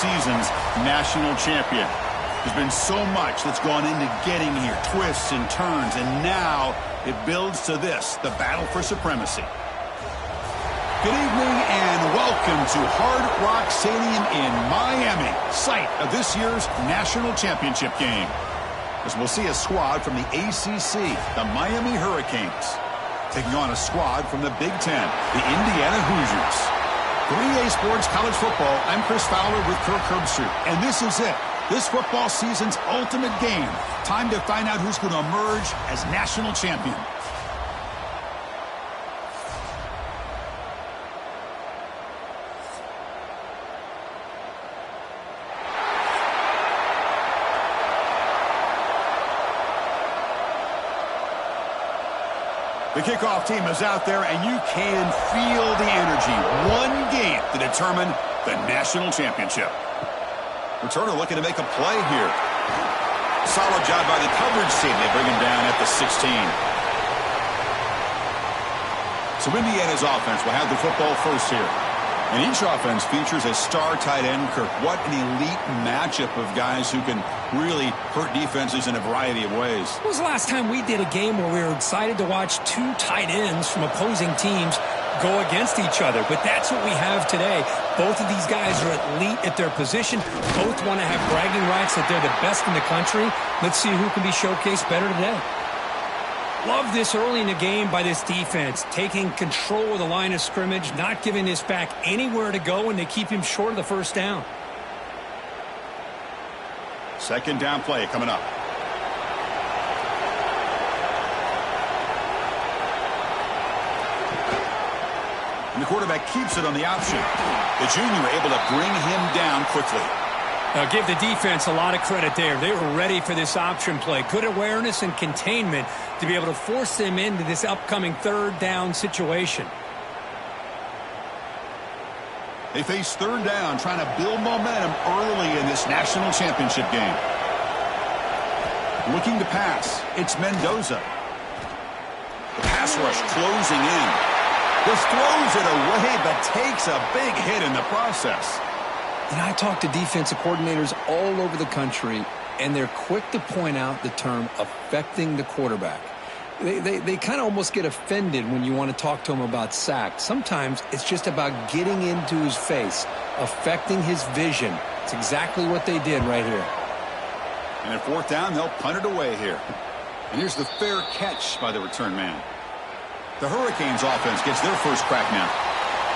season's national champion. There's been so much that's gone into getting here, twists and turns, and now it builds to this, the battle for supremacy. Good evening and welcome to Hard Rock Stadium in Miami, site of this year's national championship game. As we'll see a squad from the ACC, the Miami Hurricanes, taking on a squad from the Big Ten, the Indiana Hoosiers. For EA Sports College Football, I'm Chris Fowler with Kirk Herbstreit, and this is it. This football season's ultimate game. Time to find out who's going to emerge as national champion. The kickoff team is out there, and you can feel the energy. One game to determine the national championship. Returner looking to make a play here. Solid job by the coverage team. They bring him down at the 16. So Indiana's offense will have the football first here. And each offense features a star tight end, Kirk. What an elite matchup of guys who can really hurt defenses in a variety of ways. When was the last time we did a game where we were excited to watch two tight ends from opposing teams go against each other? But that's what we have today. Both of these guys are elite at their position. Both want to have bragging rights that they're the best in the country. Let's see who can be showcased better today. Love this early in the game by this defense, taking control of the line of scrimmage, not giving this back anywhere to go, and they keep him short of the first down. Second down play coming up. And the quarterback keeps it on the option. The junior able to bring him down quickly. Now give the defense a lot of credit there. They were ready for this option play. Good awareness and containment to be able to force them into this upcoming third down situation. They face third down, trying to build momentum early in this national championship game. Looking to pass. It's Mendoza. The pass rush closing in. Just throws it away, but takes a big hit in the process. And I talk to defensive coordinators all over the country, and they're quick to point out the term affecting the quarterback. They kind of almost get offended when you want to talk to them about sacks. Sometimes it's just about getting into his face, affecting his vision. It's exactly what they did right here. And at fourth down, they'll punt it away here. And here's the fair catch by the return man. The Hurricanes offense gets their first crack now.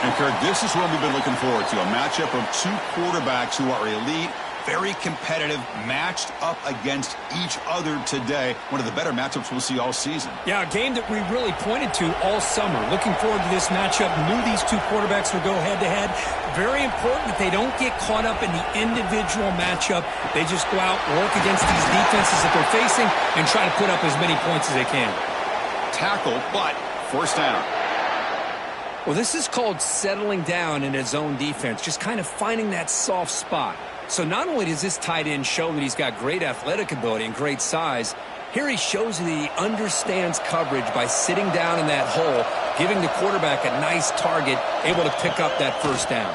And, Kirk, this is what we've been looking forward to, a matchup of two quarterbacks who are elite, very competitive, matched up against each other today. One of the better matchups we'll see all season. Yeah, a game that we really pointed to all summer. Looking forward to this matchup. Knew these two quarterbacks would go head-to-head. Very important that they don't get caught up in the individual matchup. They just go out, work against these defenses that they're facing, and try to put up as many points as they can. Tackle, but first down. Well, this is called settling down in a zone defense, just kind of finding that soft spot. So not only does this tight end show that he's got great athletic ability and great size, here he shows that he understands coverage by sitting down in that hole, giving the quarterback a nice target, able to pick up that first down.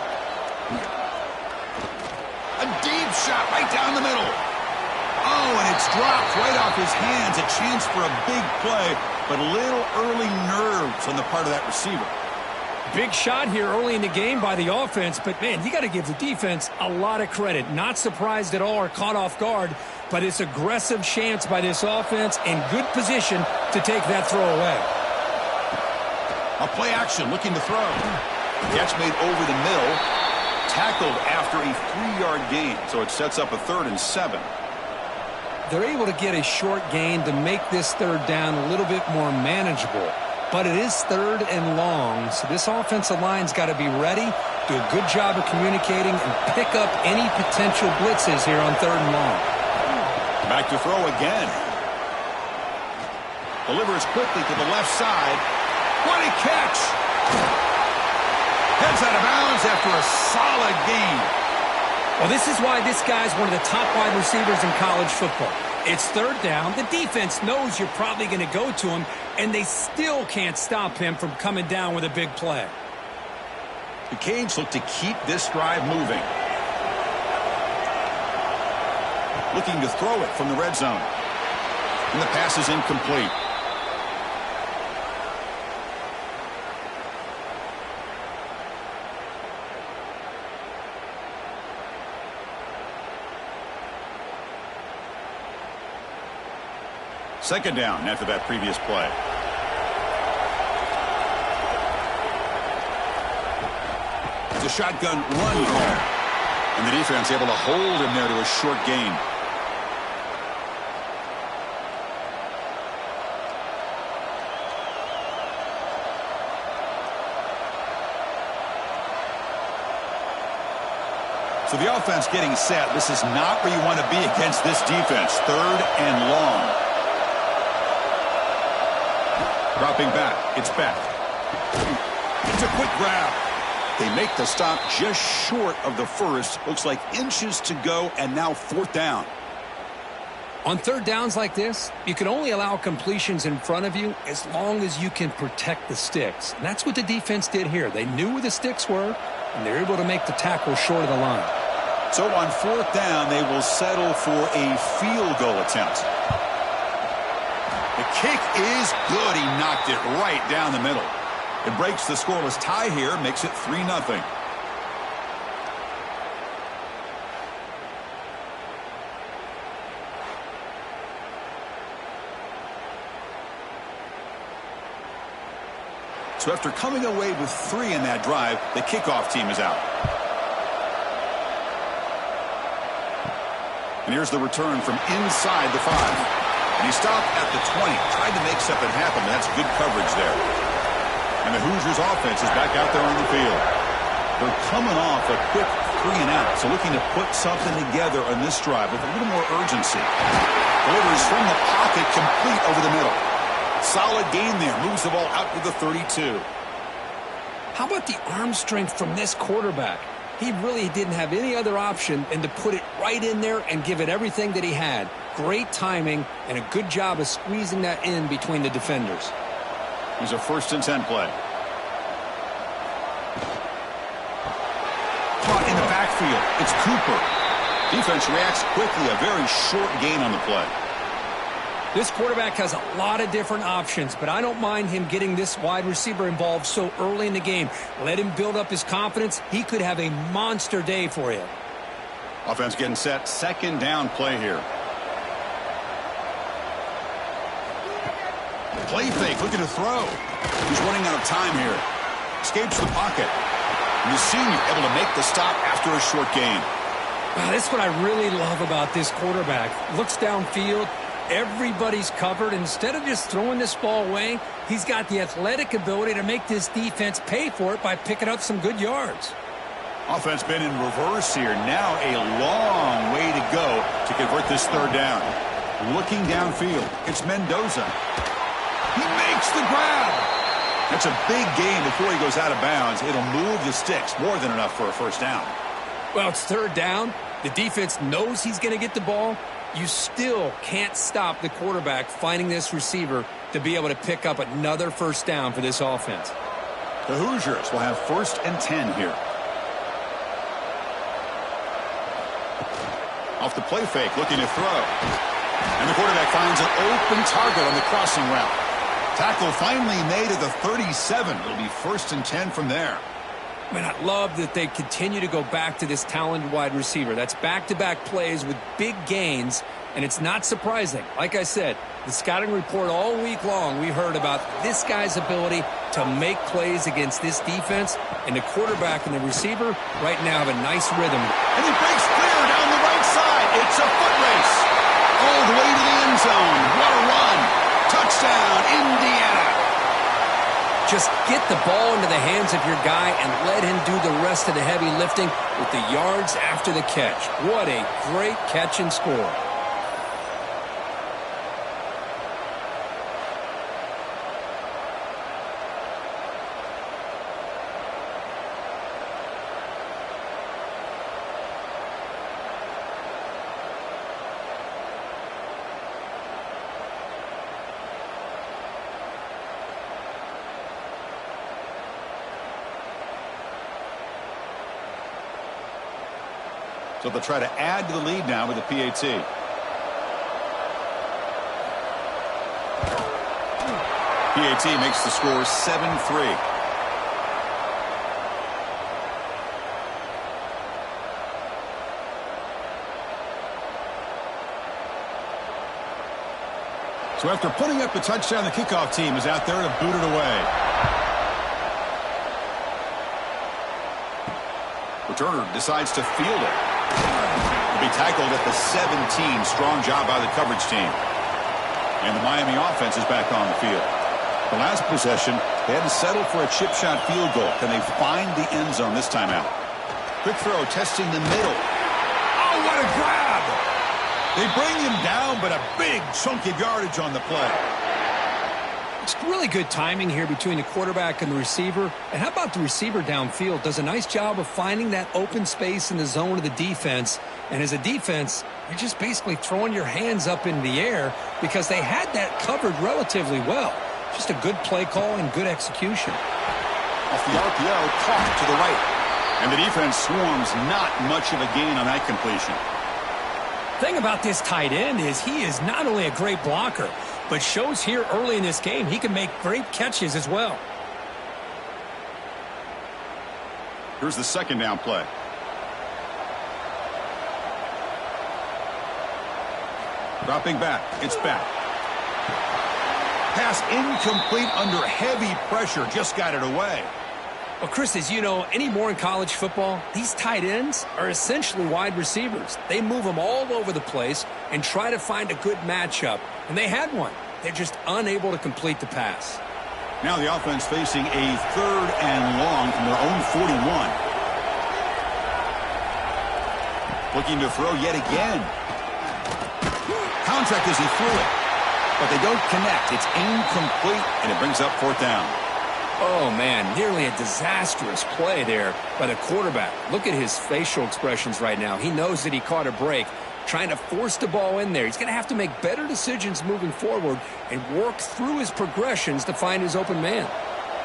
A deep shot right down the middle. Oh, and it's dropped right off his hands. A chance for a big play, but a little early nerves on the part of that receiver. Big shot here early in the game by the offense, but, man, you got to give the defense a lot of credit. Not surprised at all or caught off guard, but it's aggressive chance by this offense in good position to take that throw away. A play action looking to throw. Catch made over the middle. Tackled after a 3-yard gain, so it sets up a 3rd and 7. They're able to get a short gain to make this third down a little bit more manageable. But it is third and long, so this offensive line's got to be ready, do a good job of communicating, and pick up any potential blitzes here on third and long. Back to throw again. Delivers quickly to the left side. What a catch! Heads out of bounds after a solid gain. Well, this is why this guy's one of the top wide receivers in college football. It's third down. The defense knows you're probably going to go to him, and they still can't stop him from coming down with a big play. The Canes look to keep this drive moving. looking to throw it from the red zone. And the pass is incomplete. Second down after that previous play. It's a shotgun run call. And the defense able to hold him there to a short gain. So the offense getting set. This is not where you want to be against this defense. Third and long. Dropping back. It's back. It's a quick grab. They make the stop just short of the first. Looks like inches to go, and now fourth down. On third downs like this, you can only allow completions in front of you as long as you can protect the sticks. And that's what the defense did here. They knew where the sticks were, and they're able to make the tackle short of the line. So on fourth down, they will settle for a field goal attempt. The kick is good. He knocked it right down the middle. It breaks the scoreless tie here, makes it 3-0. So after coming away with 3 in that drive, the kickoff team is out. And here's the return from inside the 5. And he stopped at the 20. Tried to make something happen, but that's good coverage there. And the Hoosiers offense is back out there on the field. They're coming off a quick 3 and out, so looking to put something together on this drive with a little more urgency. Delivers from the pocket, complete over the middle. Solid gain there. Moves the ball out to the 32. How about the arm strength from this quarterback? He really didn't have any other option than to put it right in there and give it everything that he had. Great timing and a good job of squeezing that in between the defenders. Here's a 1st and 10 play. Caught in the backfield. It's Cooper. Defense reacts quickly. A very short gain on the play. This quarterback has a lot of different options, but I don't mind him getting this wide receiver involved so early in the game. Let him build up his confidence. He could have a monster day for you. Offense getting set. 2nd down play here. Play fake, looking to throw. He's running out of time here. Escapes the pocket. And the senior able to make the stop after a short gain. That's what I really love about this quarterback. Looks downfield. Everybody's covered. Instead of just throwing this ball away, he's got the athletic ability to make this defense pay for it by picking up some good yards. Offense been in reverse here. Now a long way to go to convert this 3rd down. Looking downfield. It's Mendoza. He makes the grab. That's a big gain before he goes out of bounds. It'll move the sticks. More than enough for a 1st down. Well, it's 3rd down. The defense knows he's going to get the ball. You still can't stop the quarterback finding this receiver to be able to pick up another 1st down for this offense. The Hoosiers will have 1st and 10 here. Off the play fake, looking to throw. And the quarterback finds an open target on the crossing route. Tackle finally made at the 37. It'll be 1st and 10 from there. Man, I love that they continue to go back to this talented wide receiver. That's back-to-back plays with big gains, and it's not surprising. Like I said, the scouting report all week long, we heard about this guy's ability to make plays against this defense, and the quarterback and the receiver right now have a nice rhythm. And he breaks clear down the right side. It's a foot race. All the way to the end zone. What a run. Touchdown, Indiana. Just get the ball into the hands of your guy and let him do the rest of the heavy lifting with the yards after the catch. What a great catch and score. So they'll try to add to the lead now with the PAT. PAT makes the score 7-3. So after putting up a touchdown, the kickoff team is out there to boot it away. Returner decides to field it. He'll be tackled at the 17. Strong job by the coverage team. And the Miami offense is back on the field. The last possession, they had to settle for a chip shot field goal. Can they find the end zone this time out? Quick throw, testing the middle. Oh, what a grab! They bring him down, but a big chunk of yardage on the play. It's really good timing here between the quarterback and the receiver. And how about the receiver downfield? Does a nice job of finding that open space in the zone of the defense. And as a defense, you're just basically throwing your hands up in the air because they had that covered relatively well. Just a good play call and good execution. Off the RPO, caught to the right. And the defense swarms, not much of a gain on that completion. The thing about this tight end is he is not only a great blocker, but shows here early in this game he can make great catches as well. Here's the second down play. Dropping back. It's back. Pass incomplete under heavy pressure. Just got it away. Well, Chris, as you know, anymore in college football, these tight ends are essentially wide receivers. They move them all over the place and try to find a good matchup. And they had one. They're just unable to complete the pass. Now the offense facing a 3rd and long from their own 41. Looking to throw yet again. Contact as he threw it. But they don't connect. It's incomplete, and it brings up 4th down. Oh, man, nearly a disastrous play there by the quarterback. Look at his facial expressions right now. He knows that he caught a break, trying to force the ball in there. He's going to have to make better decisions moving forward and work through his progressions to find his open man.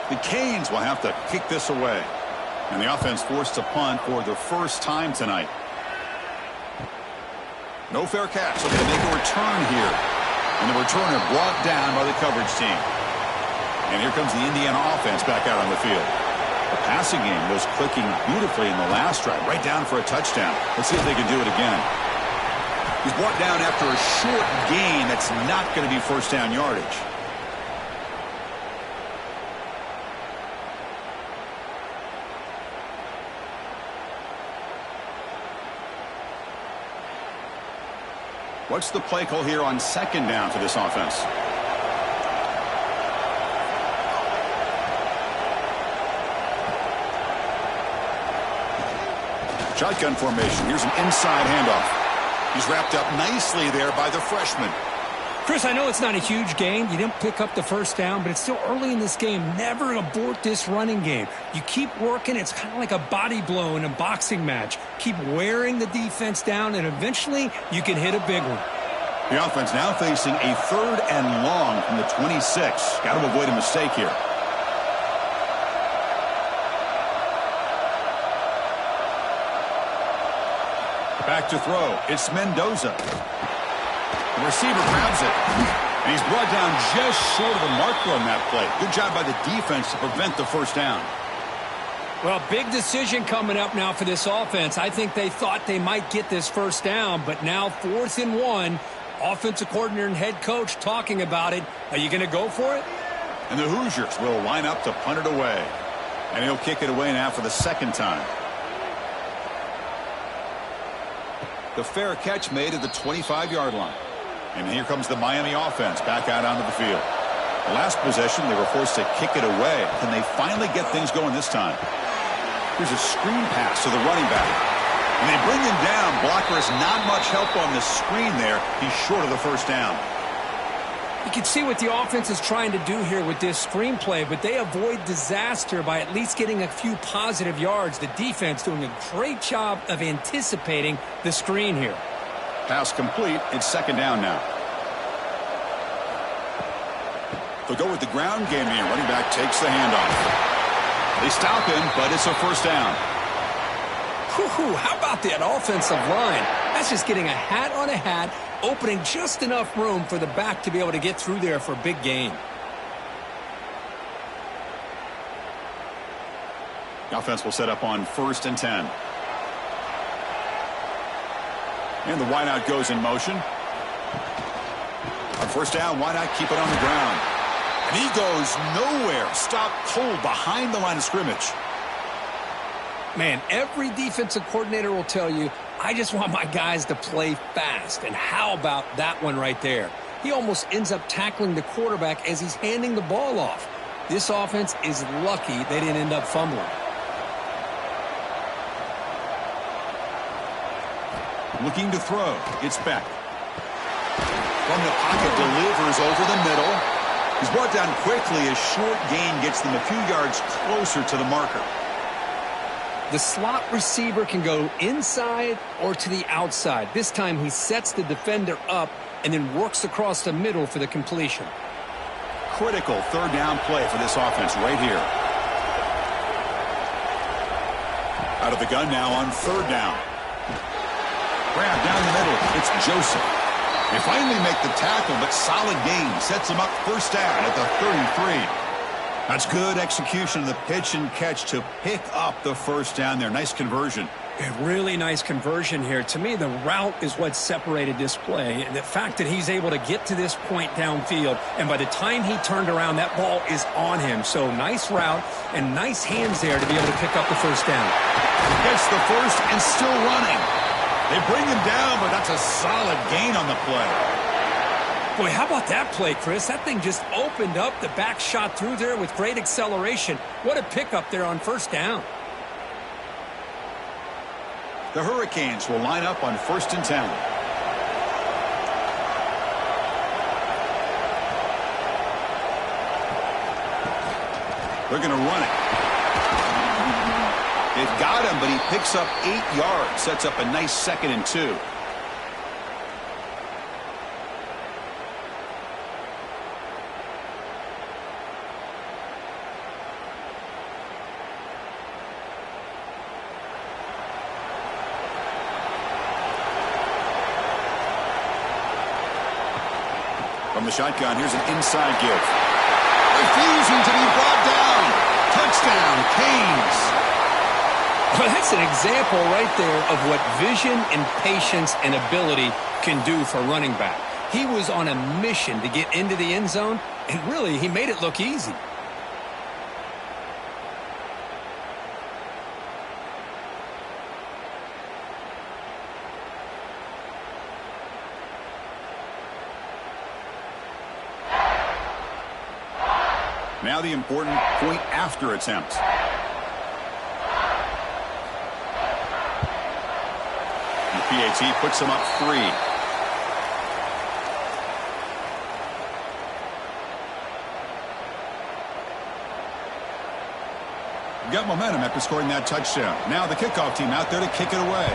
The Canes will have to kick this away. And the offense forced to punt for the first time tonight. No fair catch, so they make a return here. And the returner brought down by the coverage team. And here comes the Indiana offense back out on the field. The passing game was clicking beautifully in the last drive, right down for a touchdown. Let's see if they can do it again. He's brought down after a short gain that's not going to be 1st down yardage. What's the play call here on 2nd down for this offense? Shotgun formation. Here's an inside handoff. He's wrapped up nicely there by the freshman. Chris, I know it's not a huge gain. You didn't pick up the 1st down, but it's still early in this game. Never abort this running game. You keep working. It's kind of like a body blow in a boxing match. Keep wearing the defense down, and eventually you can hit a big one. The offense now facing a 3rd and long from the 26. Got to avoid a mistake here. Back to throw. It's Mendoza. The receiver grabs it. And he's brought down just short of the marker on that play. Good job by the defense to prevent the 1st down. Well, big decision coming up now for this offense. I think they thought they might get this 1st down, but now 4th and 1. Offensive coordinator and head coach talking about it. Are you going to go for it? And the Hoosiers will line up to punt it away. And he'll kick it away now for the 2nd time. The fair catch made at the 25-yard line. And here comes the Miami offense back out onto the field. The last possession, they were forced to kick it away. Can they finally get things going this time? Here's a screen pass to the running back. And they bring him down. Blocker has not much help on the screen there. He's short of the 1st down. You can see what the offense is trying to do here with this screenplay, but they avoid disaster by at least getting a few positive yards. The defense doing a great job of anticipating the screen here. Pass complete. It's 2nd down now. They'll go with the ground game here. Running back takes the handoff. They stop him, but it's a 1st down. Whew, how about that offensive line? That's just getting a hat on a hat, opening just enough room for the back to be able to get through there for a big gain. The offense will set up on 1st and 10. And the wideout goes in motion. On 1st down, wideout, keep it on the ground. And he goes nowhere. Stopped cold behind the line of scrimmage. Man, every defensive coordinator will tell you, I just want my guys to play fast. And how about that one right there? He almost ends up tackling the quarterback as he's handing the ball off. This offense is lucky they didn't end up fumbling. Looking to throw. It's Beck. From the pocket, delivers over the middle. He's brought down quickly. A short gain gets them a few yards closer to the marker. The slot receiver can go inside or to the outside. This time he sets the defender up and then works across the middle for the completion. Critical 3rd down play for this offense right here. Out of the gun now on 3rd down. Grab down the middle. It's Joseph. They finally make the tackle, but solid gain. Sets him up 1st down at the 33. That's good execution of the pitch and catch to pick up the 1st down there. Nice conversion. A really nice conversion here. To me, the route is what separated this play. And the fact that he's able to get to this point downfield, and by the time he turned around, that ball is on him. So nice route and nice hands there to be able to pick up the 1st down. Gets the 1st and still running. They bring him down, but that's a solid gain on the play. Boy, how about that play, Chris? That thing just opened up. The back shot through there with great acceleration. What a pickup there on 1st down. The Hurricanes will line up on 1st and 10. They're going to run it. They've got him, but he picks up 8 yards. Sets up a nice 2nd and 2. From the shotgun, here's an inside give. Refusing to be brought down. Touchdown, Canes. Well, that's an example right there of what vision and patience and ability can do for running back. He was on a mission to get into the end zone, and really, he made it look easy. Now the important point after attempt. The PAT puts him up 3. Got momentum after scoring that touchdown. Now the kickoff team out there to kick it away.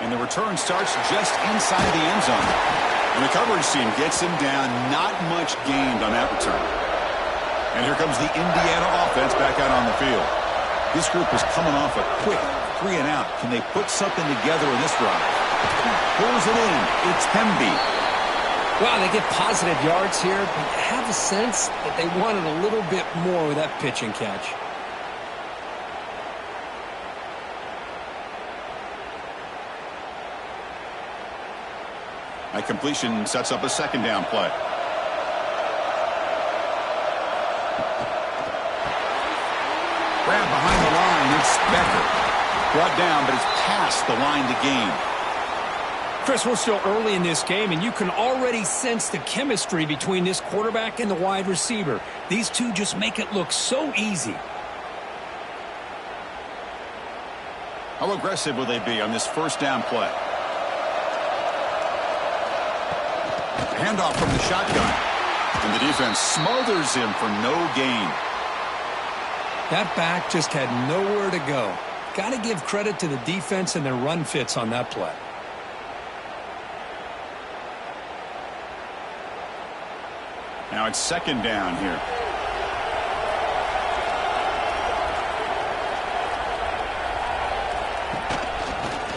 And the return starts just inside the end zone. And the coverage team gets him down. Not much gained on that return. And here comes the Indiana offense back out on the field. This group is coming off a quick 3 and out. Can they put something together in this drive? Pulls it in. It's Hemby. Well, they get positive yards here, but you have a sense that they wanted a little bit more with that pitch and catch. That completion sets up a 2nd down play. Grab behind the line. It's Becker. Brought down, but it's past the line to gain. Chris, we're still early in this game, and you can already sense the chemistry between this quarterback and the wide receiver. These two just make it look so easy. How aggressive will they be on this 1st down play? Handoff from the shotgun. And the defense smothers him for no gain. That back just had nowhere to go. Got to give credit to the defense and their run fits on that play. Now it's 2nd down here.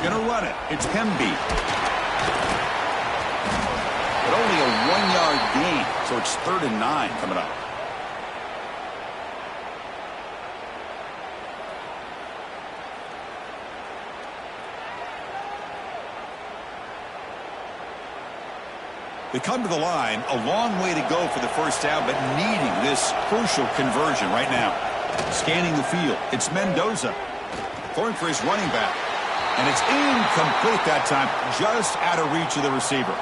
Gonna run it. It's Hemby. But only a 1-yard gain, so it's 3rd and 9 coming up. They come to the line, a long way to go for the first down, but needing this crucial conversion right now. Scanning the field, it's Mendoza. Throwing for his running back. And it's incomplete that time, just out of reach of the receiver.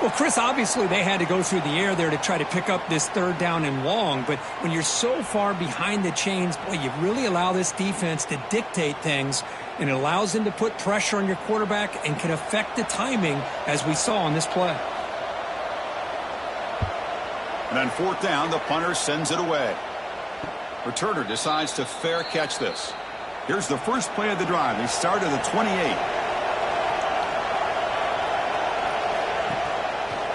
Well, Chris, obviously they had to go through the air there to try to pick up this third down and long, but when you're so far behind the chains, boy, you really allow this defense to dictate things, and it allows them to put pressure on your quarterback and can affect the timing, as we saw on this play. And on fourth down, the punter sends it away. Returner decides to fair catch this. Here's the first play of the drive. They start at the 28.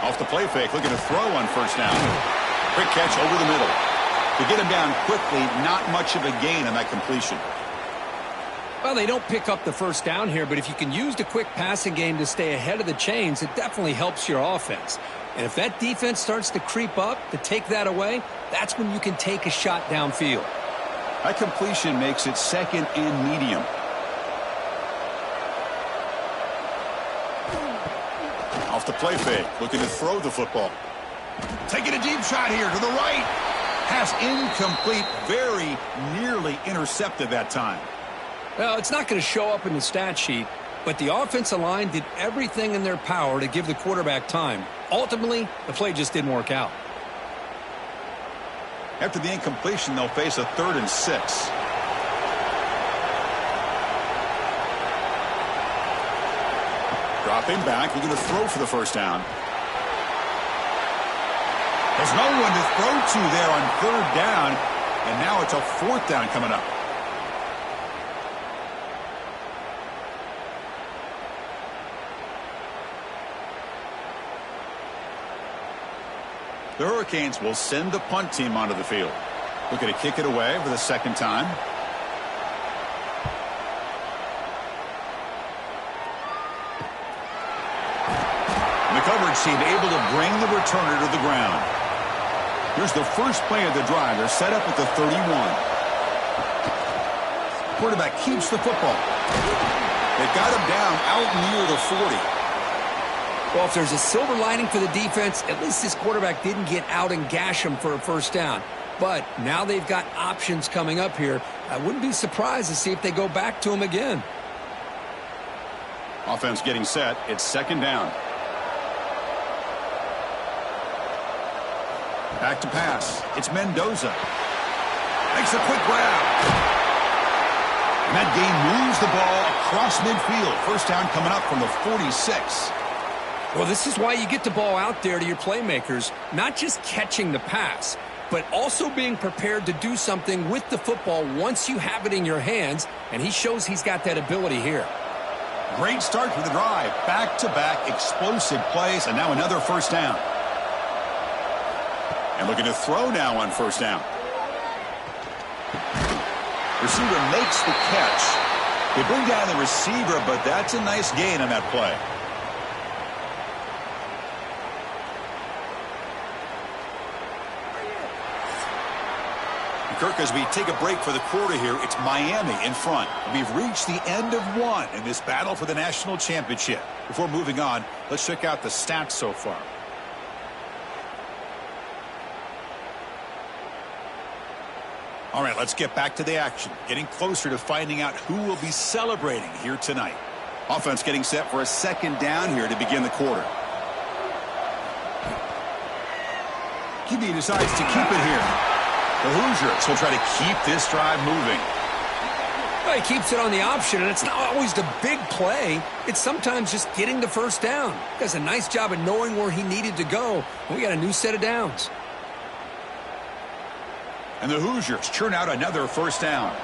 Off the play fake, looking to throw on first down. Quick catch over the middle. To get him down quickly, not much of a gain on that completion. Well, they don't pick up the first down here, but if you can use the quick passing game to stay ahead of the chains, it definitely helps your offense. And if that defense starts to creep up to take that away, that's when you can take a shot downfield. That completion makes it second and medium. Off the play fake, looking to throw the football. Taking a deep shot here to the right. Pass incomplete, very nearly intercepted that time. Well, it's not going to show up in the stat sheet, but the offensive line did everything in their power to give the quarterback time. Ultimately, the play just didn't work out. After the incompletion, they'll face a 3rd and 6. Dropping back, looking to throw for the first down. There's no one to throw to there on 3rd down, and now it's a 4th down coming up. The Hurricanes will send the punt team onto the field. Looking to kick it away for the second time. And the coverage team able to bring the returner to the ground. Here's the first play of the drive. They're set up at the 31. Quarterback keeps the football. They got him down out near the 40. Well, if there's a silver lining for the defense, at least this quarterback didn't get out and gash him for a first down. But now they've got options coming up here. I wouldn't be surprised to see if they go back to him again. Offense getting set. It's second down. Back to pass. It's Mendoza. Makes a quick grab. And that game moves the ball across midfield. First down coming up from the 46. Well, this is why you get the ball out there to your playmakers, not just catching the pass, but also being prepared to do something with the football once you have it in your hands, and he shows he's got that ability here. Great start to the drive. Back-to-back explosive plays, and now another first down. And looking to throw now on first down. Receiver makes the catch. They bring down the receiver, but that's a nice gain on that play. Kirk, as we take a break for the quarter here, it's Miami in front. We've reached the end of one in this battle for the national championship. Before moving on, let's check out the stats so far. All right, let's get back to the action. Getting closer to finding out who will be celebrating here tonight. Offense getting set for a second down here to begin the quarter. QB decides to keep it here. The Hoosiers will try to keep this drive moving. Well, he keeps it on the option, and it's not always the big play. It's sometimes just getting the first down. He does a nice job of knowing where he needed to go. We got a new set of downs. And the Hoosiers churn out another first down.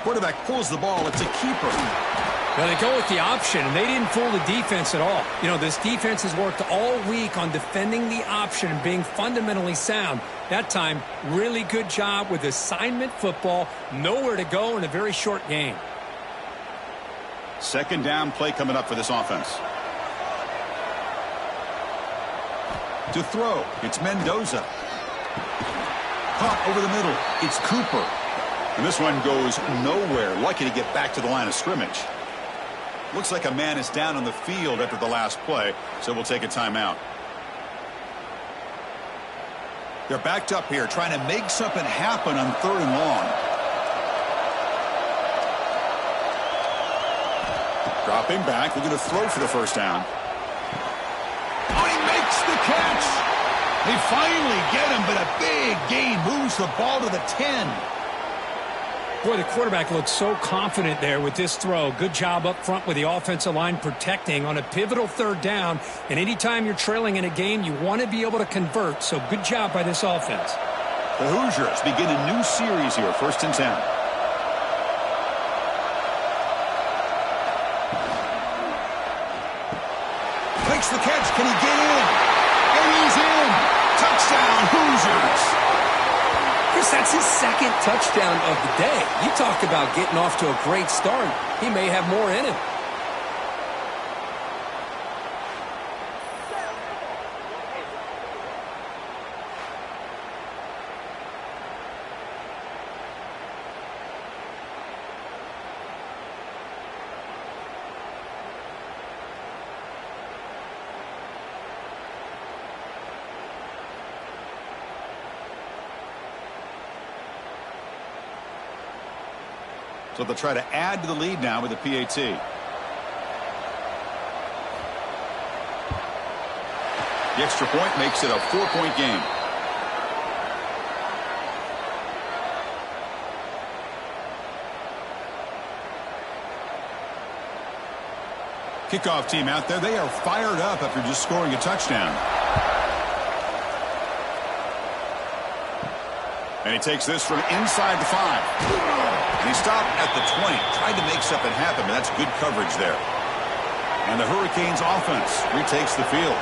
Quarterback pulls the ball. It's a keeper. Well, they go with the option, and they didn't fool the defense at all. You know, this defense has worked all week on defending the option and being fundamentally sound. That time, really good job with assignment football. Nowhere to go in a very short game. Second down play coming up for this offense. To throw, it's Mendoza. Caught over the middle, it's Cooper. And this one goes nowhere. Lucky to get back to the line of scrimmage. Looks like a man is down on the field after the last play, so we'll take a timeout. They're backed up here trying to make something happen on 3rd and long. Dropping back, looking to throw for the first down. Oh, he makes the catch. They finally get him, but a big gain moves the ball to the 10. Boy, the quarterback looks so confident there with this throw. Good job up front with the offensive line protecting on a pivotal 3rd down. And anytime you're trailing in a game, you want to be able to convert. So good job by this offense. The Hoosiers begin a new series here, 1st and 10. Makes the catch. Can he get in? And he's in. Touchdown, Hoosiers. Chris, that's his 2nd touchdown of the day. You talk about getting off to a great start. He may have more in him. So they'll try to add to the lead now with a PAT. The extra point makes it a 4-point game. Kickoff team out there. They are fired up after just scoring a touchdown. And he takes this from inside the 5. And he stopped at the 20. Tried to make something happen, but that's good coverage there. And the Hurricanes offense retakes the field.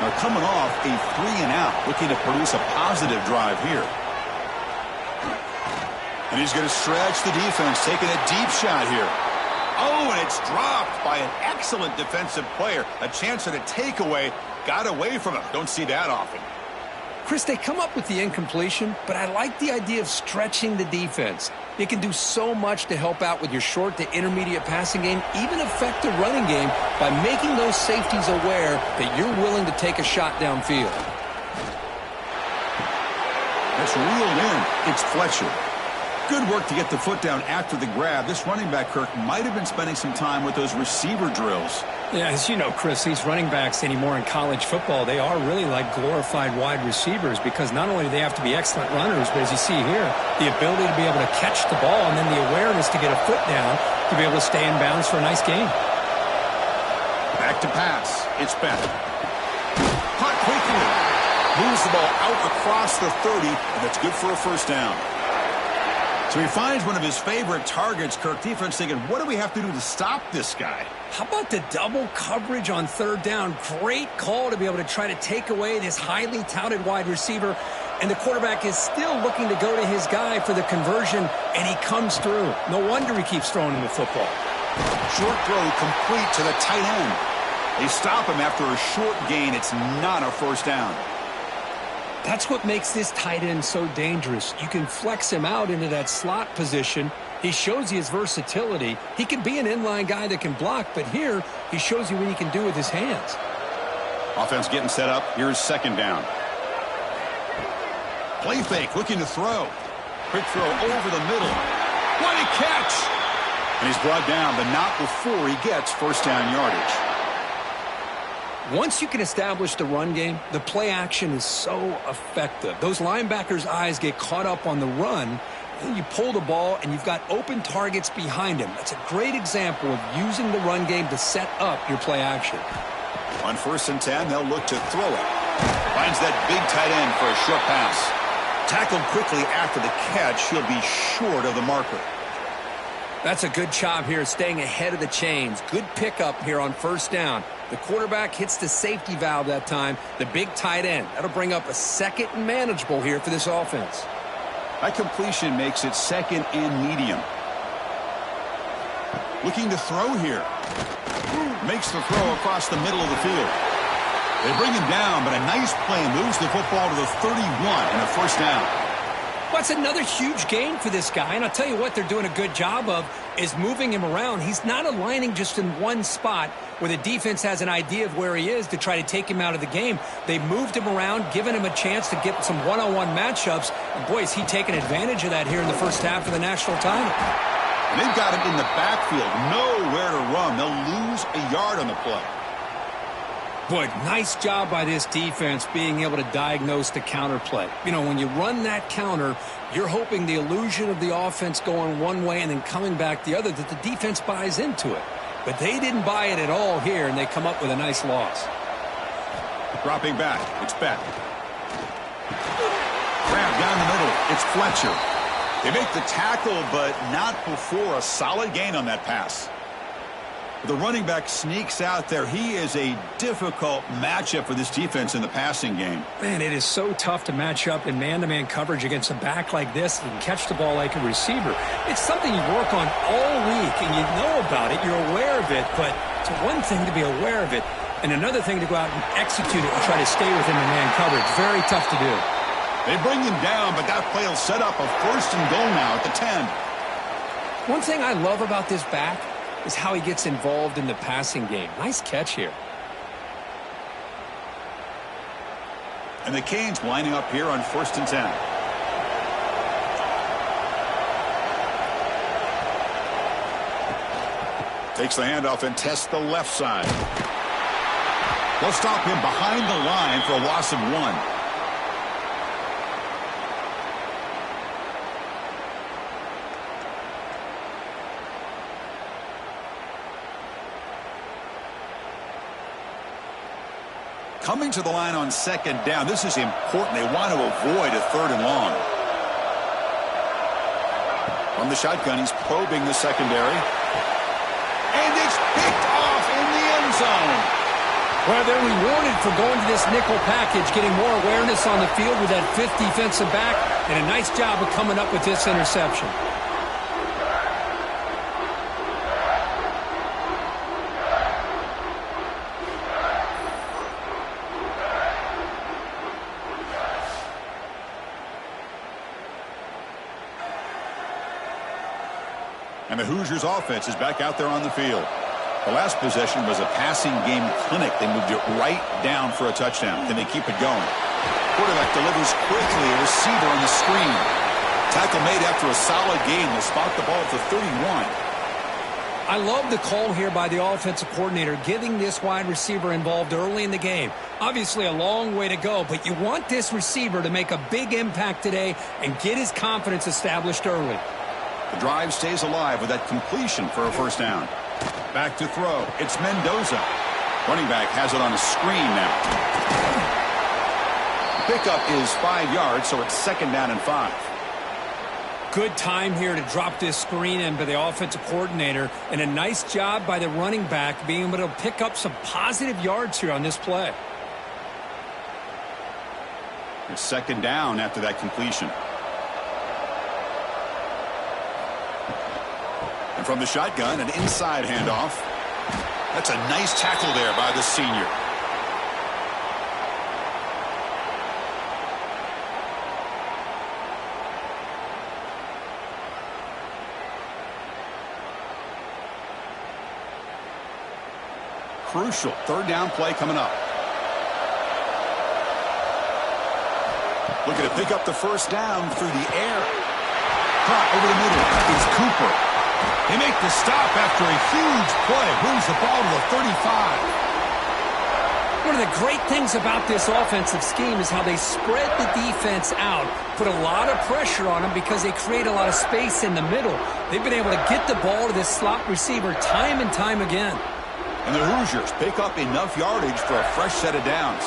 Now coming off a 3-and-out, looking to produce a positive drive here. And he's going to stretch the defense, taking a deep shot here. Oh, and it's dropped by an excellent defensive player. A chance at a takeaway. Got away from him. Don't see that often. Chris, they come up with the incompletion, but I like the idea of stretching the defense. You can do so much to help out with your short to intermediate passing game, even affect the running game by making those safeties aware that you're willing to take a shot downfield. That's reeled in. It's Fletcher. Good work to get the foot down after the grab. This running back, Kirk, might have been spending some time with those receiver drills. Yeah, as you know, Chris, these running backs anymore in college football, they are really like glorified wide receivers because not only do they have to be excellent runners, but as you see here, the ability to be able to catch the ball and then the awareness to get a foot down to be able to stay in bounds for a nice game. Back to pass. It's Bennett. Caught quickly. Moves the ball out across the 30, and that's good for a first down. So he finds one of his favorite targets. Kirk, defense thinking, what do we have to do to stop this guy? How about the double coverage on 3rd down? Great call to be able to try to take away this highly touted wide receiver. And the quarterback is still looking to go to his guy for the conversion, and he comes through. No wonder he keeps throwing him the football. Short throw complete to the tight end. They stop him after a short gain. It's not a first down. That's what makes this tight end so dangerous. You can flex him out into that slot position. He shows you his versatility. He can be an inline guy that can block, but here he shows you what he can do with his hands. Offense getting set up. Here's 2nd down. Play fake, looking to throw. Quick throw over the middle. What a catch! And he's brought down, but not before he gets first down yardage. Once you can establish the run game, the play action is so effective. Those linebackers' eyes get caught up on the run, and you pull the ball, and you've got open targets behind him. That's a great example of using the run game to set up your play action. On 1st and 10, they'll look to throw it. Finds that big tight end for a short pass. Tackled quickly after the catch. He'll be short of the marker. That's a good job here, staying ahead of the chains. Good pickup here on 1st down. The quarterback hits the safety valve that time, the big tight end. That'll bring up a 2nd and manageable here for this offense. That completion makes it 2nd and medium. Looking to throw here. Makes the throw across the middle of the field. They bring him down, but a nice play moves the football to the 31 and a first down. Well, It's another huge gain for this guy, and I'll tell you what they're doing a good job of is moving him around. He's not aligning just in one spot where the defense has an idea of where he is to try to take him out of the game. They moved him around, giving him a chance to get some one-on-one matchups, and boy, is he taking advantage of that here in the first half of the national title. And they've got him in the backfield, nowhere to run. They'll lose a yard on the play. Boy, nice job by this defense being able to diagnose the counter play. You know, when you run that counter, you're hoping the illusion of the offense going one way and then coming back the other, that the defense buys into it. But they didn't buy it at all here, and they come up with a nice loss. Dropping back, it's Beck. Grab down the middle, it's Fletcher. They make the tackle, but not before a solid gain on that pass. The running back sneaks out there. He is a difficult matchup for this defense in the passing game. Man, it is so tough to match up in man-to-man coverage against a back like this and catch the ball like a receiver. It's something you work on all week, and you know about it. You're aware of it, but it's one thing to be aware of it, and another thing to go out and execute it and try to stay within the man coverage. Very tough to do. They bring him down, but that play will set up a first and goal now at the 10. One thing I love about this back is how he gets involved in the passing game. Nice catch here. And the Canes lining up here on first and 10. Takes the handoff and tests the left side. They'll stop him behind the line for a loss of 1. Coming to the line on second down. This is important. They want to avoid a third and long. From the shotgun, he's probing the secondary. And it's picked off in the end zone. Well, they're rewarded for going to this nickel package, getting more awareness on the field with that fifth defensive back, and a nice job of coming up with this interception. And the Hoosiers offense is back out there on the field. The last possession was a passing game clinic. They moved it right down for a touchdown. Can they keep it going? Quarterback delivers quickly, a receiver on the screen. Tackle made after a solid gain. They'll spot the ball at the 31. I love the call here by the offensive coordinator, getting this wide receiver involved early in the game. Obviously a long way to go, but you want this receiver to make a big impact today and get his confidence established early. The drive stays alive with that completion for a first down. Back to throw. It's Mendoza. Running back has it on a screen now. The pickup is 5 yards, so it's second down and 5. Good time here to drop this screen in by the offensive coordinator, and a nice job by the running back being able to pick up some positive yards here on this play. It's second down after that completion. And from the shotgun, an inside handoff. That's a nice tackle there by the senior. Crucial third down play coming up. Looking to pick up the first down through the air. Caught over the middle is Cooper. They make the stop after a huge play. Moves the ball to the 35. One of the great things about this offensive scheme is how they spread the defense out, put a lot of pressure on them because they create a lot of space in the middle. They've been able to get the ball to this slot receiver time and time again. And the Hoosiers pick up enough yardage for a fresh set of downs.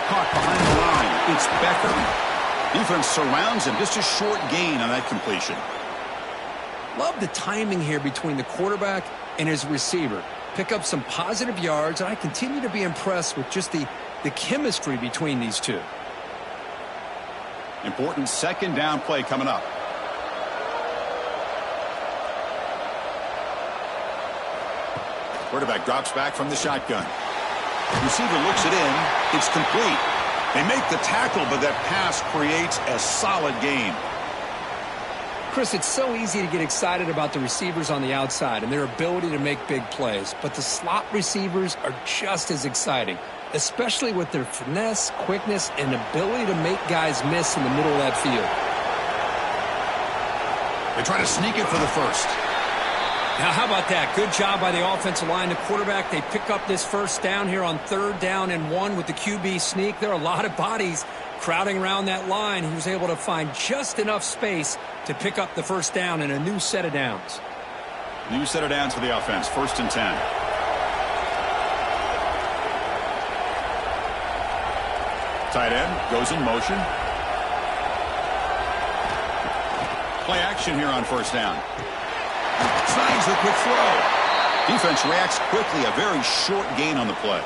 Caught behind the line. It's Becker. Defense surrounds him. Just a short gain on that completion. Love the timing here between the quarterback and his receiver. Pick up some positive yards, and I continue to be impressed with just the chemistry between these two. Important second down play coming up. Quarterback drops back from the shotgun. Receiver looks it in. It's complete. They make the tackle, but that pass creates a solid gain. Chris, it's so easy to get excited about the receivers on the outside and their ability to make big plays, but the slot receivers are just as exciting, especially with their finesse, quickness, and ability to make guys miss in the middle of that field. They try to sneak it for the first. Now, how about that? Good job by the offensive line. The quarterback, they pick up this first down here on 3rd down and 1 with the QB sneak. There are a lot of bodies crowding around that line. He was able to find just enough space to pick up the first down and a new set of downs. New set of downs for the offense. 1st and 10. Tight end goes in motion. Play action here on 1st down. Snags the quick throw. Defense reacts quickly. A very short gain on the play.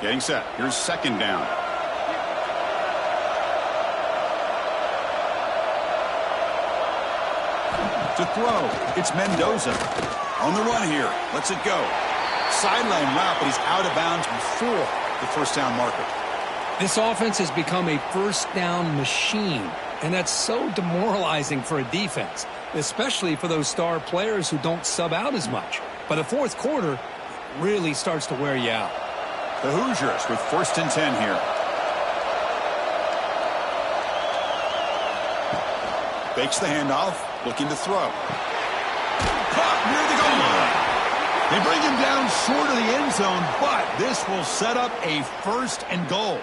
Getting set. Here's 2nd down. To throw. It's Mendoza. On the run here. Lets it go. Sideline route, but he's out of bounds before the 1st down marker. This offense has become a 1st down machine, and that's so demoralizing for a defense, especially for those star players who don't sub out as much. By the 4th quarter, it really starts to wear you out. The Hoosiers with 1st and 10 here. Fakes the handoff, looking to throw. Caught near the goal line. They bring him down short of the end zone, but this will set up a 1st and goal.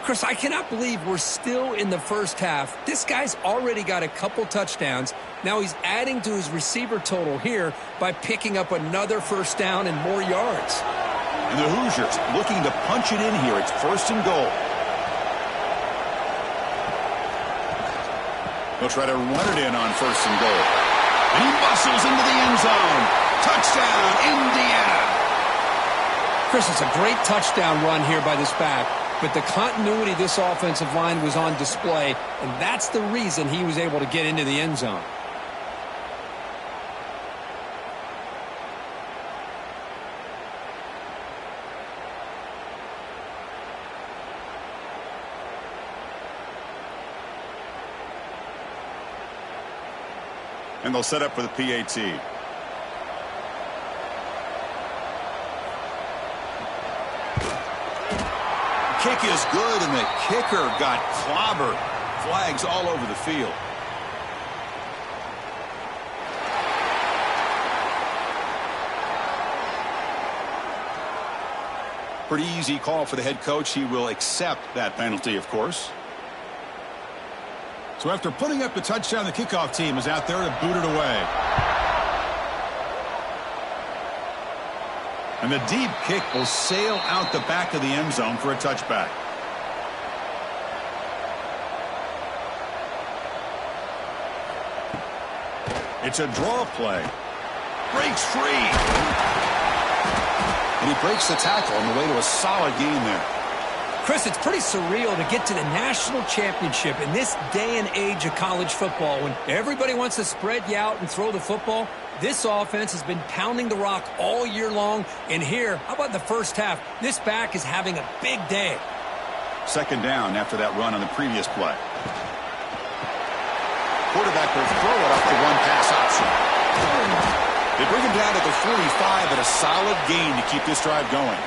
Chris, I cannot believe we're still in the first half. This guy's already got a couple touchdowns. Now he's adding to his receiver total here by picking up another 1st down and more yards. And the Hoosiers looking to punch it in here. It's 1st and goal. They'll try to run it in on 1st and goal. And he muscles into the end zone. Touchdown, Indiana. Chris, it's a great touchdown run here by this back, but the continuity of this offensive line was on display, and that's the reason he was able to get into the end zone. And they'll set up for the PAT. Kick is good, and the kicker got clobbered. Flags all over the field. Pretty easy call for the head coach. He will accept that penalty, of course. So after putting up the touchdown, the kickoff team is out there to boot it away. And the deep kick will sail out the back of the end zone for a touchback. It's a draw play. Breaks free. And he breaks the tackle on the way to a solid gain there. Chris, it's pretty surreal to get to the national championship in this day and age of college football when everybody wants to spread you out and throw the football. This offense has been pounding the rock all year long. And here, how about the first half? This back is having a big day. 2nd down after that run on the previous play. Quarterback will throw it off the one pass option. They bring him down to the 45 at a solid gain to keep this drive going.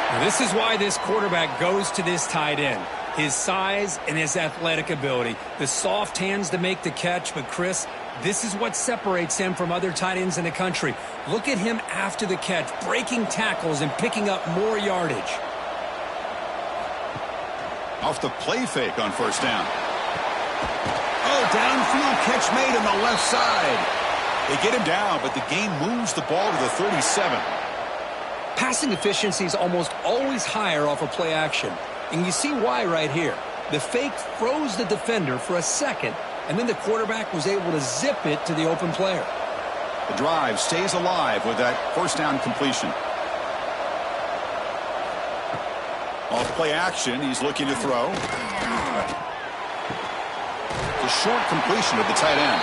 Now, this is why this quarterback goes to this tight end. His size and his athletic ability. The soft hands to make the catch. But, Chris, this is what separates him from other tight ends in the country. Look at him after the catch, breaking tackles and picking up more yardage. Off the play fake on 1st down. Oh, downfield catch made on the left side. They get him down, but the game moves the ball to the 37. Passing efficiency is almost always higher off of play action. And you see why right here. The fake froze the defender for a second, and then the quarterback was able to zip it to the open player. The drive stays alive with that 1st down completion. Off play action, he's looking to throw. The short completion of the tight end.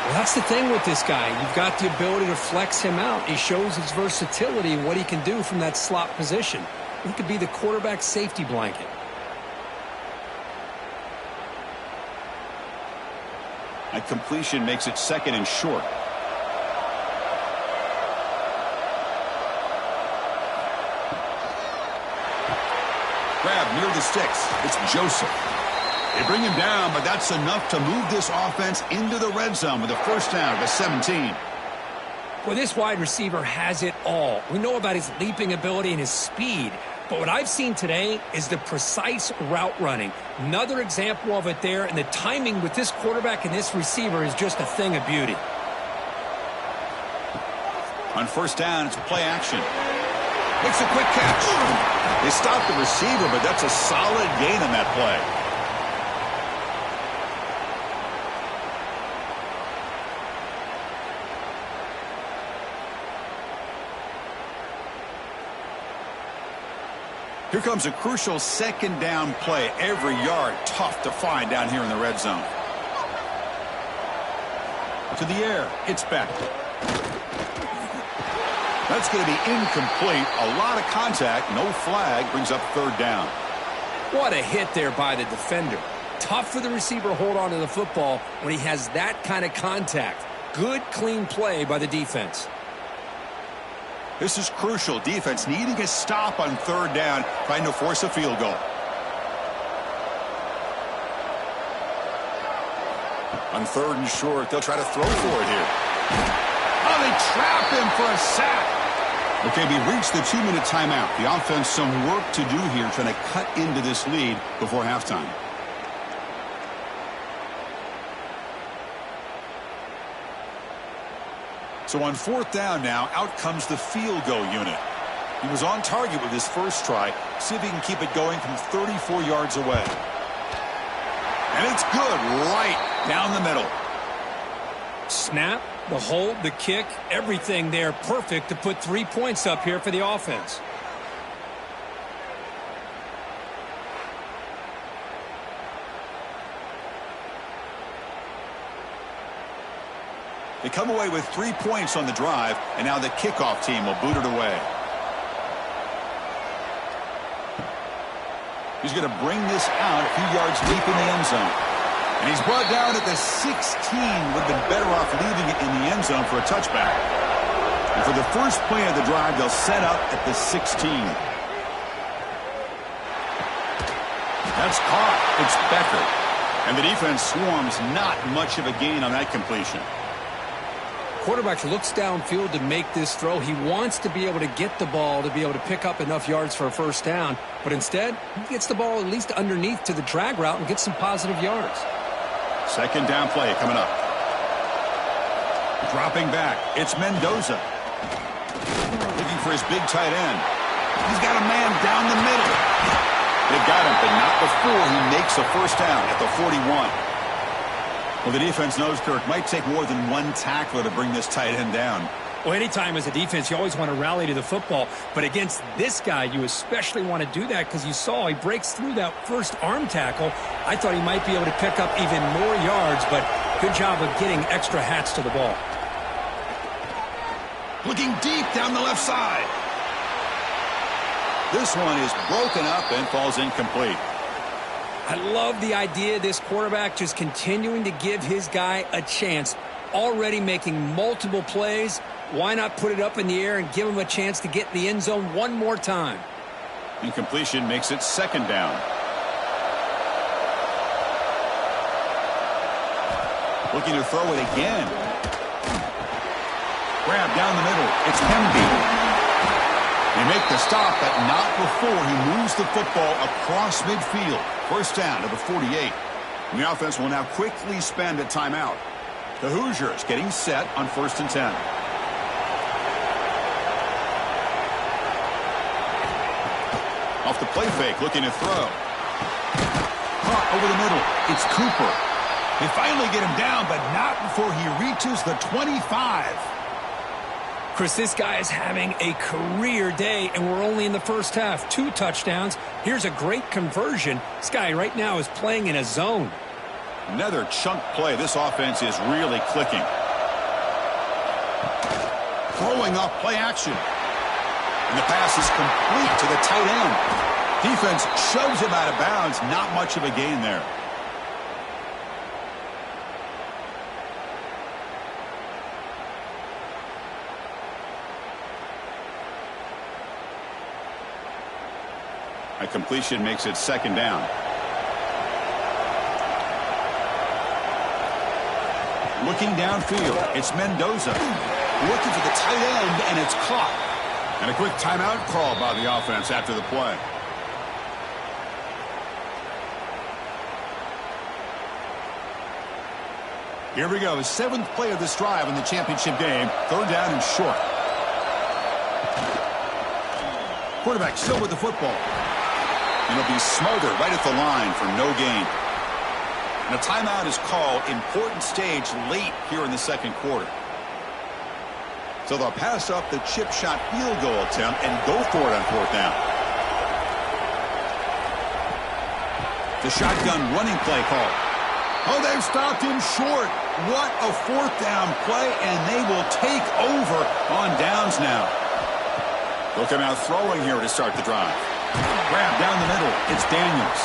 Well, that's the thing with this guy. You've got the ability to flex him out. He shows his versatility and what he can do from that slot position. He could be the quarterback's safety blanket. That completion makes it second and short. Grab near the sticks. It's Joseph. They bring him down, but that's enough to move this offense into the red zone with a first down to 17. Well, this wide receiver has it all. We know about his leaping ability and his speed, but what I've seen today is the precise route running. Another example of it there, and the timing with this quarterback and this receiver is just a thing of beauty. On first down, it's play action. Makes a quick catch. They stop the receiver, but that's a solid gain on that play. Here comes a crucial second down play. Every yard tough to find down here in the red zone. To the air, it's back. That's going to be incomplete. A lot of contact, no flag, brings up third down. What a hit there by the defender. Tough for the receiver to hold on to the football when he has that kind of contact. Good, clean play by the defense. This is crucial. Defense needing a stop on third down, trying to force a field goal. On third and short, they'll try to throw for it here. Oh, they trap him for a sack. Okay, we reached the 2-minute timeout. The offense some work to do here, trying to cut into this lead before halftime. So on fourth down now, out comes the field goal unit. He was on target with his first try. See if he can keep it going from 34 yards away. And it's good right down the middle. Snap, the hold, the kick, everything there perfect to put 3 points up here for the offense. They come away with 3 points on the drive, and now the kickoff team will boot it away. He's going to bring this out a few yards deep in the end zone. And he's brought down at the 16. Would have been better off leaving it in the end zone for a touchback. And for the first play of the drive, they'll set up at the 16. That's caught. It's Becker. And the defense swarms. Not much of a gain on that completion. Quarterback looks downfield to make this throw. He wants to be able to get the ball to be able to pick up enough yards for a first down. But instead, he gets the ball at least underneath to the drag route and gets some positive yards. Second down play coming up. Dropping back. It's Mendoza. Looking for his big tight end. He's got a man down the middle. They got him, but not before he makes a first down at the 41. Well, the defense knows, Kirk, might take more than one tackler to bring this tight end down. Well, anytime as a defense, you always want to rally to the football. But against this guy, you especially want to do that because you saw he breaks through that first arm tackle. I thought he might be able to pick up even more yards, but good job of getting extra hats to the ball. Looking deep down the left side. This one is broken up and falls incomplete. I love the idea of this quarterback just continuing to give his guy a chance. Already making multiple plays. Why not put it up in the air and give him a chance to get in the end zone one more time? Incompletion makes it second down. Looking to throw it again. Grab down the middle. It's Hemby. They make the stop, but not before he moves the football across midfield. First down to the 48. And the offense will now quickly spend a timeout. The Hoosiers getting set on 1st and 10. Off the play fake, looking to throw. Caught over the middle. It's Cooper. They finally get him down, but not before he reaches the 25. Chris, this guy is having a career day, and we're only in the first half. 2 touchdowns. Here's a great conversion. This guy right now is playing in a zone. Another chunk play. This offense is really clicking. Throwing off play action. And the pass is complete to the tight end. Defense shoves him out of bounds. Not much of a gain there. A completion makes it second down. Looking downfield, it's Mendoza. Looking for the tight end, and it's caught. And a quick timeout call by the offense after the play. Here we go, the 7th play of this drive in the championship game. 3rd down and short. Quarterback still with the football. And it'll be smothered right at the line for no gain. And a timeout is called. Important stage late here in the second quarter. So they'll pass up the chip shot field goal attempt and go for it on 4th down. The shotgun running play call. Oh, they've stopped him short. What a 4th down play, and they will take over on downs now. They'll come out throwing here to start the drive. Grab down the middle. It's Daniels.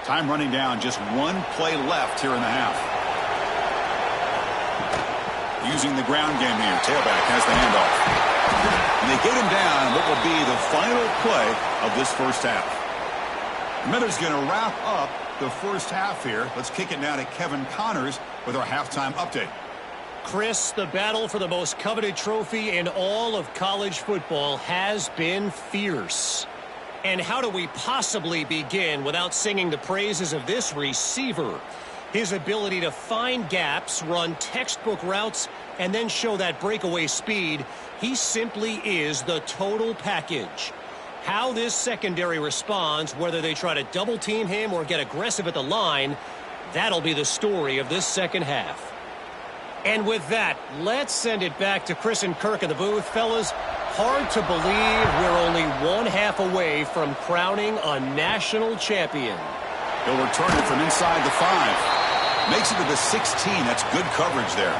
Time running down. Just 1 play left here in the half. Using the ground game here. Tailback has the handoff. And they get him down what will be the final play of this first half. Miller's going to wrap up the first half here. Let's kick it now to Kevin Connors with our halftime update. Chris, the battle for the most coveted trophy in all of college football has been fierce. And how do we possibly begin without singing the praises of this receiver? His ability to find gaps, run textbook routes, and then show that breakaway speed. He simply is the total package. How this secondary responds, whether they try to double team him or get aggressive at the line, that'll be the story of this second half. And with that, let's send it back to Chris and Kirk in the booth. Fellas, hard to believe we're only 1 half away from crowning a national champion. He'll return it from inside the 5. Makes it to the 16. That's good coverage there.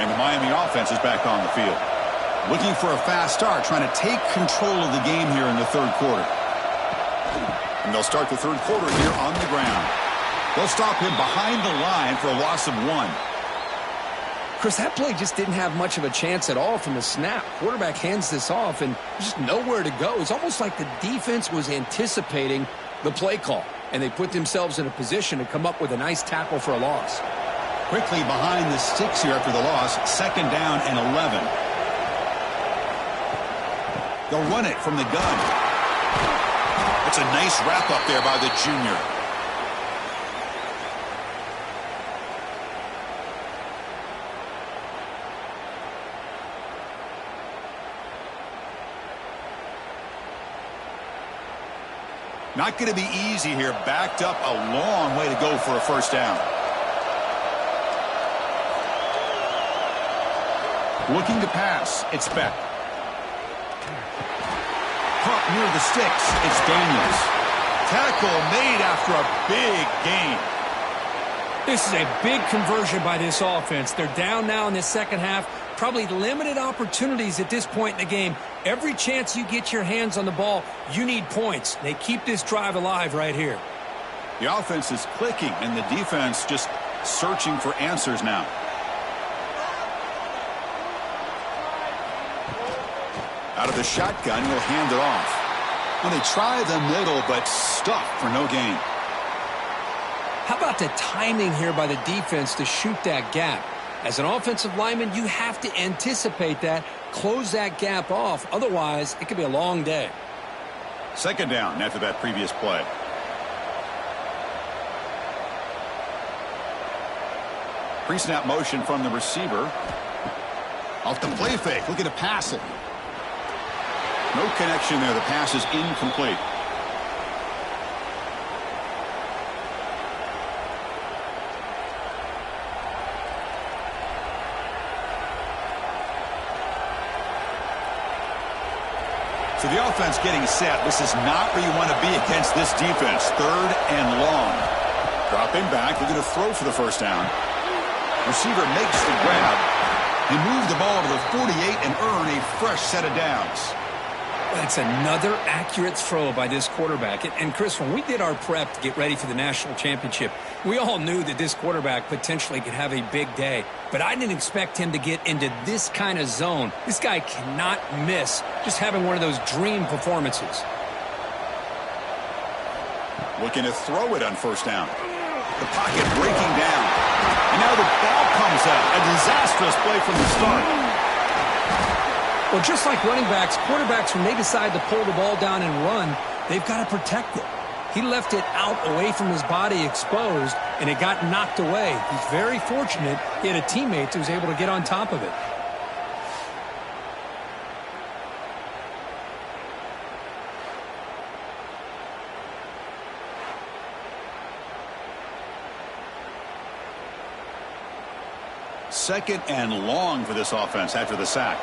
And the Miami offense is back on the field. Looking for a fast start, trying to take control of the game here in the 3rd quarter. And they'll start the 3rd quarter here on the ground. They'll stop him behind the line for a loss of 1. Chris, that play just didn't have much of a chance at all from the snap. Quarterback hands this off, and just nowhere to go. It's almost like the defense was anticipating the play call, and they put themselves in a position to come up with a nice tackle for a loss. Quickly behind the sticks here after the loss. 2nd down and 11. They'll run it from the gun. It's a nice wrap up there by the junior. Not going to be easy here. Backed up a long way to go for a 1st down. Looking to pass. It's Beck. Caught near the sticks. It's Daniels. Tackle made after a big gain. This is a big conversion by this offense. They're down now in the second half. Probably limited opportunities at this point in the game. Every chance you get your hands on the ball, you need points. They keep this drive alive right here. The offense is clicking, and the defense just searching for answers now. Out of the shotgun, he'll hand it off. Well, they try the middle, but stuck for no gain. How about the timing here by the defense to shoot that gap? As an offensive lineman, you have to anticipate that, close that gap off. Otherwise, it could be a long day. 2nd down after that previous play. Pre-snap motion from the receiver. Off the play fake, looking to pass it. No connection there. The pass is incomplete. So the offense getting set. This is not where you want to be against this defense. 3rd and long. Dropping back, looking to throw for the first down. Receiver makes the grab. He moved the ball to the 48 and earn a fresh set of downs. That's another accurate throw by this quarterback. And Chris, when we did our prep to get ready for the national championship, we all knew that this quarterback potentially could have a big day. But I didn't expect him to get into this kind of zone. This guy cannot miss just having one of those dream performances. Looking to throw it on first down. The pocket breaking down. And now the ball comes out. A disastrous play from the start. Well, just like running backs, quarterbacks, when they decide to pull the ball down and run, they've got to protect it. He left it out away from his body exposed, and it got knocked away. He's very fortunate he had a teammate who was able to get on top of it. Second and long for this offense after the sack.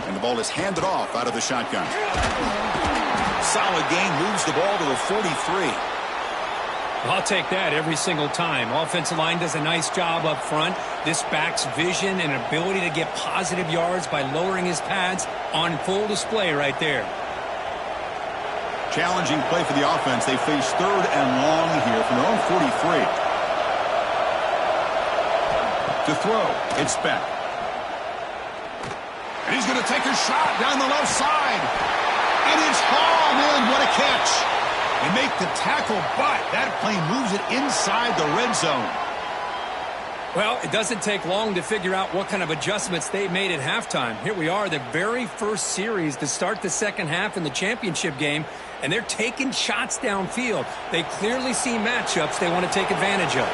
And the ball is handed off out of the shotgun. Solid gain, moves the ball to the 43. I'll take that every single time. Offensive line does a nice job up front. This back's vision and ability to get positive yards by lowering his pads on full display right there. Challenging play for the offense. They face 3rd and long here from their own 43. To throw, it's Beck. And he's going to take a shot down the left side. And it's hauled in. What a catch. They make the tackle, but that play moves it inside the red zone. Well, it doesn't take long to figure out what kind of adjustments they made at halftime. Here we are, the very first series to start the second half in the championship game, and they're taking shots downfield. They clearly see matchups they want to take advantage of.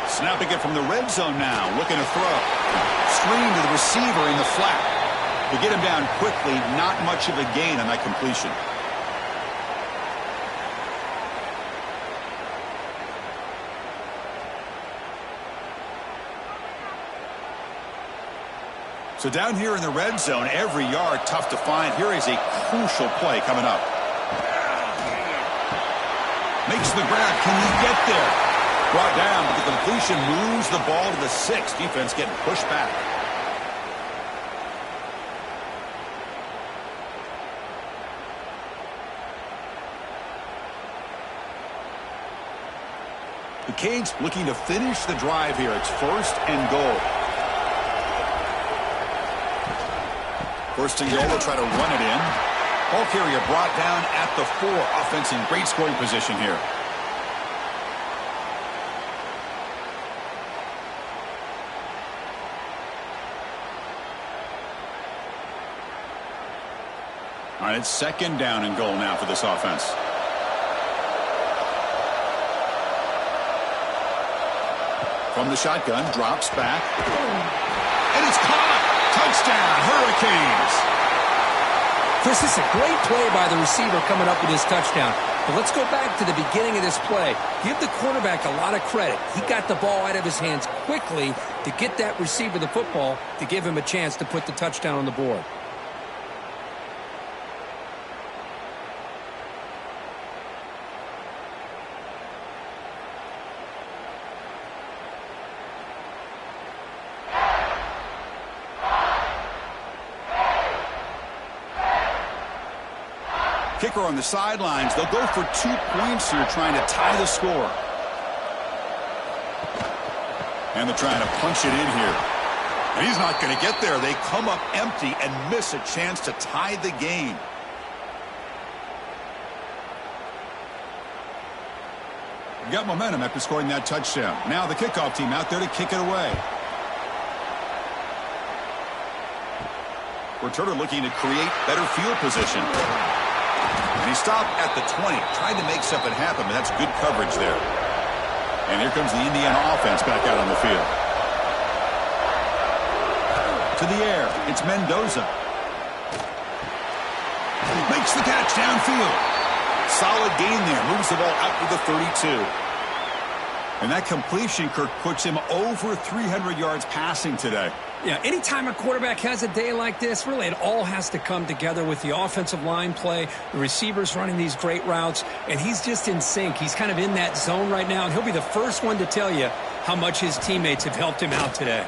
Snapping it from the red zone now, looking to throw. Screen to the receiver in the flat. To get him down quickly, not much of a gain on that completion. So down here in the red zone, every yard tough to find. Here is a crucial play coming up. Makes the grab. Can he get there? Brought down, but the completion moves the ball to the 6. Defense getting pushed back. The Canes looking to finish the drive here. It's 1st and goal. 1st and goal, they'll try to run it in. Ball carrier brought down at the 4. Offense in great scoring position here. All right, it's 2nd down and goal now for this offense. From the shotgun, drops back. And it's caught! Touchdown, Hurricanes! Chris, this is a great play by the receiver coming up with his touchdown. But let's go back to the beginning of this play. Give the quarterback a lot of credit. He got the ball out of his hands quickly to get that receiver the football to give him a chance to put the touchdown on the board. Kicker on the sidelines. They'll go for 2 points here, trying to tie the score. And they're trying to punch it in here. And he's not going to get there. They come up empty and miss a chance to tie the game. You got momentum after scoring that touchdown. Now the kickoff team out there to kick it away. Returner looking to create better field position. And he stopped at the 20. Tried to make something happen, but that's good coverage there. And here comes the Indiana offense back out on the field. To the air. It's Mendoza. Makes the catch downfield. Solid gain there. Moves the ball out to the 32. And that completion, Kirk, puts him over 300 yards passing today. Yeah, anytime a quarterback has a day like this, really it all has to come together with the offensive line play, the receivers running these great routes, and he's just in sync. He's kind of in that zone right now, and he'll be the first one to tell you how much his teammates have helped him out today.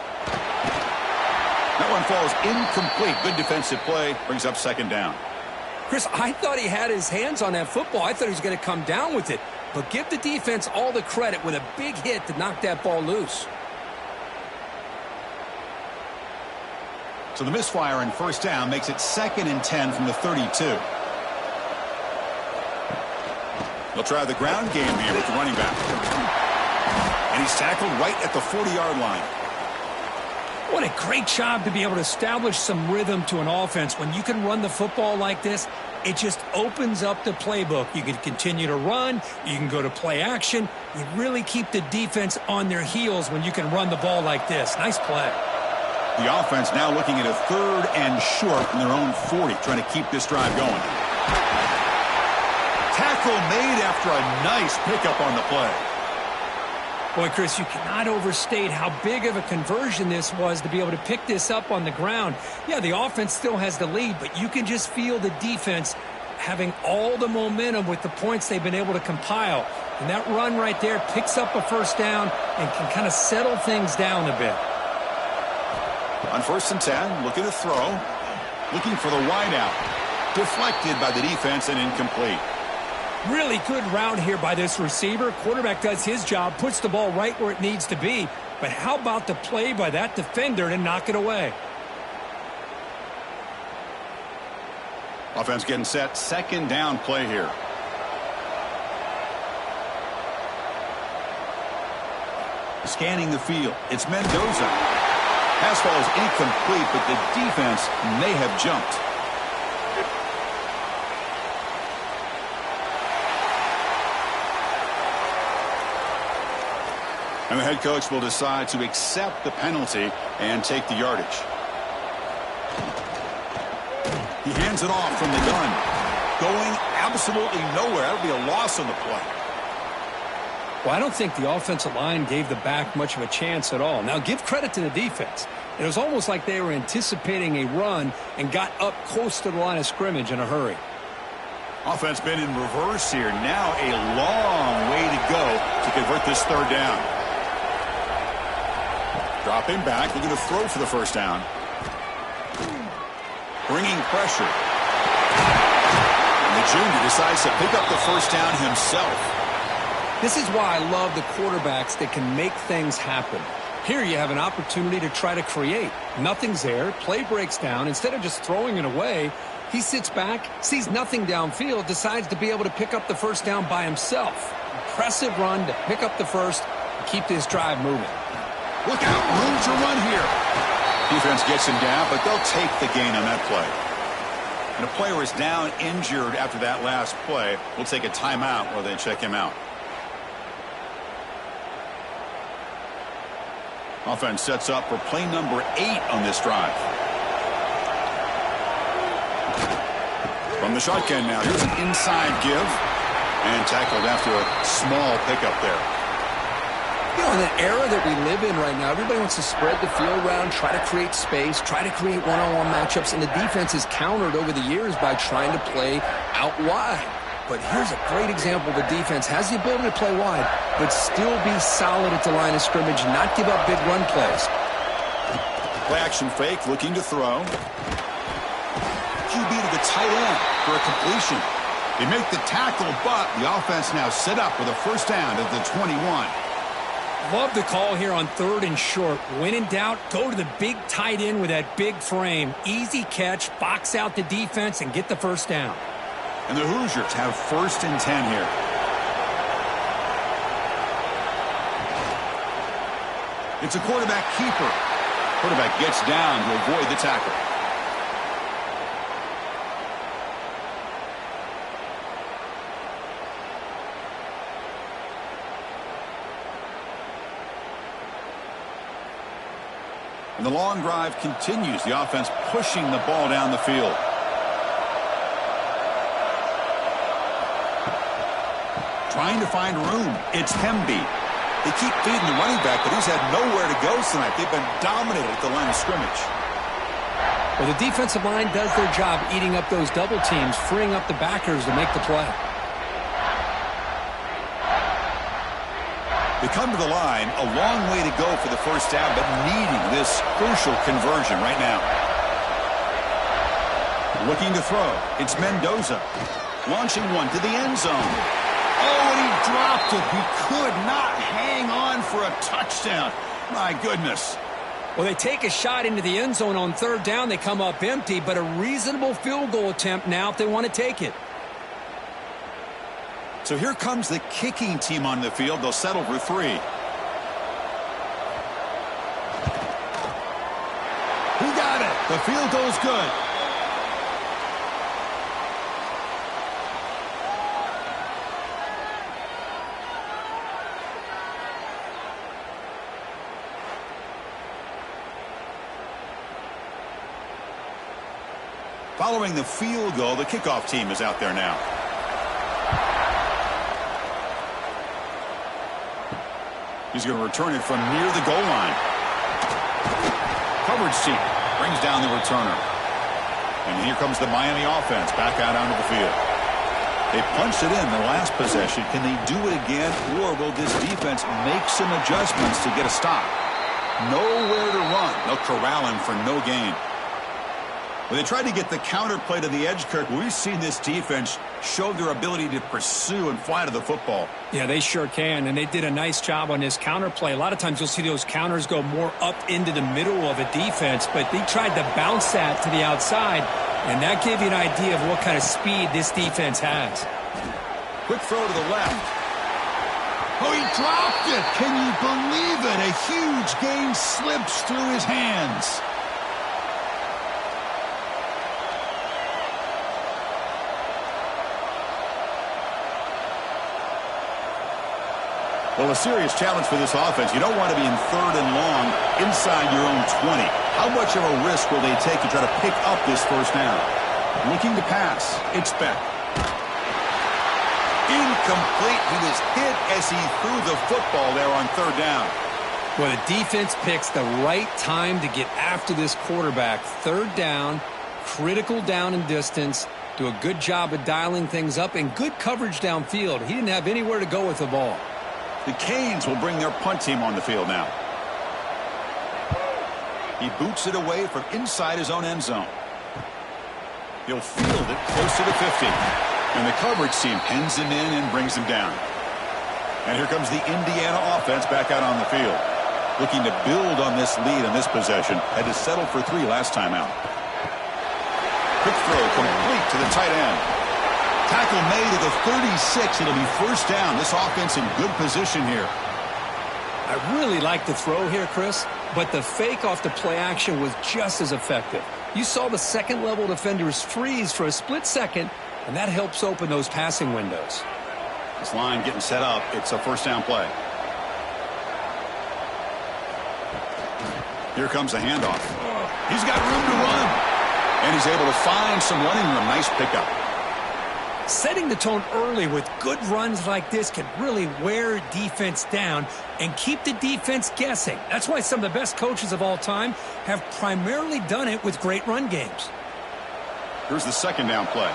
That one falls incomplete. Good defensive play. Brings up second down. Chris, I thought he had his hands on that football. I thought he was going to come down with it. But give the defense all the credit with a big hit to knock that ball loose. So the misfire on first down makes it 2nd and 10 from the 32. They'll try the ground game here with the running back. And he's tackled right at the 40-yard line. What a great job to be able to establish some rhythm to an offense. When you can run the football like this, it just opens up the playbook. You can continue to run. You can go to play action. You really keep the defense on their heels when you can run the ball like this. Nice play. The offense now looking at a 3rd and short from their own 40, trying to keep this drive going. Tackle made after a nice pickup on the play. Boy, Chris, you cannot overstate how big of a conversion this was to be able to pick this up on the ground. Yeah, the offense still has the lead, but you can just feel the defense having all the momentum with the points they've been able to compile. And that run right there picks up a first down and can kind of settle things down a bit. On 1st and 10, looking to throw. Looking for the wide out. Deflected by the defense and incomplete. Really good route here by this receiver. Quarterback does his job, puts the ball right where it needs to be. But how about the play by that defender to knock it away? Offense getting set. 2nd down play here. Scanning the field. It's Mendoza. Pass ball is incomplete, but the defense may have jumped. And the head coach will decide to accept the penalty and take the yardage. He hands it off from the gun. Going absolutely nowhere. That'll be a loss on the play. Well, I don't think the offensive line gave the back much of a chance at all. Now, give credit to the defense. It was almost like they were anticipating a run and got up close to the line of scrimmage in a hurry. Offense been in reverse here. Now a long way to go to convert this 3rd down. Dropping back, looking to throw for the first down. Bringing pressure. And the junior decides to pick up the first down himself. This is why I love the quarterbacks that can make things happen. Here you have an opportunity to try to create. Nothing's there. Play breaks down. Instead of just throwing it away, he sits back, sees nothing downfield, decides to be able to pick up the first down by himself. Impressive run to pick up the first and keep this drive moving. Look out, room to run here. Defense gets him down, but they'll take the gain on that play. And a player is down injured after that last play. We'll take a timeout while they check him out. Offense sets up for play number 8 on this drive. From the shotgun now, here's an inside give. And tackled after a small pickup there. You know, in the era that we live in right now, everybody wants to spread the field around, try to create space, try to create one-on-one matchups, and the defense is countered over the years by trying to play out wide. But here's a great example. The defense has the ability to play wide, but still be solid at the line of scrimmage, not give up big run plays. Play action fake, looking to throw. QB to the tight end for a completion. They make the tackle, but the offense now set up with a first down at the 21. Love the call here on 3rd and short. When in doubt, go to the big tight end with that big frame. Easy catch, box out the defense, and get the first down. And the Hoosiers have 1st and 10 here. It's a quarterback keeper. Quarterback gets down to avoid the tackle. And the long drive continues. The offense pushing the ball down the field. Trying to find room. It's Hemby. They keep feeding the running back, but he's had nowhere to go tonight. They've been dominated at the line of scrimmage. Well, the defensive line does their job eating up those double teams, freeing up the backers to make the play. They come to the line, a long way to go for the first down, but needing this crucial conversion right now. Looking to throw. It's Mendoza. Launching one to the end zone. Oh, and he dropped it. He could not hang on for a touchdown. My goodness. Well, they take a shot into the end zone on third down. They come up empty, but a reasonable field goal attempt now if they want to take it. So here comes the kicking team on the field. They'll settle for 3. He got it. The field goal's good. Following the field goal, the kickoff team is out there now. He's going to return it from near the goal line. Coverage team brings down the returner. And here comes the Miami offense back out onto the field. They punched it in the last possession. Can they do it again, or will this defense make some adjustments to get a stop? Nowhere to run. They'll corral him for no gain. Well, they tried to get the counter play to the edge, Kirk. We've seen this defense show their ability to pursue and fly to the football. Yeah, they sure can, and they did a nice job on this counter play. A lot of times you'll see those counters go more up into the middle of a defense, but they tried to bounce that to the outside, and that gave you an idea of what kind of speed this defense has. Quick throw to the left. Oh, he dropped it! Can you believe it? A huge gain slips through his hands. Well, a serious challenge for this offense. You don't want to be in third and long inside your own 20. How much of a risk will they take to try to pick up this first down? Looking to pass. It's Beck. Incomplete. He was hit as he threw the football there on third down. Well, the defense picks the right time to get after this quarterback. Third down, critical down and distance. Do a good job of dialing things up and good coverage downfield. He didn't have anywhere to go with the ball. The Canes will bring their punt team on the field now. He boots it away from inside his own end zone. He'll field it close to the 50. And the coverage team pins him in and brings him down. And here comes the Indiana offense back out on the field. Looking to build on this lead in this possession. Had to settle for 3 last time out. Quick throw complete to the tight end. Tackle made at the 36. It'll be first down. This offense in good position here. I really like the throw here, Chris, but the fake off the play action was just as effective. You saw the second-level defenders freeze for a split second, and that helps open those passing windows. This line getting set up. It's a first down play. Here comes the handoff. He's got room to run. And he's able to find some running room. Nice pickup. Setting the tone early with good runs like this can really wear defense down and keep the defense guessing. That's why some of the best coaches of all time have primarily done it with great run games. Here's the second down play.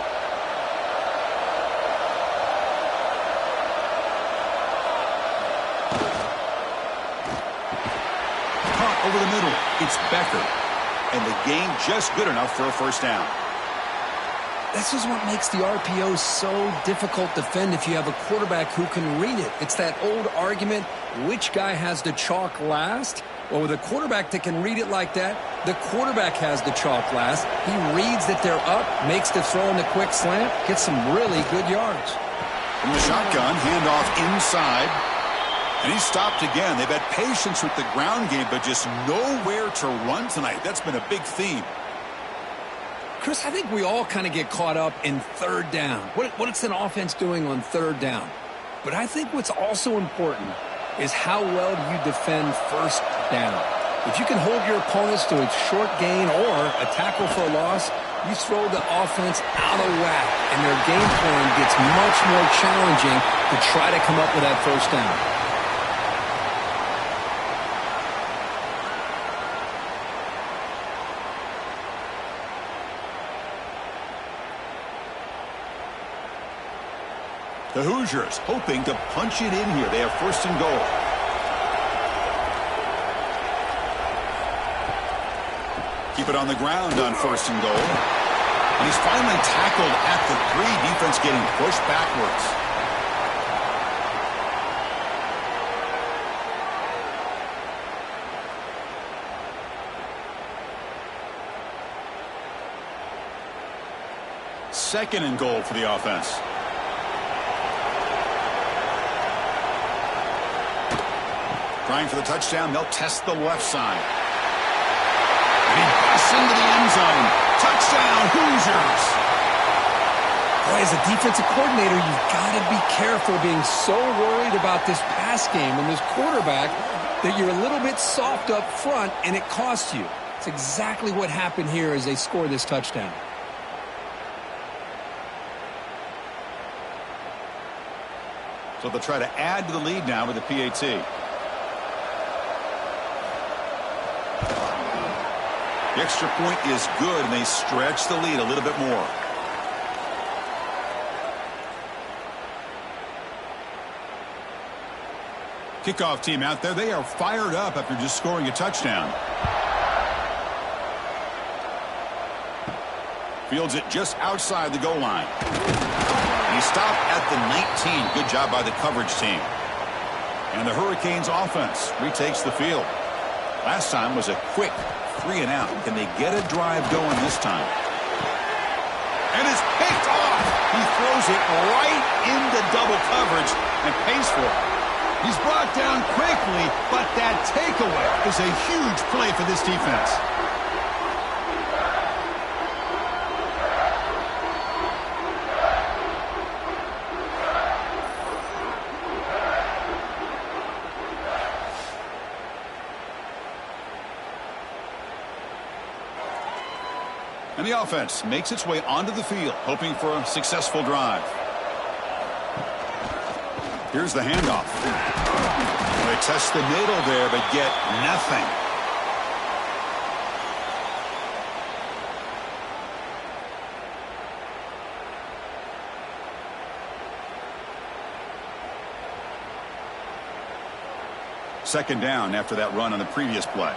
Caught over the middle. It's Becker. And the gain just good enough for a first down. This is what makes the RPO so difficult to defend if you have a quarterback who can read it. It's that old argument, which guy has the chalk last? Well, with a quarterback that can read it like that, the quarterback has the chalk last. He reads that they're up, makes the throw in the quick slant, gets some really good yards. From the shotgun, handoff inside. And he stopped again. They've had patience with the ground game, but just nowhere to run tonight. That's been a big theme. Chris, I think we all kind of get caught up in third down. What's an offense doing on third down? But I think what's also important is how well do you defend first down. If you can hold your opponents to a short gain or a tackle for a loss, you throw the offense out of whack, and their game plan gets much more challenging to try to come up with that first down. The Hoosiers hoping to punch it in here. They have first and goal. Keep it on the ground on first and goal. And he's finally tackled at the 3. Defense getting pushed backwards. Second and goal for the offense. Trying for the touchdown, they'll test the left side. And he busts into the end zone. Touchdown, Hoosiers! Boy, as a defensive coordinator, you've got to be careful being so worried about this pass game and this quarterback that you're a little bit soft up front and it costs you. It's exactly what happened here as they score this touchdown. So they'll try to add to the lead now with the PAT. The extra point is good, and they stretch the lead a little bit more. Kickoff team out there. They are fired up after just scoring a touchdown. Fields it just outside the goal line. And he stopped at the 19. Good job by the coverage team. And the Hurricanes offense retakes the field. Last time was a quick 3 and out. Can they get a drive going this time? And it's picked off. He throws it right into double coverage and pays for it. He's brought down quickly, but that takeaway is a huge play for this defense. And the offense makes its way onto the field, hoping for a successful drive. Here's the handoff. They test the middle there, but get nothing. Second down after that run on the previous play.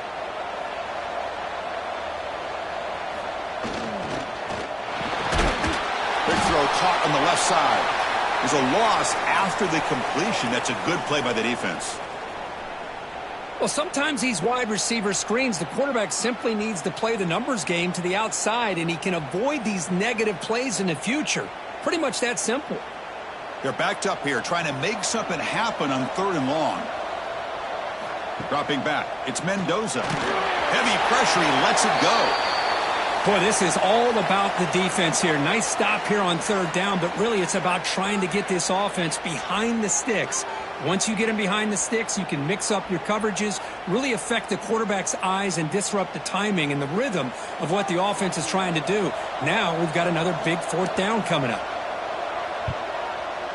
Big throw caught on the left side. There's a loss after the completion. That's a good play by the defense. Well, sometimes these wide receiver screens, the quarterback simply needs to play the numbers game to the outside, and he can avoid these negative plays in the future. Pretty much that simple. They're backed up here, trying to make something happen on 3rd and long. Dropping back, it's Mendoza. Heavy pressure, he lets it go. Boy, this is all about the defense here. Nice stop here on 3rd down, but really it's about trying to get this offense behind the sticks. Once you get them behind the sticks, you can mix up your coverages, really affect the quarterback's eyes and disrupt the timing and the rhythm of what the offense is trying to do. Now we've got another big 4th down coming up.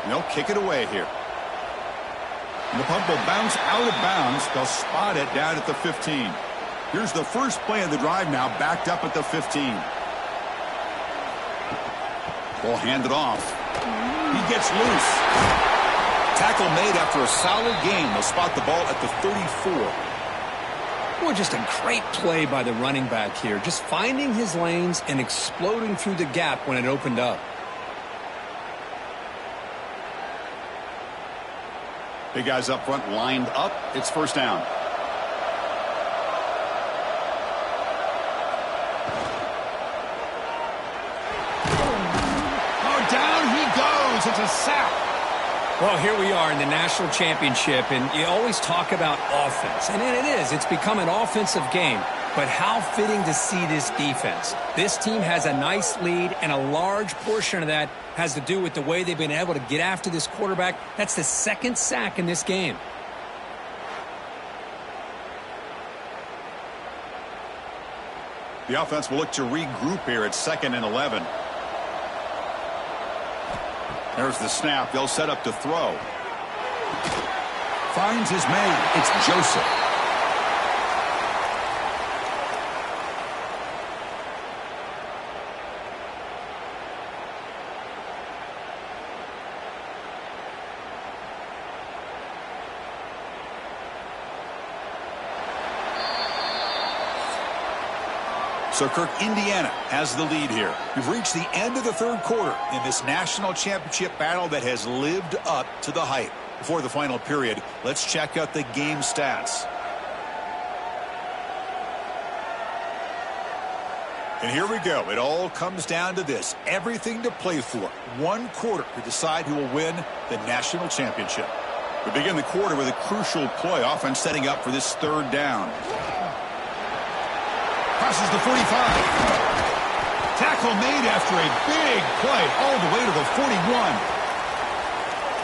And they'll kick it away here. And the punt will bounce out of bounds. They'll spot it down at the 15. Here's the first play of the drive now, backed up at the 15. Ball handed off. He gets loose. Tackle made after a solid gain. They'll spot the ball at the 34. Boy, just a great play by the running back here. Just finding his lanes and exploding through the gap when it opened up. Big guys up front lined up. It's first down. It's a sack. Well, here we are in the national championship, and you always talk about offense. And it is. It's become an offensive game. But how fitting to see this defense. This team has a nice lead, and a large portion of that has to do with the way they've been able to get after this quarterback. That's the 2nd sack in this game. The offense will look to regroup here at 2nd and 11. There's the snap. They'll set up to throw. Finds his man. It's Joseph. So, Kirk, Indiana has the lead here. We've reached the end of the third quarter in this national championship battle that has lived up to the hype. Before the final period, let's check out the game stats. And here we go. It all comes down to this. Everything to play for. 1 quarter to decide who will win the national championship. We begin the quarter with a crucial play. Offense setting up for this 3rd down. Crosses the 45. Tackle made after a big play all the way to the 41.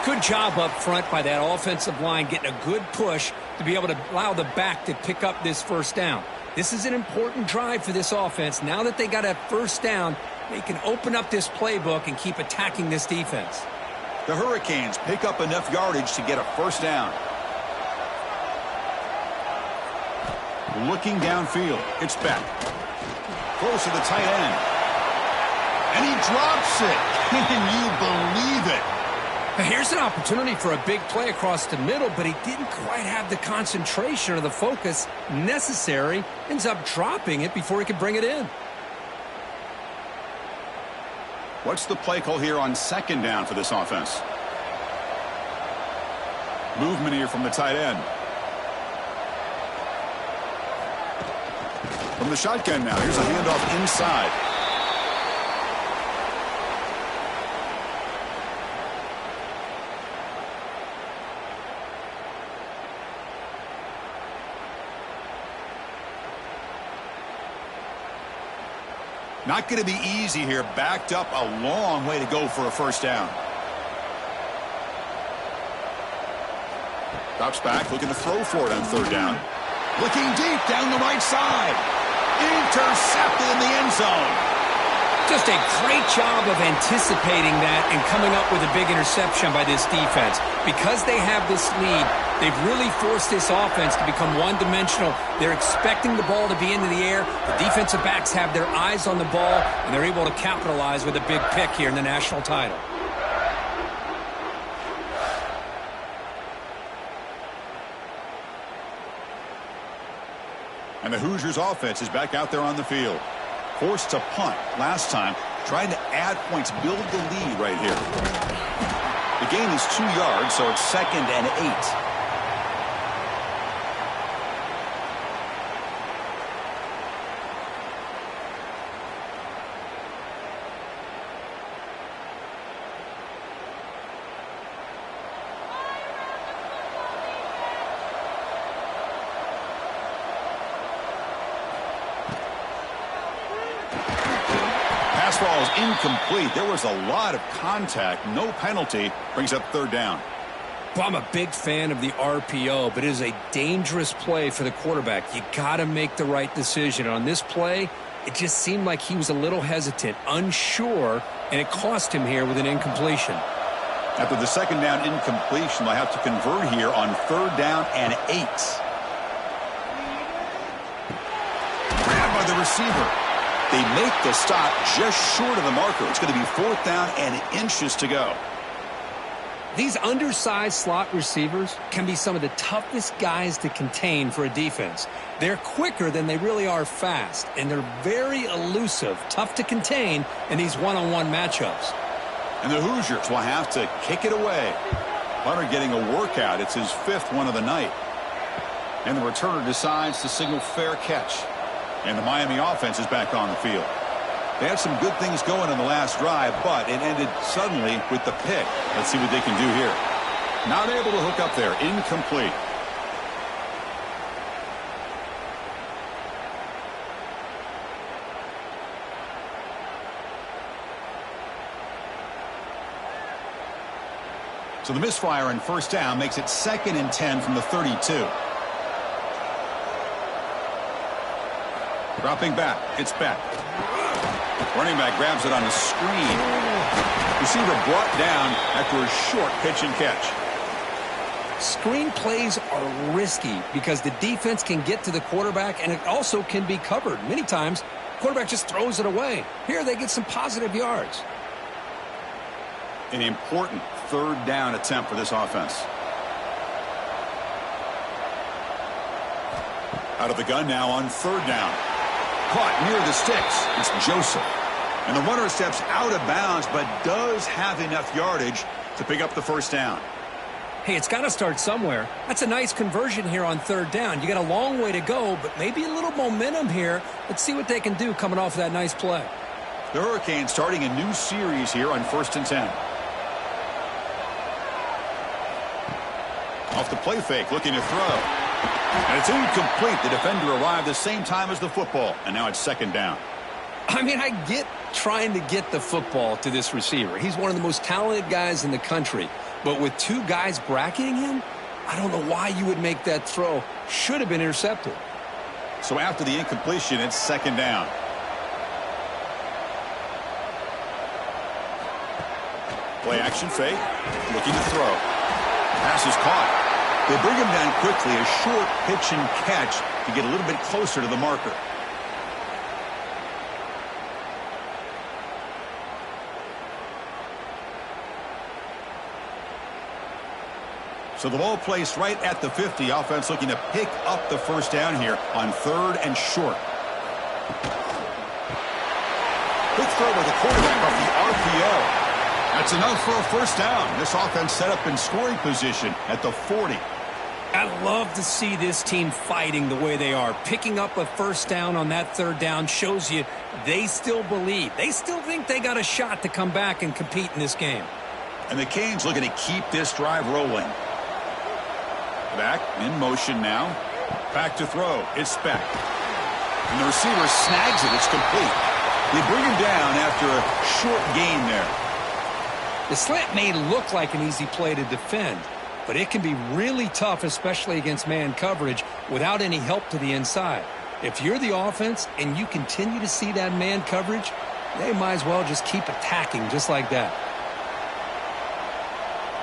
Good job up front by that offensive line, getting a good push to be able to allow the back to pick up this 1st down. This is an important drive for this offense. Now that they got a 1st down, they can open up this playbook and keep attacking this defense. The Hurricanes pick up enough yardage to get a 1st down. Looking downfield. It's back. Close to the tight end. And he drops it. Can you believe it? Here's an opportunity for a big play across the middle, but he didn't quite have the concentration or the focus necessary. Ends up dropping it before he could bring it in. What's the play call here on 2nd down for this offense? Movement here from the tight end. From the shotgun now. Here's a handoff inside. Not going to be easy here. Backed up a long way to go for a 1st down. Drops back, looking to throw for it on 3rd down. Looking deep down the right side. Intercepted in the end zone. Just a great job of anticipating that and coming up with a big interception by this defense. Because they have this lead, they've really forced this offense to become one-dimensional. They're expecting the ball to be into the air. The defensive backs have their eyes on the ball, and they're able to capitalize with a big pick here in the national title. And the Hoosiers offense is back out there on the field. Forced to punt last time, trying to add points, build the lead right here. The gain is 2 yards, so it's 2nd and 8. Ball is incomplete. There was a lot of contact. No penalty. Brings up 3rd down. Well, I'm a big fan of the RPO, but it is a dangerous play for the quarterback. You got to make the right decision. On this play, it just seemed like he was a little hesitant, unsure, and it cost him here with an incompletion. After the 2nd down incompletion, they'll have to convert here on 3rd down and 8. Grabbed by the receiver. They make the stop just short of the marker. It's going to be 4th down and inches to go. These undersized slot receivers can be some of the toughest guys to contain for a defense. They're quicker than they really are fast, and they're very elusive, tough to contain in these one-on-one matchups. And the Hoosiers will have to kick it away. Hunter getting a workout. It's his 5th one of the night. And the returner decides to signal fair catch. And the Miami offense is back on the field. They had some good things going in the last drive, but it ended suddenly with the pick. Let's see what they can do here. Not able to hook up there. Incomplete. So the misfire on 1st down makes it 2nd and 10 from the 32. Dropping back. It's Beck. Running back grabs it on the screen. Receiver brought down after a short pitch and catch. Screen plays are risky because the defense can get to the quarterback, and it also can be covered. Many times, the quarterback just throws it away. Here, they get some positive yards. An important third down attempt for this offense. Out of the gun now on third down. Caught near the sticks. It's Joseph. And the runner steps out of bounds, but does have enough yardage to pick up the first down. Hey, it's got to start somewhere. That's a nice conversion here on third down. You got a long way to go, but maybe a little momentum here. Let's see what they can do coming off of that nice play. The Hurricanes starting a new series here on 1st and 10. Off the play fake, looking to throw. And it's incomplete. The defender arrived the same time as the football, and now it's second down. I mean, I get trying to get the football to this receiver. He's one of the most talented guys in the country. But with two guys bracketing him, I don't know why you would make that throw. Should have been intercepted. So after the incompletion, it's second down. Play action fake. Looking to throw. Pass is caught. They bring him down quickly. A short pitch and catch to get a little bit closer to the marker. So the ball placed right at the 50. Offense looking to pick up the first down here on third and short. Quick throw by the quarterback off the RPO. That's enough for a first down. This offense set up in scoring position at the 40. I love to see this team fighting the way they are. Picking up a first down on that third down shows you they still believe. They still think they got a shot to come back and compete in this game. And the Canes looking to keep this drive rolling. Back in motion now. Back to throw. It's Beck. And the receiver snags it. It's complete. They bring him down after a short gain there. The slant may look like an easy play to defend, but it can be really tough, especially against man coverage, without any help to the inside. If you're the offense and you continue to see that man coverage, they might as well just keep attacking just like that.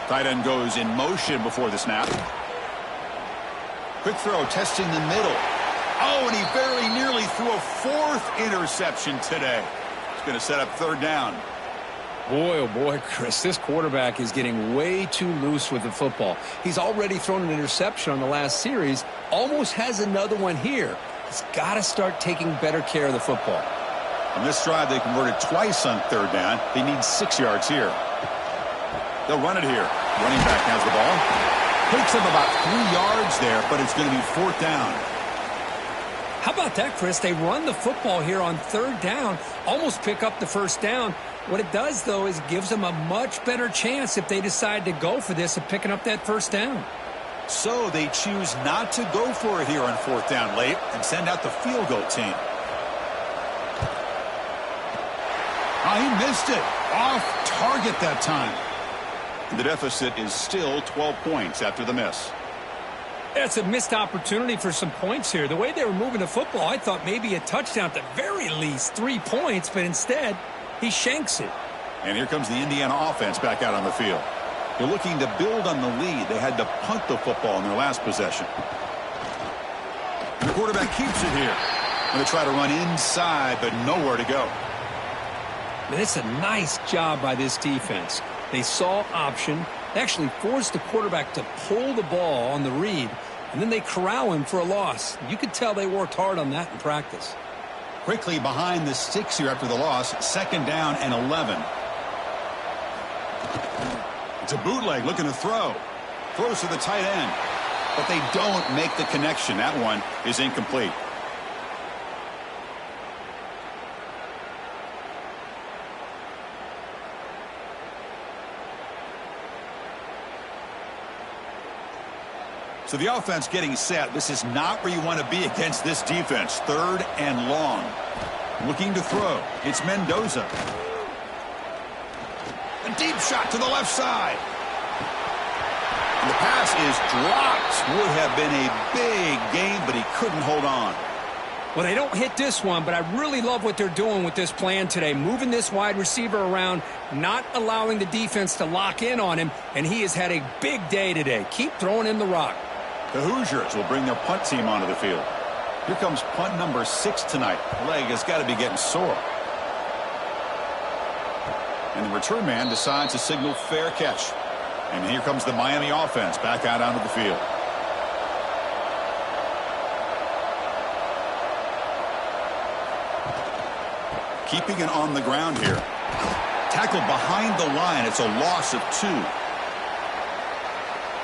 Tight end goes in motion before the snap. Quick throw, testing the middle. Oh, and he very nearly threw a fourth interception today. It's going to set up third down. Boy, oh boy, Chris, this quarterback is getting way too loose with the football. He's already thrown an interception on the last series, almost has another one here. He's got to start taking better care of the football. On this drive, they converted twice on third down. They need 6 yards here. They'll run it here. Running back has the ball. Takes him about 3 yards there, but it's going to be fourth down. How about that, Chris? They run the football here on third down, almost pick up the first down. What it does, though, is gives them a much better chance if they decide to go for this of picking up that first down. So they choose not to go for it here on fourth down late and send out the field goal team. Oh, he missed it. Off target that time. The deficit is still 12 points after the miss. It's a missed opportunity for some points here. The way they were moving the football, I thought maybe a touchdown at the very least, 3 points, but instead he shanks it. And here comes the Indiana offense back out on the field. They're looking to build on the lead. They had to punt the football in their last possession. And the quarterback keeps it here. Going to try to run inside, but nowhere to go. And it's a nice job by this defense. They saw option. They actually forced the quarterback to pull the ball on the read, and then they corral him for a loss. You could tell they worked hard on that in practice. Quickly behind the sticks here after the loss. Second down and 11. It's a bootleg looking to throw. Throws to the tight end. But they don't make the connection. That one is incomplete. So the offense getting set. This is not where you want to be against this defense. Third and long. Looking to throw. It's Mendoza. A deep shot to the left side. And the pass is dropped. Would have been a big gain, but he couldn't hold on. Well, they don't hit this one, but I really love what they're doing with this plan today. Moving this wide receiver around, not allowing the defense to lock in on him, and he has had a big day today. Keep throwing him the rock. The Hoosiers will bring their punt team onto the field. Here comes punt number 6 tonight. The leg has got to be getting sore. And the return man decides to signal fair catch. And here comes the Miami offense back out onto the field. Keeping it on the ground here. Tackled behind the line. It's a loss of 2.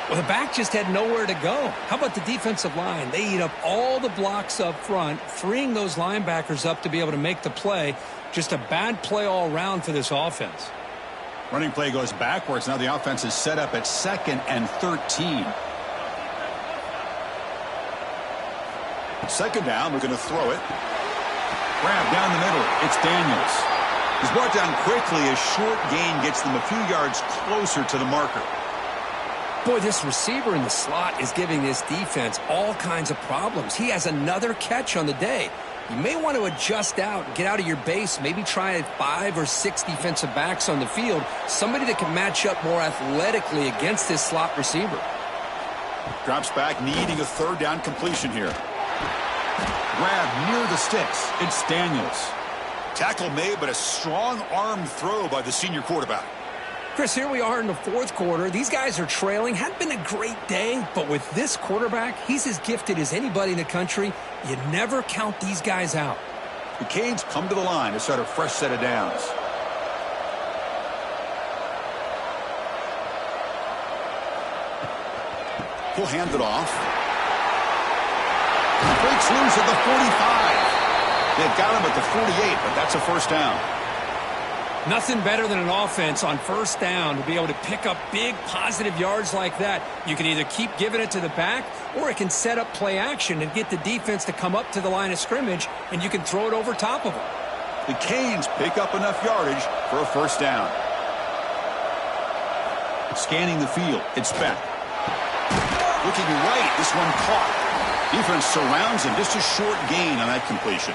Well, the back just had nowhere to go. How about the defensive line? They eat up all the blocks up front, freeing those linebackers up to be able to make the play. Just a bad play all around for this offense. Running play goes backwards. Now the offense is set up at 2nd and 13. 2nd down. We're going to throw it. Grab down the middle. It's Daniels. He's brought down quickly. A short gain gets them a few yards closer to the marker. Boy, this receiver in the slot is giving this defense all kinds of problems. He has another catch on the day. You may want to adjust out, get out of your base, maybe try 5 or 6 defensive backs on the field, somebody that can match up more athletically against this slot receiver. Drops back, needing a 3rd down completion here. Grab near the sticks. It's Daniels. Tackle made, but a strong arm throw by the senior quarterback. Chris, here we are in the 4th quarter. These guys are trailing. Hadn't been a great day, but with this quarterback, he's as gifted as anybody in the country. You never count these guys out. The Canes come to the line to start a fresh set of downs. He'll hand it off. Breaks loose at the 45. They've got him at the 48, but that's a 1st down. Nothing better than an offense on 1st down to be able to pick up big positive yards like that. You can either keep giving it to the back, or it can set up play action and get the defense to come up to the line of scrimmage, and you can throw it over top of them. The Canes pick up enough yardage for a 1st down. Scanning the field, it's Beck. Looking right, this one caught. Defense surrounds him, just a short gain on that completion.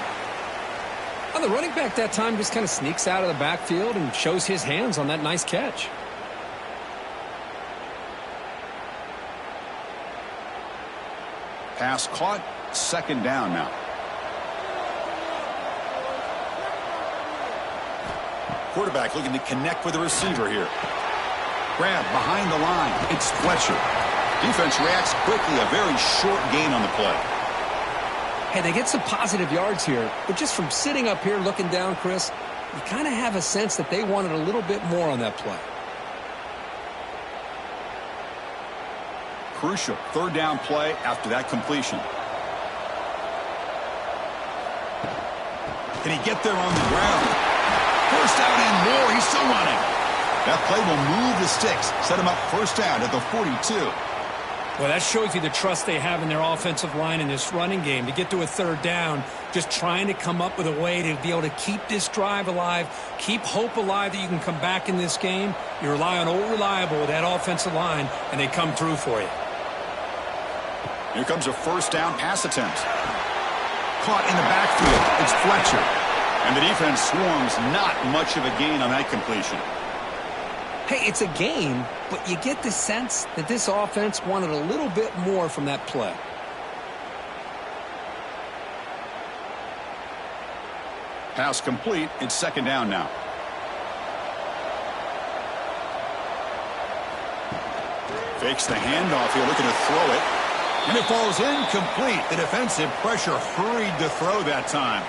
Well, the running back that time just kind of sneaks out of the backfield and shows his hands on that nice catch. Pass caught, 2nd down now. Quarterback looking to connect with the receiver here. Grab behind the line. It's Fletcher. Defense reacts quickly. A very short gain on the play. Hey, they get some positive yards here, but just from sitting up here looking down, Chris, you kind of have a sense that they wanted a little bit more on that play. Crucial 3rd down play after that completion. Can he get there on the ground? 1st down and more. He's still running. That play will move the sticks, set him up 1st down at the 42. Well, that shows you the trust they have in their offensive line in this running game. To get to a 3rd down, just trying to come up with a way to be able to keep this drive alive, keep hope alive that you can come back in this game. You rely on old reliable with that offensive line, and they come through for you. Here comes a 1st down pass attempt. Caught in the backfield. It's Fletcher. And the defense swarms. Not much of a gain on that completion. Hey, it's a game, but you get the sense that this offense wanted a little bit more from that play. Pass complete. It's 2nd down now. Fakes the handoff here, looking to throw it. And it falls incomplete. The defensive pressure hurried to throw that time.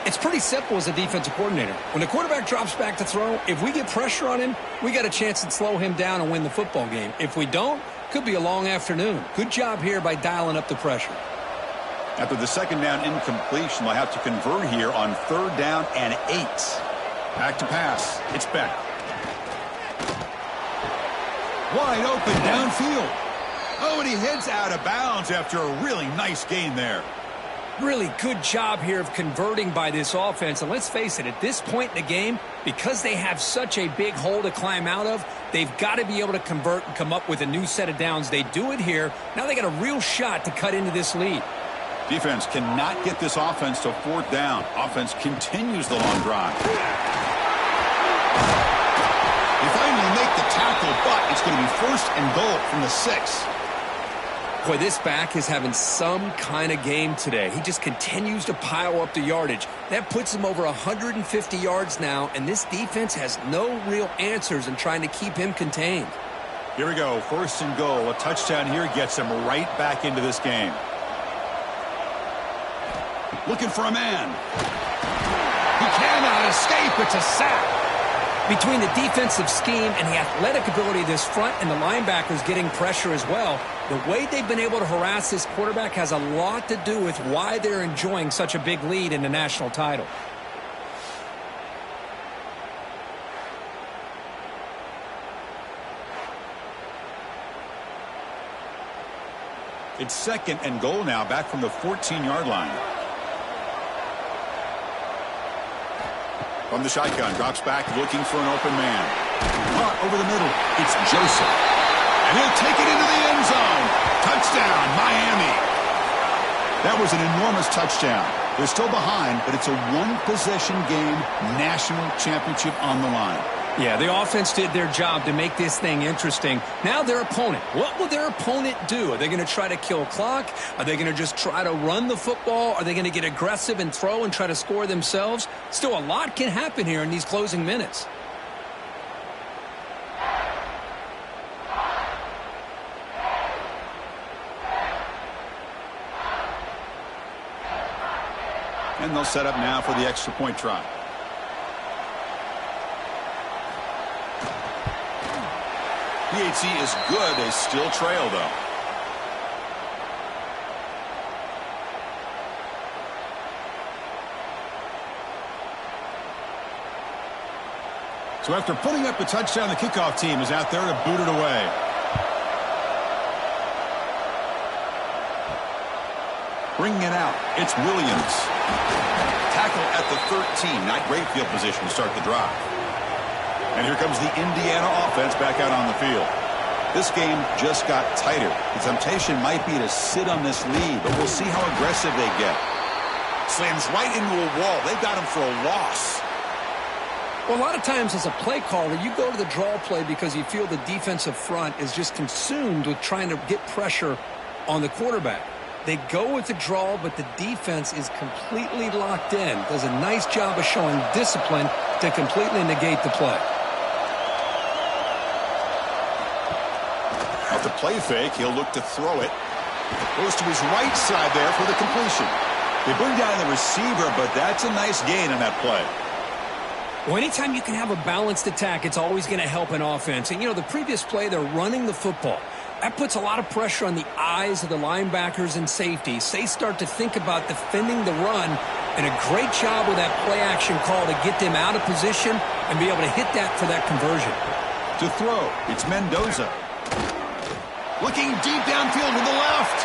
It's pretty simple as a defensive coordinator. When the quarterback drops back to throw, if we get pressure on him, we got a chance to slow him down and win the football game. If we don't, could be a long afternoon. Good job here by dialing up the pressure. After the 2nd down incompletion, they'll have to convert here on 3rd down and 8. Back to pass. It's Beck. Wide open downfield. Oh, and he heads out of bounds after a really nice gain there. Really good job here of converting by this offense. And let's face it, at this point in the game, because they have such a big hole to climb out of, they've got to be able to convert and come up with a new set of downs. They do it here. Now they got a real shot to cut into this lead. Defense cannot get this offense to fourth down. Offense continues the long drive. They finally make the tackle, but it's going to be first and goal from the 6. Boy, this back is having some kind of game today. He just continues to pile up the yardage. That puts him over 150 yards now, and this defense has no real answers in trying to keep him contained. Here we go, first and goal. A touchdown here gets him right back into this game. Looking for a man. He cannot escape. It's a sack. Between the defensive scheme and the athletic ability of this front and the linebackers getting pressure as well, the way they've been able to harass this quarterback has a lot to do with why they're enjoying such a big lead in the national title. It's second and goal now, back from the 14-yard line. From the shotgun, drops back, looking for an open man. Caught over the middle. It's Joseph. And he'll take it into the end zone. Touchdown, Miami. That was an enormous touchdown. They're still behind, but it's a one-possession game, national championship on the line. Yeah, the offense did their job to make this thing interesting. Now their opponent. What will their opponent do? Are they going to try to kill clock? Are they going to just try to run the football? Are they going to get aggressive and throw and try to score themselves? Still, a lot can happen here in these closing minutes. And they'll set up now for the extra point try. PHC is good. They still trail, though. So after putting up the touchdown, the kickoff team is out there to boot it away. Bringing it out, it's Williams. Tackle at the 13. Not great field position to start the drive. And here comes the Indiana offense back out on the field. This game just got tighter. The temptation might be to sit on this lead, but we'll see how aggressive they get. Slams right into a wall. They got him for a loss. Well, a lot of times as a play caller, you go to the draw play because you feel the defensive front is just consumed with trying to get pressure on the quarterback. They go with the draw, but the defense is completely locked in. Does a nice job of showing discipline to completely negate the play. Off the play fake, he'll look to throw it. Goes to his right side there for the completion. They bring down the receiver, but that's a nice gain on that play. Well, anytime you can have a balanced attack, it's always going to help an offense. And, you know, the previous play, they're running the football. That puts a lot of pressure on the eyes of the linebackers and safeties. They start to think about defending the run, and a great job with that play-action call to get them out of position and be able to hit that for that conversion. To throw, it's Mendoza. Looking deep downfield with the left.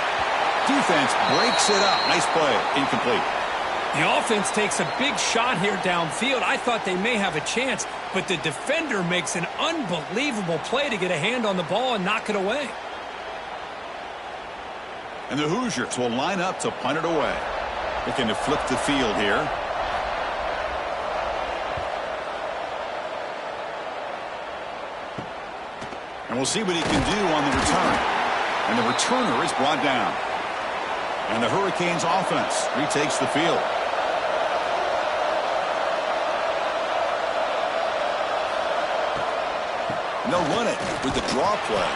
Defense breaks it up. Nice play. Incomplete. The offense takes a big shot here downfield. I thought they may have a chance, but the defender makes an unbelievable play to get a hand on the ball and knock it away. And the Hoosiers will line up to punt it away. Looking to flip the field here. And we'll see what he can do on the return. And the returner is brought down. And the Hurricanes offense retakes the field. And they'll run it with the draw play.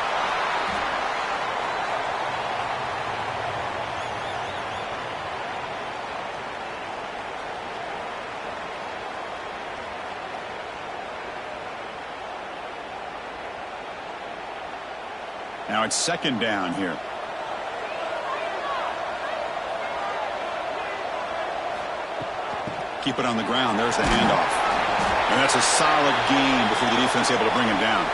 Now it's second down here. Keep it on the ground. There's the handoff. And that's a solid gain before the defense able to bring him down.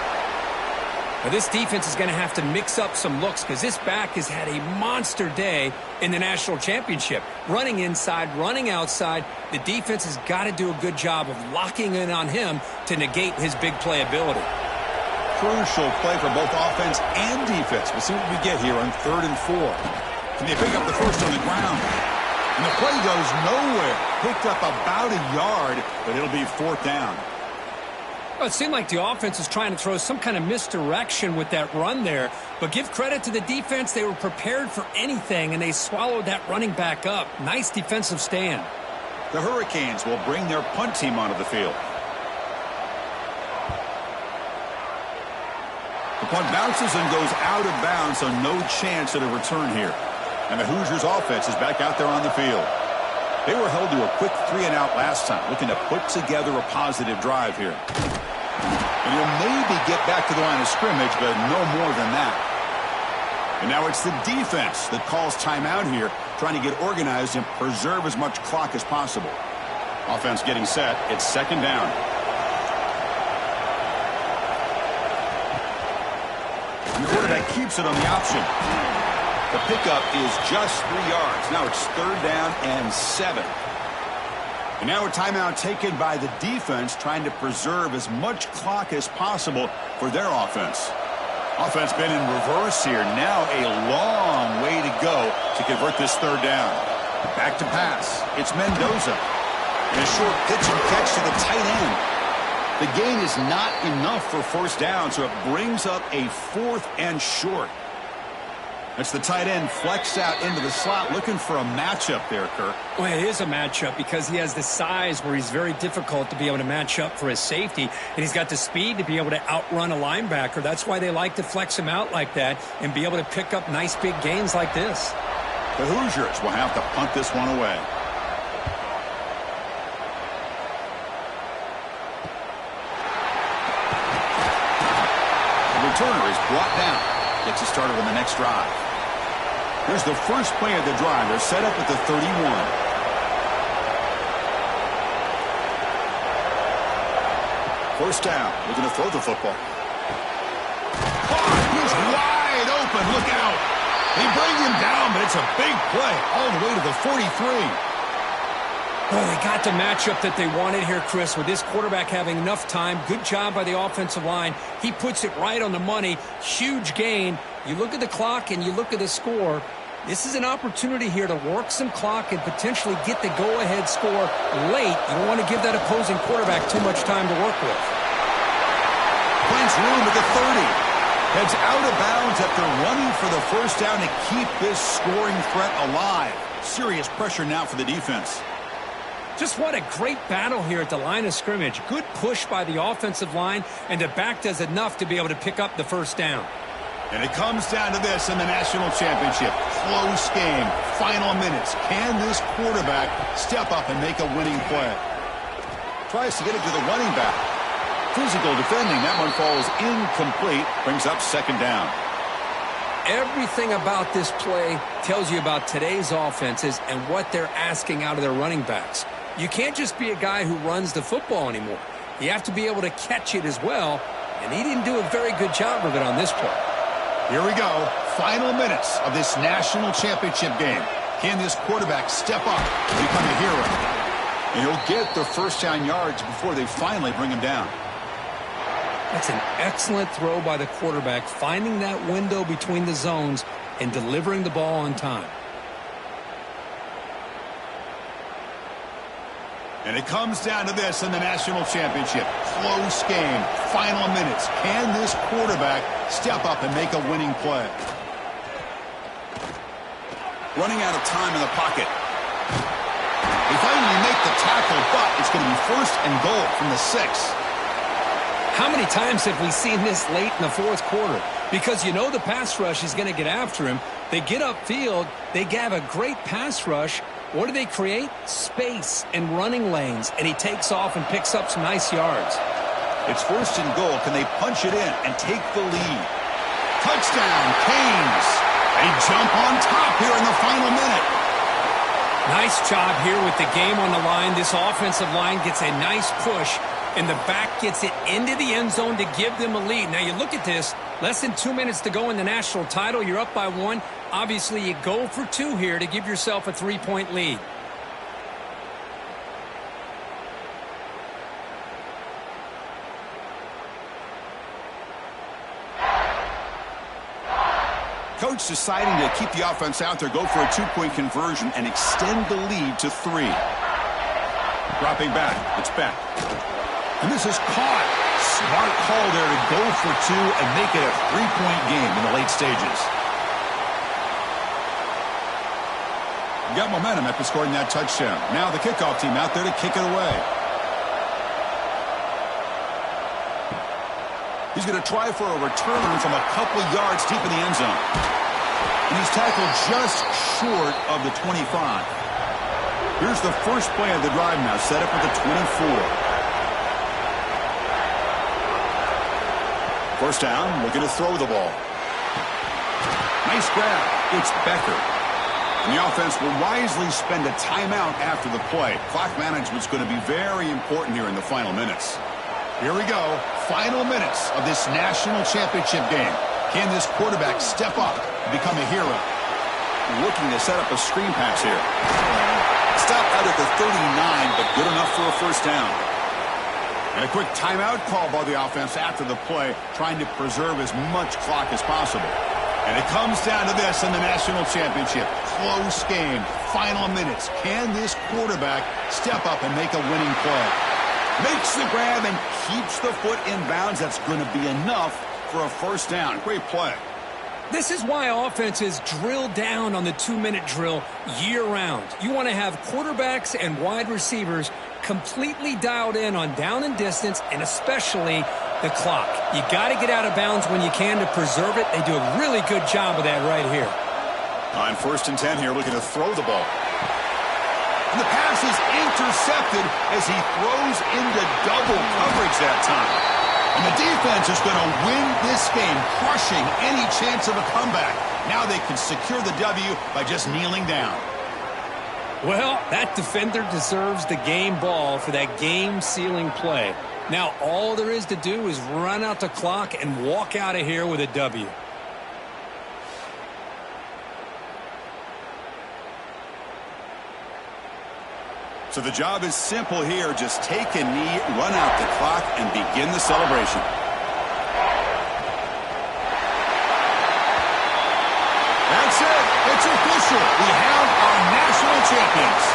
Now this defense is going to have to mix up some looks because this back has had a monster day in the national championship. Running inside, running outside. The defense has got to do a good job of locking in on him to negate his big play ability. Crucial play for both offense and defense. We'll see what we get here on 3rd and 4. Can they pick up the first on the ground? And the play goes nowhere. Picked up about a yard, but it'll be 4th down. Well, it seemed like the offense was trying to throw some kind of misdirection with that run there. But give credit to the defense. They were prepared for anything, and they swallowed that running back up. Nice defensive stand. The Hurricanes will bring their punt team onto the field. The punt bounces and goes out of bounds, so no chance at a return here. And the Hoosiers offense is back out there on the field. They were held to a quick 3-and-out last time, looking to put together a positive drive here. And he'll maybe get back to the line of scrimmage, but no more than that. And now it's the defense that calls timeout here, trying to get organized and preserve as much clock as possible. Offense getting set. It's 2nd down. And the quarterback keeps it on the option. The pickup is just 3 yards. Now it's 3rd down and 7. And now a timeout taken by the defense, trying to preserve as much clock as possible for their offense. Offense been in reverse here. Now a long way to go to convert this 3rd down. Back to pass. It's Mendoza. And a short pitch and catch to the tight end. The gain is not enough for 1st down, so it brings up a 4th and short. That's the tight end flexed out into the slot, looking for a matchup there, Kirk. Well, it is a matchup because he has the size where he's very difficult to be able to match up for his safety, and he's got the speed to be able to outrun a linebacker. That's why they like to flex him out like that and be able to pick up nice big gains like this. The Hoosiers will have to punt this one away. The returner is brought down. Gets us started on the next drive. Here's the first play of the drive. They're set up at the 31. First down. Looking to throw the football. Caught. He's wide open. Look out. They bring him down, but it's a big play all the way to the 43. Well, they got the matchup that they wanted here, Chris, with this quarterback having enough time. Good job by the offensive line. He puts it right on the money. Huge gain. You look at the clock and you look at the score. This is an opportunity here to work some clock and potentially get the go-ahead score late. You don't want to give that opposing quarterback too much time to work with. Finds room at the 30. Heads out of bounds after running for the 1st down to keep this scoring threat alive. Serious pressure now for the defense. Just what a great battle here at the line of scrimmage. Good push by the offensive line, and the back does enough to be able to pick up the 1st down. And it comes down to this in the national championship. Close game. Final minutes. Can this quarterback step up and make a winning play? Tries to get it to the running back. Physical defending. That one falls incomplete. Brings up 2nd down. Everything about this play tells you about today's offenses and what they're asking out of their running backs. You can't just be a guy who runs the football anymore. You have to be able to catch it as well, and he didn't do a very good job of it on this play. Here we go. Final minutes of this national championship game. Can this quarterback step up and become a hero? And he'll get the 1st down yards before they finally bring him down. That's an excellent throw by the quarterback, finding that window between the zones and delivering the ball on time. And it comes down to this in the national championship. Close game. Final minutes. Can this quarterback step up and make a winning play? Running out of time in the pocket. They finally make the tackle, but it's going to be 1st and goal from the 6. How many times have we seen this late in the 4th quarter? Because you know the pass rush is going to get after him. They get upfield. They have a great pass rush. What do they create? Space and running lanes. And he takes off and picks up some nice yards. It's 1st and goal. Can they punch it in and take the lead? Touchdown, Canes. They jump on top here in the final minute. Nice job here with the game on the line. This offensive line gets a nice push, and the back gets it into the end zone to give them a lead. Now you look at this, less than 2 minutes to go in the national title. You're up by 1. Obviously, you go for 2 here to give yourself a 3-point lead. Coach deciding to keep the offense out there, go for a two-point conversion, and extend the lead to 3. Dropping back. It's back. And this is caught. Smart call there to go for 2 and make it a 3-point game in the late stages. Got momentum after scoring that touchdown. Now the kickoff team out there to kick it away. He's going to try for a return from a couple yards deep in the end zone. And he's tackled just short of the 25. Here's the first play of the drive now, set up at the 24. First down, looking to throw the ball. Nice grab. It's Becker. And the offense will wisely spend a timeout after the play. Clock management's going to be very important here in the final minutes. Here we go. Final minutes of this national championship game. Can this quarterback step up and become a hero? Looking to set up a screen pass here. Stop out at the 39, but good enough for a first down. And a quick timeout call by the offense after the play, trying to preserve as much clock as possible. And it comes down to this in the national championship. Close game. Final minutes. Can this quarterback step up and make a winning play? Makes the grab and keeps the foot in bounds. That's going to be enough for a first down. Great play. This is why offenses drill down on the 2-minute drill year-round. You want to have quarterbacks and wide receivers completely dialed in on down and distance, and especially the clock. You got to get out of bounds when you can to preserve it. They do a really good job of that right here. On 1st and 10 here, looking to throw the ball. And the pass is intercepted as he throws into double coverage that time. And the defense is going to win this game, crushing any chance of a comeback. Now they can secure the W by just kneeling down. Well, that defender deserves the game ball for that game-sealing play. Now all there is to do is run out the clock and walk out of here with a W. So the job is simple here. Just take a knee, run out the clock, and begin the celebration. That's it. It's official. We have our national champions.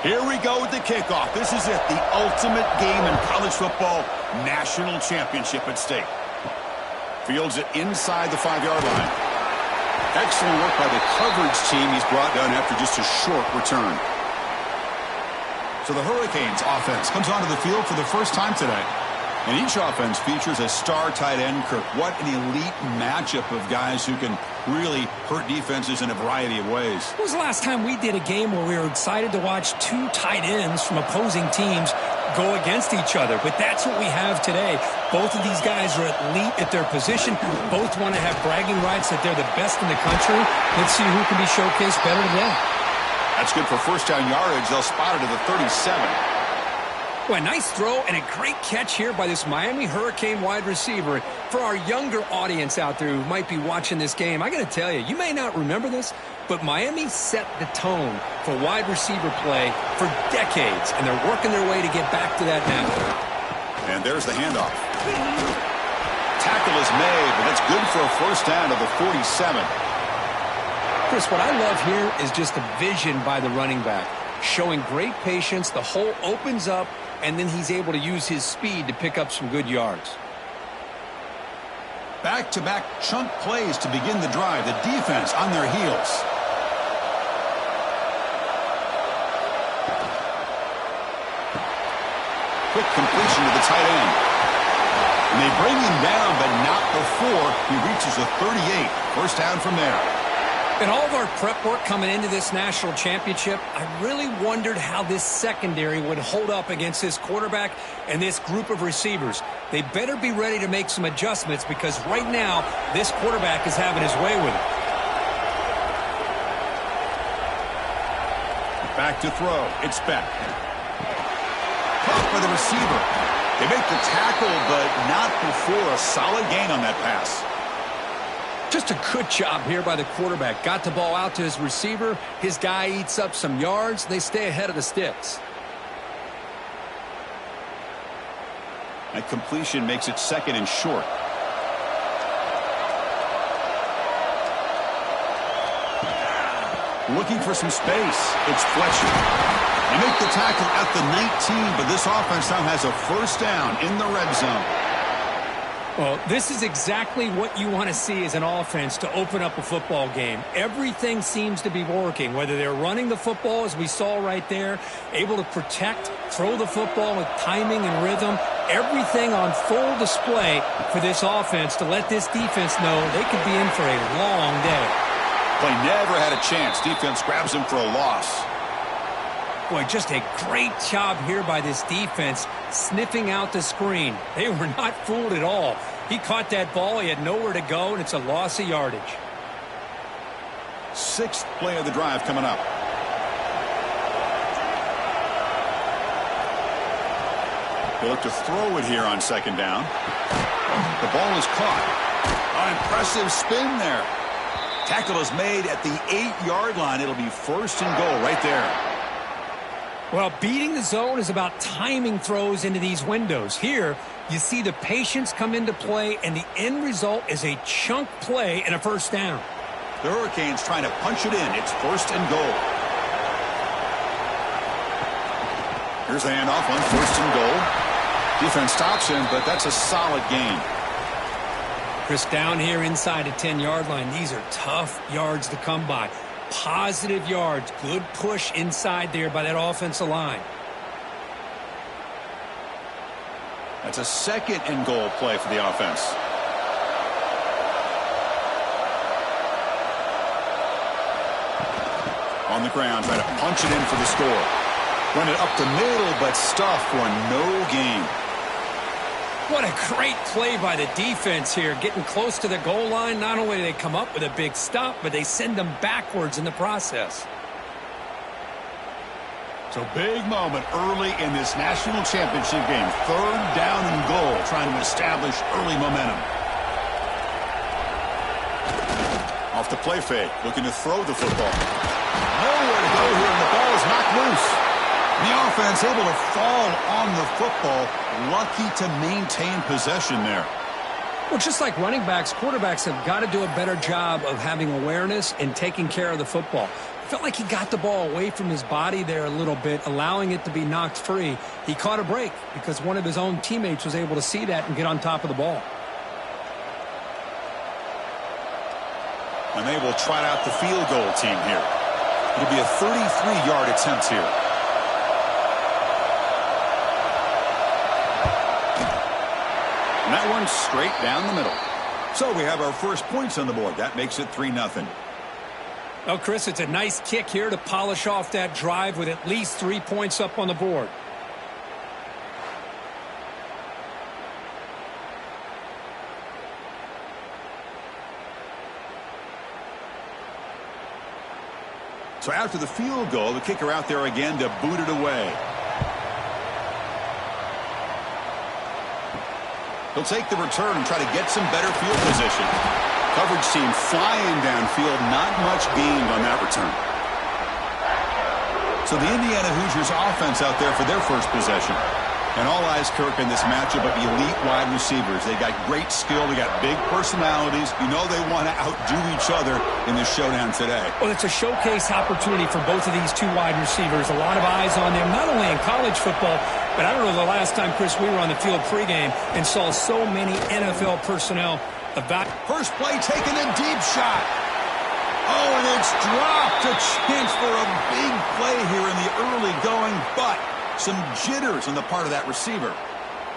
Here we go with the kickoff. This is it, the ultimate game in college football, national championship at stake. Fields it inside the 5-yard line. Excellent work by the coverage team. He's brought down after just a short return. So the Hurricanes offense comes onto the field for the first time today. And each offense features a star tight end, Kirk. What an elite matchup of guys who can really hurt defenses in a variety of ways. When was the last time we did a game where we were excited to watch 2 tight ends from opposing teams go against each other? But that's what we have today. Both of these guys are elite at their position. Both want to have bragging rights that they're the best in the country. Let's see who can be showcased better today. That's good for first down yardage. They'll spot it at the 37. Well, a nice throw and a great catch here by this Miami Hurricane wide receiver. For our younger audience out there who might be watching this game, I got to tell you, you may not remember this, but Miami set the tone for wide receiver play for decades, and they're working their way to get back to that now. And there's the handoff. Tackle is made, but that's good for a first down to the 47. Chris, what I love here is just the vision by the running back. Showing great patience, the hole opens up, and then he's able to use his speed to pick up some good yards. Back-to-back chunk plays to begin the drive. The defense on their heels. quick completion to the tight end. And they bring him down, but not before he reaches the 38. First down from there. In all of our prep work coming into this national championship, I really wondered how this secondary would hold up against this quarterback and this group of receivers. They better be ready to make some adjustments because right now, this quarterback is having his way with it. Back to throw. It's Beck. Caught by the receiver. They make the tackle, but not before a solid gain on that pass. Just a good job here by the quarterback. Got the ball out to his receiver. His guy eats up some yards. They stay ahead of the sticks. That completion makes it second and short. Looking for some space. It's Fletcher. They make the tackle at the 19, but this offense now has a first down in the red zone. Well, this is exactly what you want to see as an offense to open up a football game. Everything seems to be working, whether they're running the football, as we saw right there, able to protect, throw the football with timing and rhythm, everything on full display for this offense to let this defense know they could be in for a long day. Play never had a chance. Defense grabs him for a loss. Boy, just a great job here by this defense, sniffing out the screen. They were not fooled at all. He caught that ball. He had nowhere to go, and it's a loss of yardage. Sixth play of the drive coming up. They look to throw it here on second down. The ball is caught. An impressive spin there. Tackle is made at the 8-yard line. It'll be first and goal right there. Well, beating the zone is about timing throws into these windows. Here, you see the patience come into play, and the end result is a chunk play and a first down. The Hurricanes trying to punch it in. It's first and goal. Here's the handoff on first and goal. Defense stops him, but that's a solid gain. Chris, down here inside the 10-yard line, these are tough yards to come by. Positive yards, good push inside there by that offensive line. That's a second and goal play for the offense. On the ground, trying to punch it in for the score. Run it up the middle, but stuff for no gain. What a great play by the defense here, getting close to the goal line. Not only do they come up with a big stop, but they send them backwards in the process. So big moment early in this national championship game. Third down and goal, trying to establish early momentum. Off the play fake, looking to throw the football. Nowhere to go here, and the ball is knocked loose. The offense able to fall on the football, lucky to maintain possession there. Well, just like running backs, quarterbacks have got to do a better job of having awareness and taking care of the football. Felt like he got the ball away from his body there a little bit, allowing it to be knocked free. He caught a break because one of his own teammates was able to see that and get on top of the ball. And they will try out the field goal team here. It'll be a 33-yard attempt here. And that one's straight down the middle. So we have our first points on the board. That makes it 3-0. Well, Chris, it's a nice kick here to polish off that drive with at least 3 points up on the board. So after the field goal, the kicker out there again to boot it away. He'll take the return and try to get some better field position. Coverage team flying downfield, not much gained on that return. So the Indiana Hoosiers offense out there for their first possession. And all eyes, Kirk, in this matchup of elite wide receivers. They got great skill. They got big personalities. You know they want to outdo each other in this showdown today. Well, it's a showcase opportunity for both of these two wide receivers. A lot of eyes on them, not only in college football, but I don't know the last time, Chris, we were on the field pregame and saw so many NFL personnel about. First play taken, a deep shot. Oh, and it's dropped. A chance for a big play here in the early going, but Some jitters on the part of that receiver.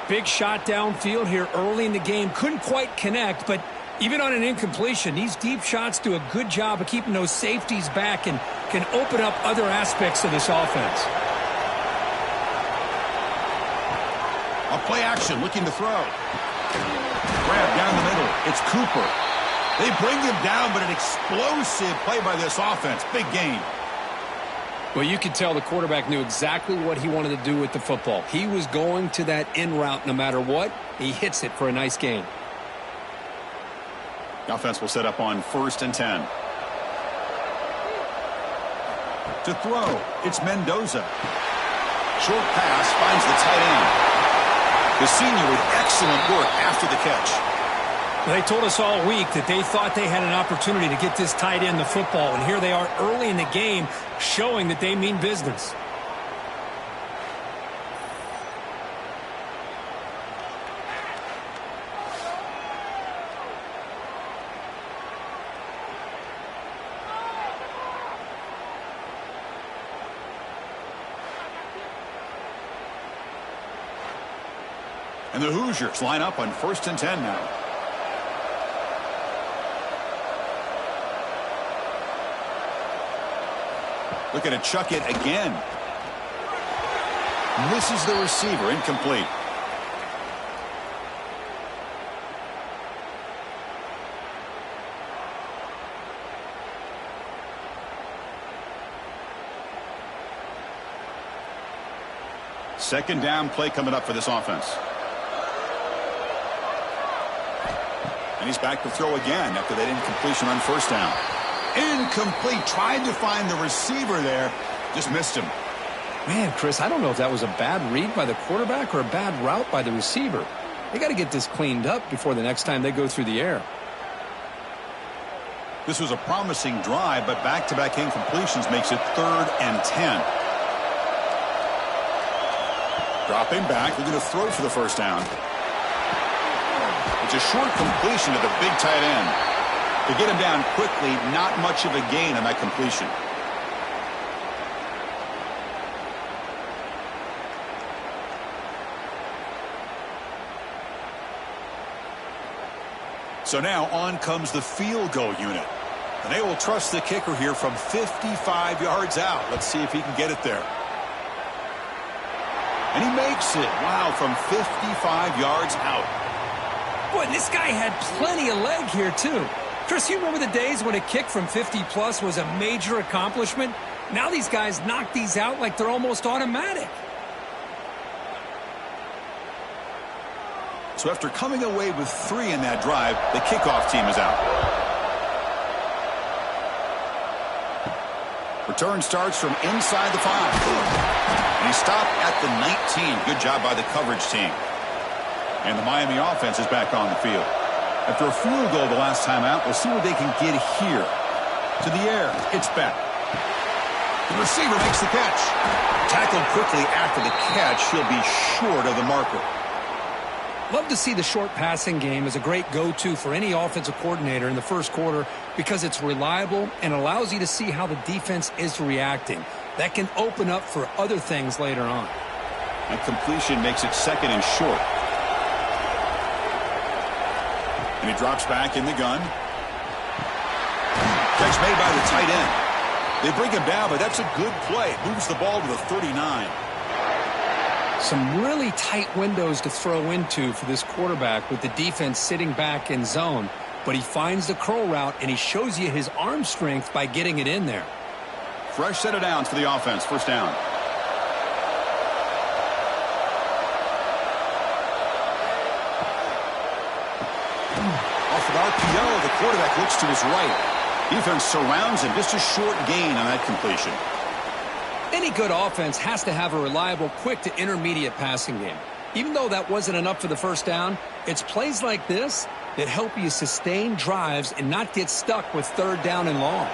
Big shot downfield here early in the game. Couldn't quite connect, but even on an incompletion, these deep shots do a good job of keeping those safeties back and can open up other aspects of this offense. A play action, looking to throw. Grab down the middle. It's Cooper. They bring him down, but an explosive play by this offense. Big gain. Well, you could tell the quarterback knew exactly what he wanted to do with the football. He was going to that in route no matter what. He hits it for a nice gain. The offense will set up on 1st and 10. To throw, it's Mendoza. Short pass finds the tight end. The senior with excellent work after the catch. They told us all week that they thought they had an opportunity to get this tight end the football, and here they are early in the game showing that they mean business. And the Hoosiers line up on 1st and 10 now. Looking to chuck it again. Misses the receiver, incomplete. Second down play coming up for this offense. And he's back to throw again after that incompletion on 1st down. Incomplete. Tried to find the receiver there. Just missed him. Man, Chris, I don't know if that was a bad read by the quarterback or a bad route by the receiver. They got to get this cleaned up before the next time they go through the air. This was a promising drive, but back-to-back incompletions makes it 3rd and 10. Dropping back. They're going to throw for the 1st down. It's a short completion to the big tight end. To get him down quickly, not much of a gain on that completion. So now on comes the field goal unit. And they will trust the kicker here from 55 yards out. Let's see if he can get it there. And he makes it. Wow, from 55 yards out. Boy, this guy had plenty of leg here, too. Chris, you remember the days when a kick from 50-plus was a major accomplishment? Now these guys knock these out like they're almost automatic. So after coming away with 3 in that drive, the kickoff team is out. Return starts from inside the 5. And he stopped at the 19. Good job by the coverage team. And the Miami offense is back on the field. After a field goal the last time out, we'll see what they can get here. To the air, it's back. The receiver makes the catch. Tackled quickly after the catch, he'll be short of the marker. Love to see the short passing game as a great go-to for any offensive coordinator in the first quarter because it's reliable and allows you to see how the defense is reacting. That can open up for other things later on. And completion makes it 2nd and short. And he drops back in the gun. Catch made by the tight end. They bring him down, but that's a good play. Moves the ball to the 39. Some really tight windows to throw into for this quarterback with the defense sitting back in zone. But he finds the curl route, and he shows you his arm strength by getting it in there. Fresh set of downs for the offense. 1st down. Off of RPO, the quarterback looks to his right. Defense surrounds him. Just a short gain on that completion. Any good offense has to have a reliable, quick to intermediate passing game. Even though that wasn't enough for the 1st down, it's plays like this that help you sustain drives and not get stuck with 3rd down and long.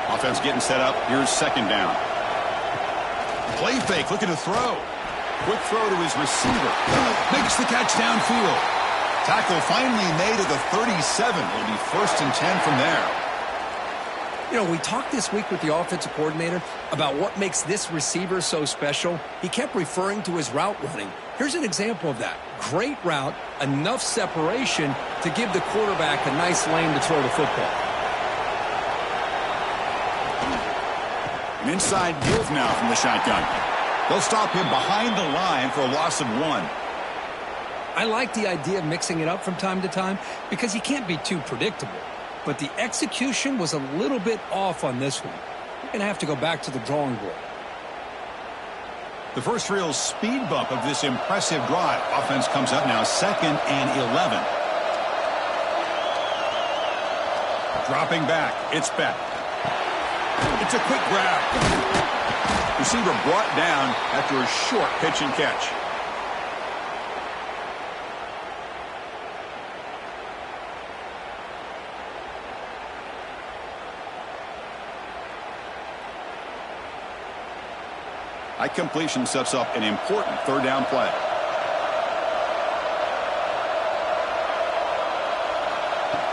Offense getting set up. Here's 2nd down. Play fake, looking to throw. Quick throw to his receiver. Makes the catch downfield. Tackle finally made at the 37. It'll be 1st and 10 from there. You know, we talked this week with the offensive coordinator about what makes this receiver so special. He kept referring to his route running. Here's an example of that. Great route, enough separation to give the quarterback a nice lane to throw the football. An inside give now from the shotgun. They'll stop him behind the line for a loss of 1. I like the idea of mixing it up from time to time because he can't be too predictable. But the execution was a little bit off on this one. We're going to have to go back to the drawing board. The first real speed bump of this impressive drive. Offense comes up now 2nd and 11. Dropping back. It's Beck. It's a quick grab. Receiver brought down after a short pitch and catch. High completion sets up an important 3rd down play.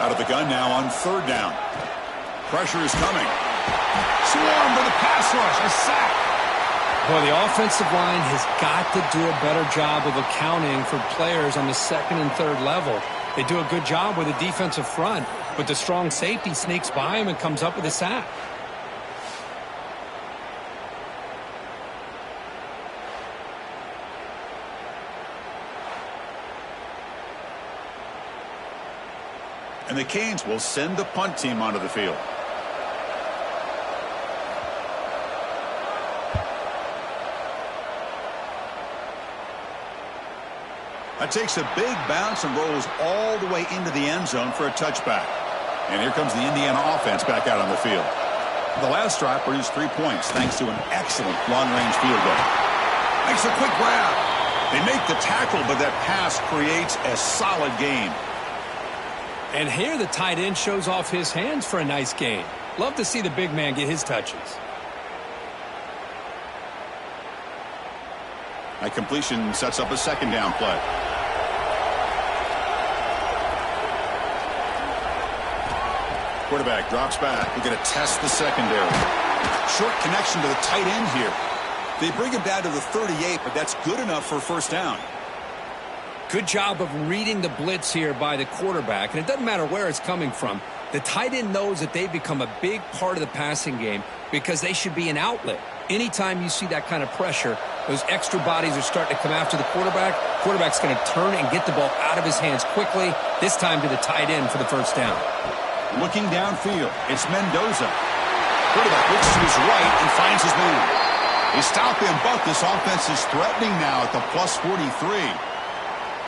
Out of the gun now on 3rd down. Pressure is coming. Swarm for the pass rush. A sack. Well, the offensive line has got to do a better job of accounting for players on the 2nd and 3rd level. They do a good job with the defensive front, but the strong safety sneaks by him and comes up with a sack. And the Canes will send the punt team onto the field. That takes a big bounce and rolls all the way into the end zone for a touchback. And here comes the Indiana offense back out on the field. The last drive produced 3 points thanks to an excellent long-range field goal. Makes a quick grab. They make the tackle, but that pass creates a solid gain. And here the tight end shows off his hands for a nice gain. Love to see the big man get his touches. That completion sets up a 2nd down play. Quarterback drops back. We're going to test the secondary. Short connection to the tight end here. They bring him down to the 38, but that's good enough for 1st down. Good job of reading the blitz here by the quarterback, and it doesn't matter where it's coming from. The tight end knows that they've become a big part of the passing game because they should be an outlet. Anytime you see that kind of pressure, those extra bodies are starting to come after the quarterback. Quarterback's going to turn and get the ball out of his hands quickly, this time to the tight end for the 1st down. Looking downfield, it's Mendoza. Quarterback looks to his right and finds his man. They stop him, but this offense is threatening now at the plus 43.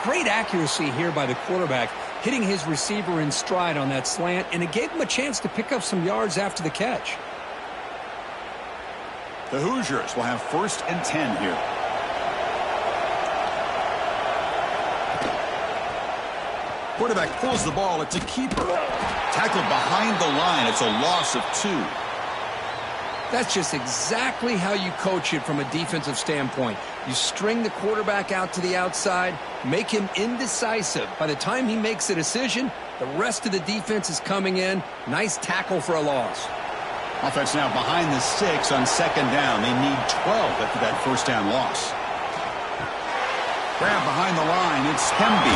Great accuracy here by the quarterback, hitting his receiver in stride on that slant, and it gave him a chance to pick up some yards after the catch. The Hoosiers will have 1st and 10 here. Quarterback pulls the ball. It's a keeper. Tackled behind the line. It's a loss of 2. That's just exactly how you coach it from a defensive standpoint. You string the quarterback out to the outside, make him indecisive. By the time he makes a decision, the rest of the defense is coming in. Nice tackle for a loss. Offense now behind the 6 on 2nd down. They need 12 after that 1st down loss. Grab behind the line. It's Hemby.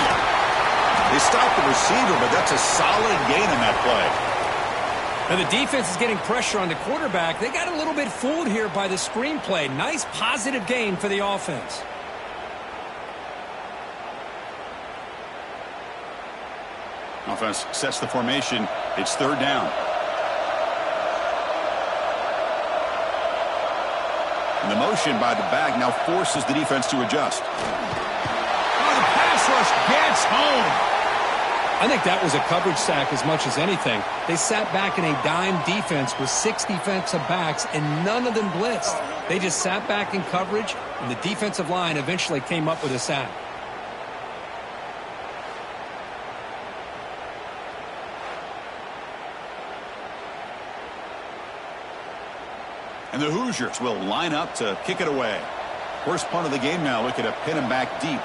They stop the receiver, but that's a solid gain on that play. Now the defense is getting pressure on the quarterback. They got a little bit fooled here by the screenplay. Nice positive gain for the offense. Offense sets the formation. It's 3rd down. And the motion by the back now forces the defense to adjust. Oh, the pass rush gets home. I think that was a coverage sack as much as anything. They sat back in a dime defense with 6 defensive backs, and none of them blitzed. They just sat back in coverage, and the defensive line eventually came up with a sack. And the Hoosiers will line up to kick it away. First punt of the game now. Look at a pin him back deep.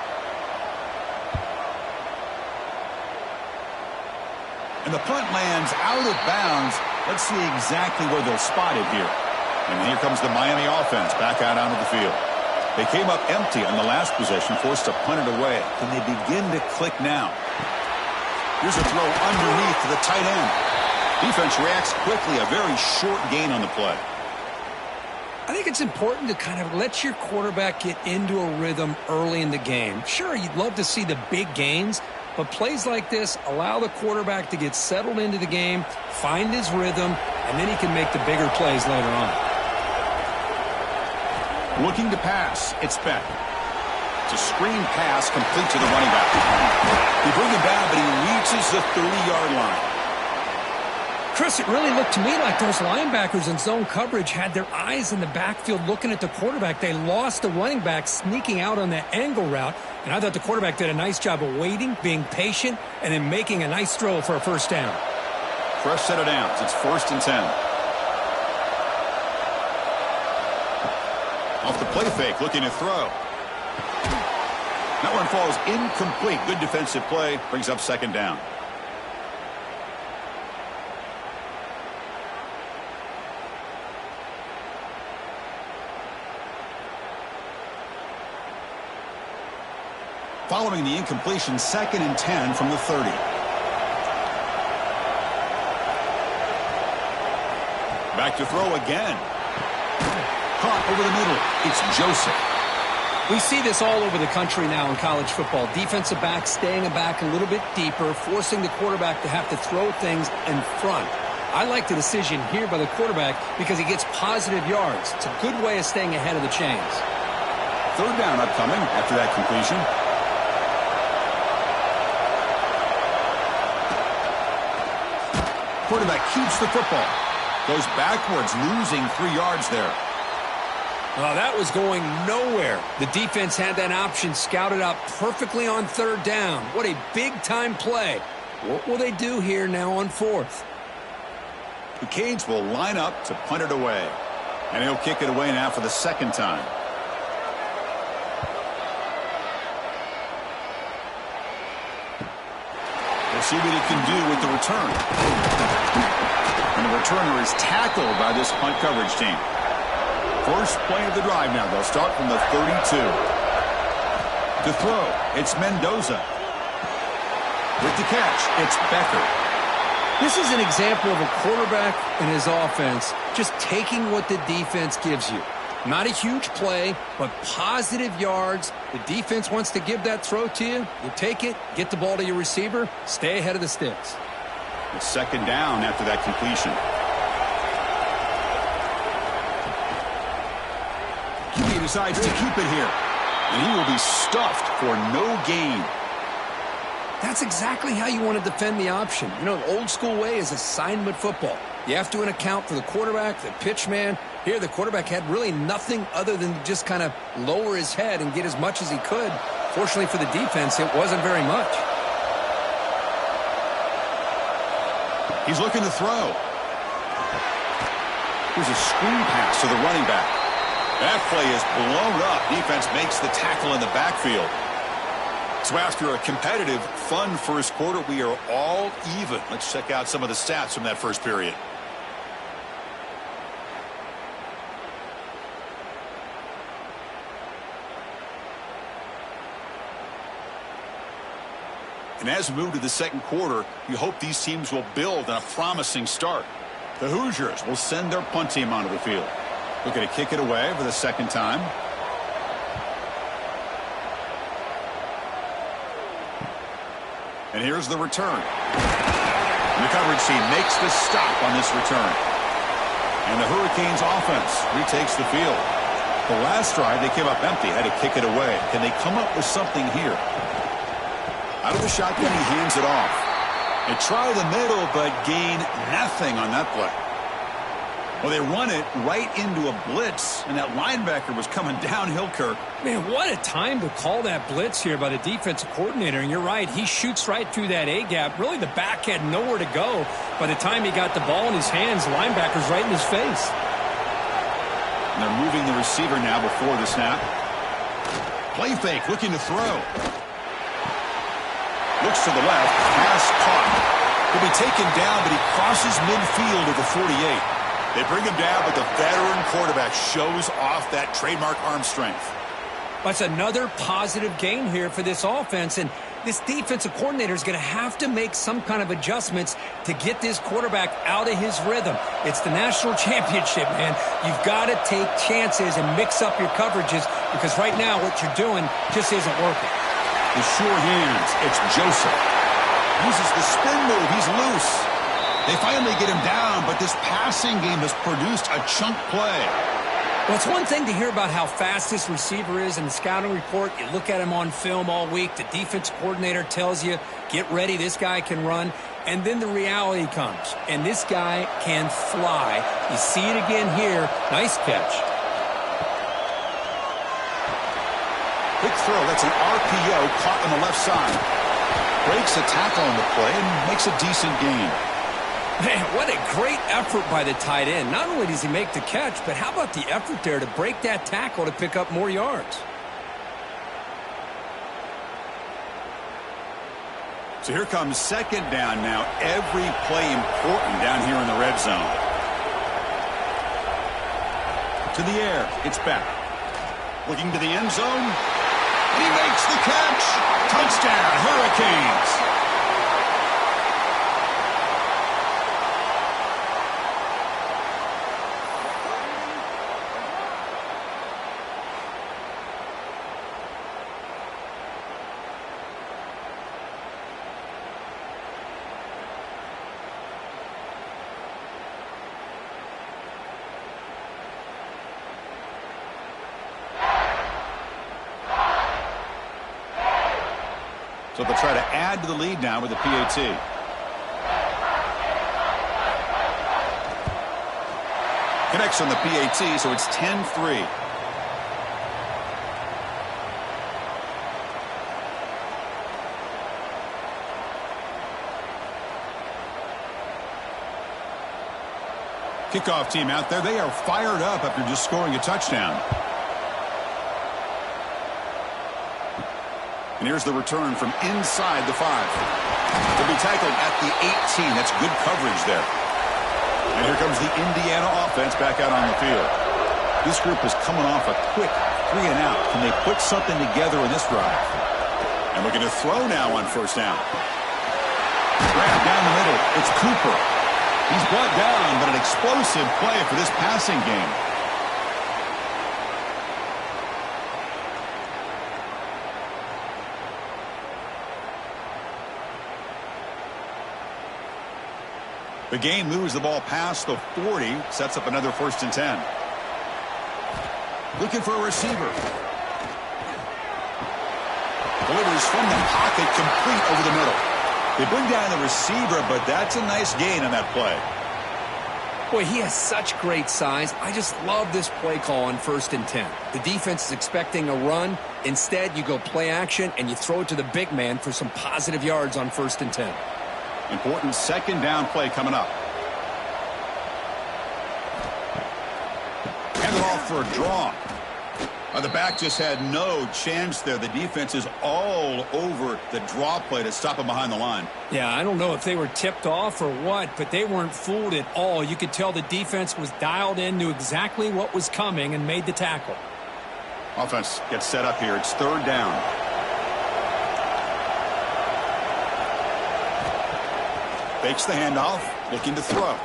And the punt lands out of bounds Let's see exactly where they'll spot it here. And here comes the Miami offense back out onto the field. They came up empty on the last possession, forced to punt it away. Can they begin to click now? Here's a throw underneath to the tight end. Defense reacts quickly, a very short gain on the play. I think it's important to kind of let your quarterback get into a rhythm early in the game. Sure, you'd love to see the big gains, but plays like this allow the quarterback to get settled into the game, find his rhythm, and then he can make the bigger plays later on. Looking to pass, it's Beck. It's a screen pass complete to the running back. He brings it down, but he reaches the 30-yard line. Chris, it really looked to me like those linebackers in zone coverage had their eyes in the backfield looking at the quarterback. They lost the running back sneaking out on that angle route, and I thought the quarterback did a nice job of waiting, being patient, and then making a nice throw for a first down. Fresh set of downs. It's 1st and 10. Off the play fake, looking to throw. That one falls incomplete. Good defensive play. Brings up 2nd down. Following the incompletion, 2nd and 10 from the 30. Back to throw again. Caught over the middle. It's Joseph. We see this all over the country now in college football. Defensive backs staying back a little bit deeper, forcing the quarterback to have to throw things in front. I like the decision here by the quarterback because he gets positive yards. It's a good way of staying ahead of the chains. 3rd down upcoming after that completion. Quarterback keeps the football. Goes backwards, losing 3 yards there. Well, that was going nowhere. The defense had that option scouted out perfectly on 3rd down. What a big-time play. What will they do here now on 4th? The Canes will line up to punt it away. And he'll kick it away now for the 2nd time. We'll see what he can do with the return. And the returner is tackled by this punt coverage team. First play of the drive now. They'll start from the 32. To throw, it's Mendoza. With the catch, it's Becker. This is an example of a quarterback and his offense just taking what the defense gives you. Not a huge play, but positive yards. The defense wants to give that throw to you. You take it, get the ball to your receiver, stay ahead of the sticks. It's 2nd down after that completion. QB decides to keep it here. And he will be stuffed for no gain. That's exactly how you want to defend the option. You know, the old school way is assignment football. You have to account for the quarterback, the pitch man. Here, the quarterback had really nothing other than to just kind of lower his head and get as much as he could. Fortunately for the defense, it wasn't very much. He's looking to throw. Here's a screen pass to the running back. That play is blown up. Defense makes the tackle in the backfield. So after a competitive, fun first quarter, we are all even. Let's check out some of the stats from that first period. And as we move to the second quarter, you hope these teams will build on a promising start. The Hoosiers will send their punt team onto the field. Looking to kick it away for the 2nd time. And here's the return. And the coverage team makes the stop on this return. And the Hurricanes offense retakes the field. The last drive, they came up empty, had to kick it away. Can they come up with something here? Out of the shotgun, he hands it off. They try the middle, but gain nothing on that play. Well, they run it right into a blitz, and that linebacker was coming downhill, Kirk. Man, what a time to call that blitz here by the defensive coordinator. And you're right, he shoots right through that A-gap. Really, the back had nowhere to go. By the time he got the ball in his hands, the linebacker's right in his face. And they're moving the receiver now before the snap. Play fake, looking to throw. Looks to the left, pass caught. He'll be taken down, but he crosses midfield over 48. They bring him down, but the veteran quarterback shows off that trademark arm strength. That's another positive gain here for this offense, and this defensive coordinator is going to have to make some kind of adjustments to get this quarterback out of his rhythm. It's the national championship, man. You've got to take chances and mix up your coverages because right now what you're doing just isn't working. The sure hands, it's Joseph. Uses the spin move, he's loose. They finally get him down, but this passing game has produced a chunk play. Well, it's one thing to hear about how fast this receiver is in the scouting report. You look at him on film all week. The defense coordinator tells you, get ready, this guy can run. And then the reality comes, and this guy can fly. You see it again here. Nice catch. Quick throw, that's an RPO caught on the left side. Breaks a tackle on the play and makes a decent gain. Man, what a great effort by the tight end. Not only does he make the catch, but how about the effort there to break that tackle to pick up more yards? So here comes second down now. Every play important down here in the red zone. To the air, it's back. Looking to the end zone. He makes the catch. Touchdown, Hurricanes. So they'll try to add to the lead now with a PAT. Connects on the PAT, so it's 10-3. Kickoff team out there. They are fired up after just scoring a touchdown. And here's the return from inside the 5. They'll be tackled at the 18. That's good coverage there. And here comes the Indiana offense back out on the field. This group is coming off a quick 3 and out. Can they put something together in this drive? And looking to throw now on first down. Grab down the middle. It's Cooper. He's brought down, but an explosive play for this passing game. The game moves the ball past the 40, sets up another 1st and 10. Looking for a receiver. Delivers from the pocket, complete over the middle. They bring down the receiver, but that's a nice gain on that play. Boy, he has such great size. I just love this play call on 1st and 10. The defense is expecting a run. Instead, you go play action, and you throw it to the big man for some positive yards on 1st and 10. Important second down play coming up. Hand it off for a draw. The back just had no chance there. The defense is all over the draw play to stop him behind the line. Yeah, I don't know if they were tipped off or what, but they weren't fooled at all. You could tell the defense was dialed in, knew exactly what was coming, and made the tackle. Offense gets set up here. It's 3rd down. Fakes the handoff, looking to throw.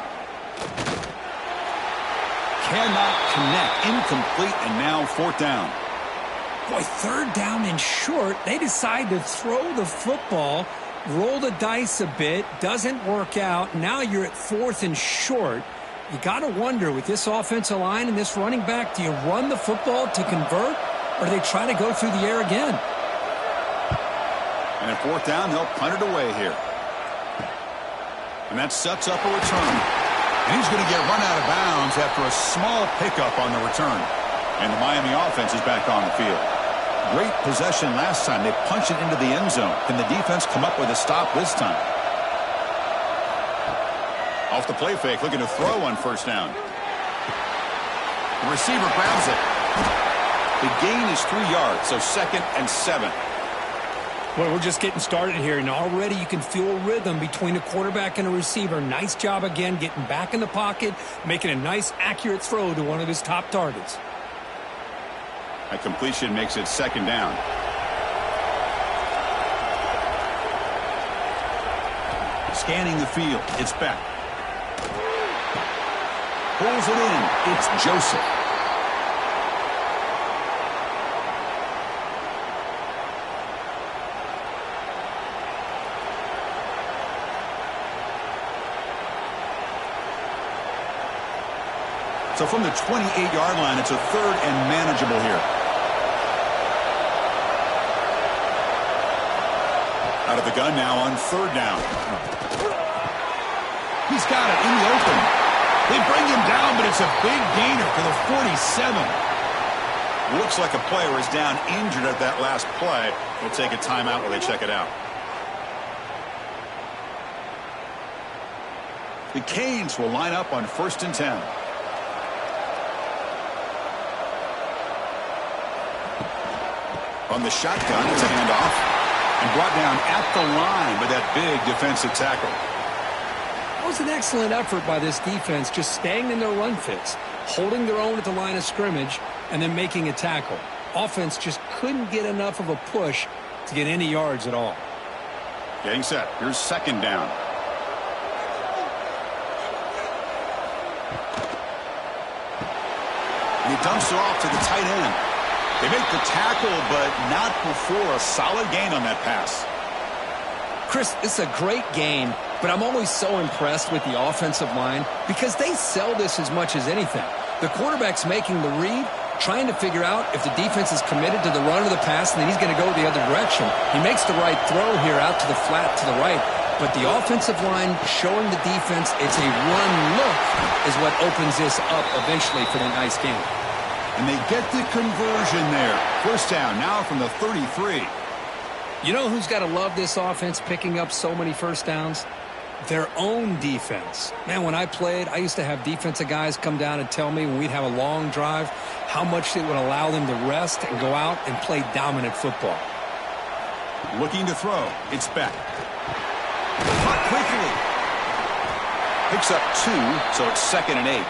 Cannot connect, incomplete, and now 4th down. Boy, 3rd down and short. They decide to throw the football, roll the dice a bit, doesn't work out. Now you're at 4th and short. You got to wonder, with this offensive line and this running back, do you run the football to convert, or do they try to go through the air again? And at 4th down, they'll punt it away here. And that sets up a return. And he's going to get run out of bounds after a small pickup on the return. And the Miami offense is back on the field. Great possession last time. They punched it into the end zone. Can the defense come up with a stop this time? Off the play fake, looking to throw on 1st down. The receiver grabs it. The gain is 3 yards, so 2nd and 7. Well, we're just getting started here, and already you can feel a rhythm between the quarterback and the receiver. Nice job again getting back in the pocket, making a nice, accurate throw to one of his top targets. A completion makes it second down. Scanning the field, it's Beck. Pulls it in, it's Joseph. So from the 28-yard line, it's a third and manageable here. Out of the gun now on third down. He's got it in the open. They bring him down, but it's a big gainer for the 47. Looks like a player is down injured at that last play. We'll take a timeout while they check it out. The Canes will line up on 1st and 10. On the shotgun, it's a handoff. And brought down at the line by that big defensive tackle. That was an excellent effort by this defense, just staying in their run fits, holding their own at the line of scrimmage, and then making a tackle. Offense just couldn't get enough of a push to get any yards at all. Getting set. Here's second down. And he dumps it off to the tight end. They make the tackle, but not before a solid gain on that pass. Chris, this is a great game, but I'm always so impressed with the offensive line because they sell this as much as anything. The quarterback's making the read, trying to figure out if the defense is committed to the run or the pass, and then he's going to go the other direction. He makes the right throw here out to the flat to the right, but the offensive line showing the defense it's a run look is what opens this up eventually for the nice game. And they get the conversion there. First down now from the 33. You know who's got to love this offense picking up so many first downs? Their own defense. Man, when I played, I used to have defensive guys come down and tell me when we'd have a long drive how much it would allow them to rest and go out and play dominant football. Looking to throw. It's Beck. Caught quickly. Picks up 2, so it's 2nd and 8.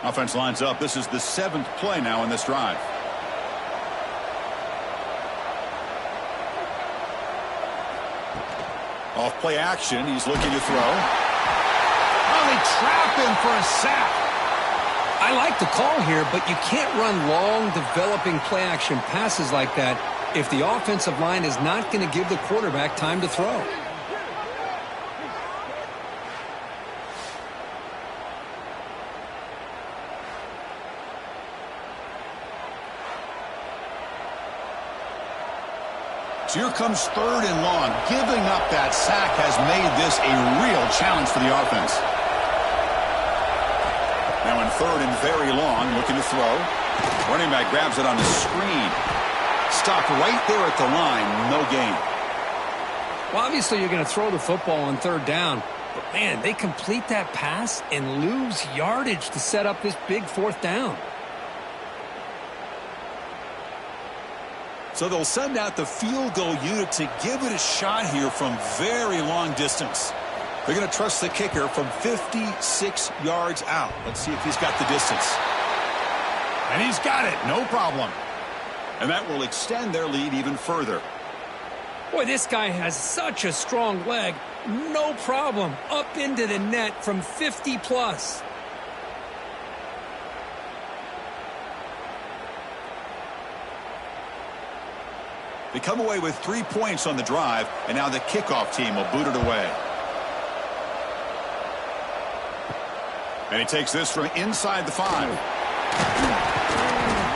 Offense lines up. This is the 7th play now in this drive. Off play action. He's looking to throw. Oh, they trap him for a sack. I like the call here, but you can't run long, developing play action passes like that if the offensive line is not going to give the quarterback time to throw. So here comes 3rd and long. Giving up that sack has made this a real challenge for the offense. Now in 3rd and very long, looking to throw. Running back grabs it on the screen. Stopped right there at the line. No gain. Well, obviously you're going to throw the football on 3rd down. But, man, they complete that pass and lose yardage to set up this big 4th down. So they'll send out the field goal unit to give it a shot here from very long distance. They're going to trust the kicker from 56 yards out. Let's see if he's got the distance. And he's got it. No problem. And that will extend their lead even further. Boy, this guy has such a strong leg. No problem. Up into the net from 50 plus. They come away with 3 points on the drive, and now the kickoff team will boot it away. And he takes this from inside the 5.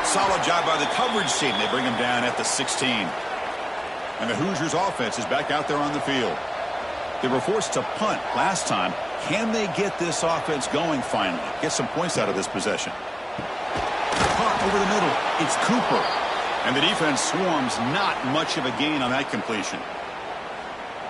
Solid job by the coverage team. They bring him down at the 16. And the Hoosiers offense is back out there on the field. They were forced to punt last time. Can they get this offense going finally? Get some points out of this possession. Caught over the middle. It's Cooper. And the defense swarms, not much of a gain on that completion.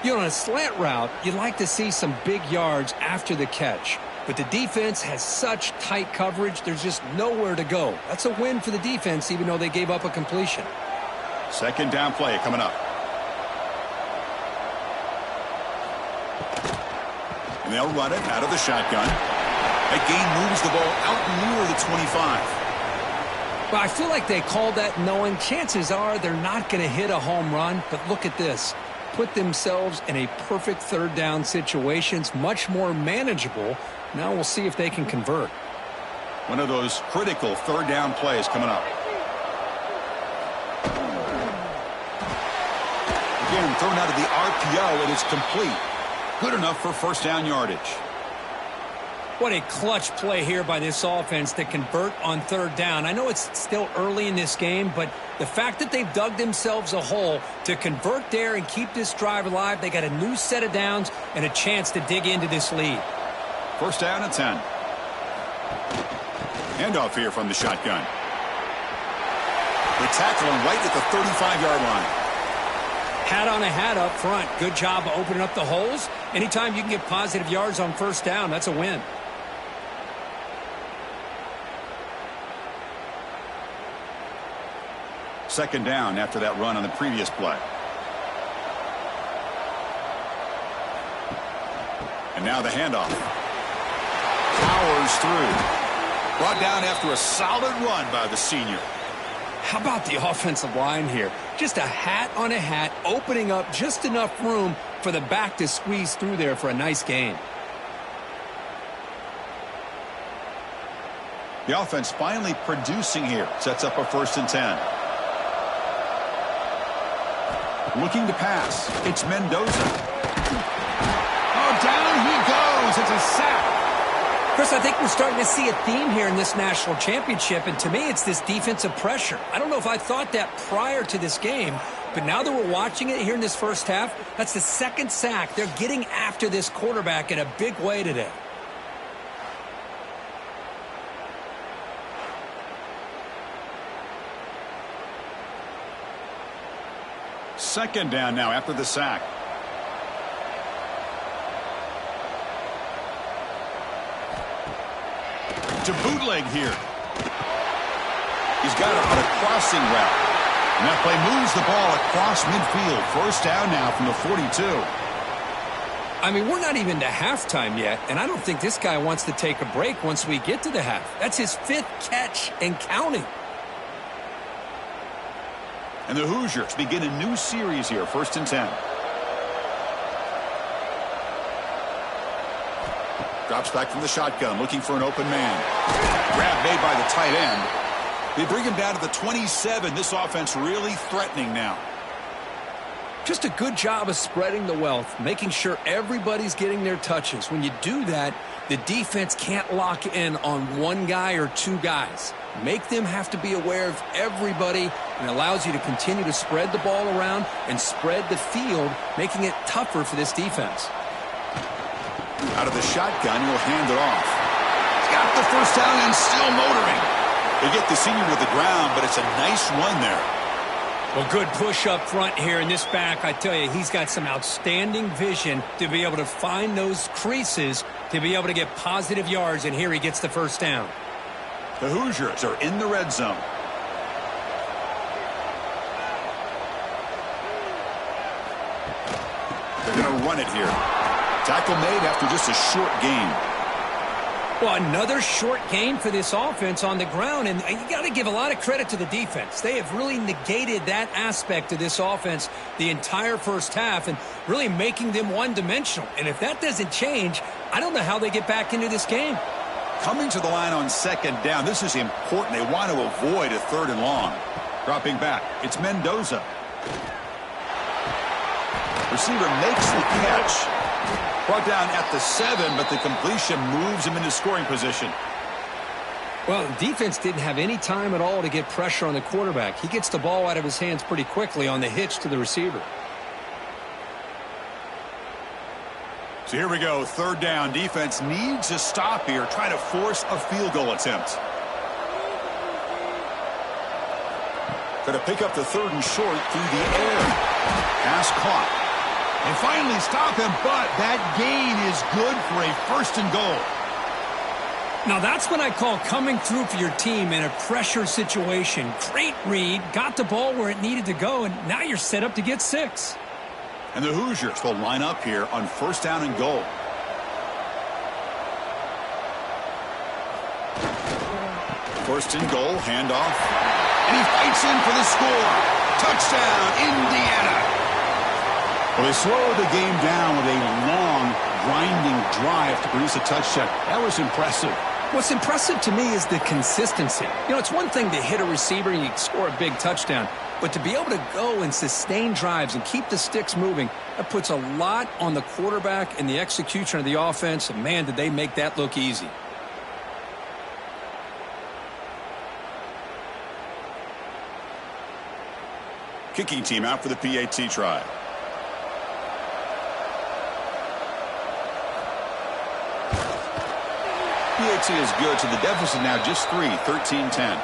You know, on a slant route, you'd like to see some big yards after the catch. But the defense has such tight coverage, there's just nowhere to go. That's a win for the defense, even though they gave up a completion. Second down play coming up. And they'll run it out of the shotgun. That gain moves the ball out near the 25. Well, I feel like they called that knowing chances are they're not going to hit a home run. But look at this. Put themselves in a perfect third down situation. It's much more manageable. Now we'll see if they can convert. One of those critical third down plays coming up. Again, thrown out of the RPO, and it's complete. Good enough for first down yardage. What a clutch play here by this offense to convert on third down. I know it's still early in this game, but the fact that they've dug themselves a hole to convert there and keep this drive alive, they got a new set of downs and a chance to dig into this lead. First down and 10. Handoff here from the shotgun. They tackle him right at the 35-yard line. Hat on a hat up front. Good job of opening up the holes. Anytime you can get positive yards on first down, that's a win. Second down after that run on the previous play. And now the handoff. Powers through. Brought down after a solid run by the senior. How about the offensive line here? Just a hat on a hat, opening up just enough room for the back to squeeze through there for a nice gain. The offense finally producing here. Sets up a first and 10. Looking to pass. It's Mendoza. Oh, down he goes. It's a sack. Chris, I think we're starting to see a theme here in this national championship, and to me it's this defensive pressure. I don't know if I thought that prior to this game, but now that we're watching it here in this first half, that's the second sack. They're getting after this quarterback in a big way today. Second down now after the sack. To bootleg here. He's got it on a crossing route. And that play moves the ball across midfield. First down now from the 42. I mean, we're not even to halftime yet, and I don't think this guy wants to take a break once we get to the half. That's his 5th catch and counting. And the Hoosiers begin a new series here, first and 10. Drops back from the shotgun, looking for an open man. Grab made by the tight end. They bring him down to the 27. This offense really threatening now. Just a good job of spreading the wealth, making sure everybody's getting their touches. When you do that, the defense can't lock in on one guy or two guys. Make them have to be aware of everybody, and allows you to continue to spread the ball around and spread the field, making it tougher for this defense. Out of the shotgun, he'll hand it off. He's got the first down and still motoring. They get the senior to the ground, but it's a nice run there. Well, good push up front here in this back. I tell you, he's got some outstanding vision to be able to find those creases, to be able to get positive yards, and here he gets the first down. The Hoosiers are in the red zone. They're going to run it here. Tackle made after just a short gain. Well, another short gain for this offense on the ground, and you got to give a lot of credit to the defense. They have really negated that aspect of this offense the entire first half and really making them one-dimensional. And if that doesn't change, I don't know how they get back into this game. Coming to the line on second down, this is important. They want to avoid a third and long. Dropping back, it's Mendoza. Receiver makes the catch. Brought down at the 7, but the completion moves him into scoring position. Well, the defense didn't have any time at all to get pressure on the quarterback. He gets the ball out of his hands pretty quickly on the hitch to the receiver. So here we go, third down. Defense needs a stop here, trying to force a field goal attempt. Going to pick up the third and short through the air. Pass caught. They finally stop him, but that gain is good for a 1st and goal. Now that's what I call coming through for your team in a pressure situation. Great read, got the ball where it needed to go, and now you're set up to get 6. And the Hoosiers will line up here on 1st down and goal. First and goal, handoff. And he fights in for the score. Touchdown, Indiana. Well, they slowed the game down with a long, grinding drive to produce a touchdown. That was impressive. What's impressive to me is the consistency. You know, it's one thing to hit a receiver and you score a big touchdown, but to be able to go and sustain drives and keep the sticks moving, that puts a lot on the quarterback and the execution of the offense. And man, did they make that look easy. Kicking team out for the PAT try. PAT is good, so the deficit now just 3, 13-10.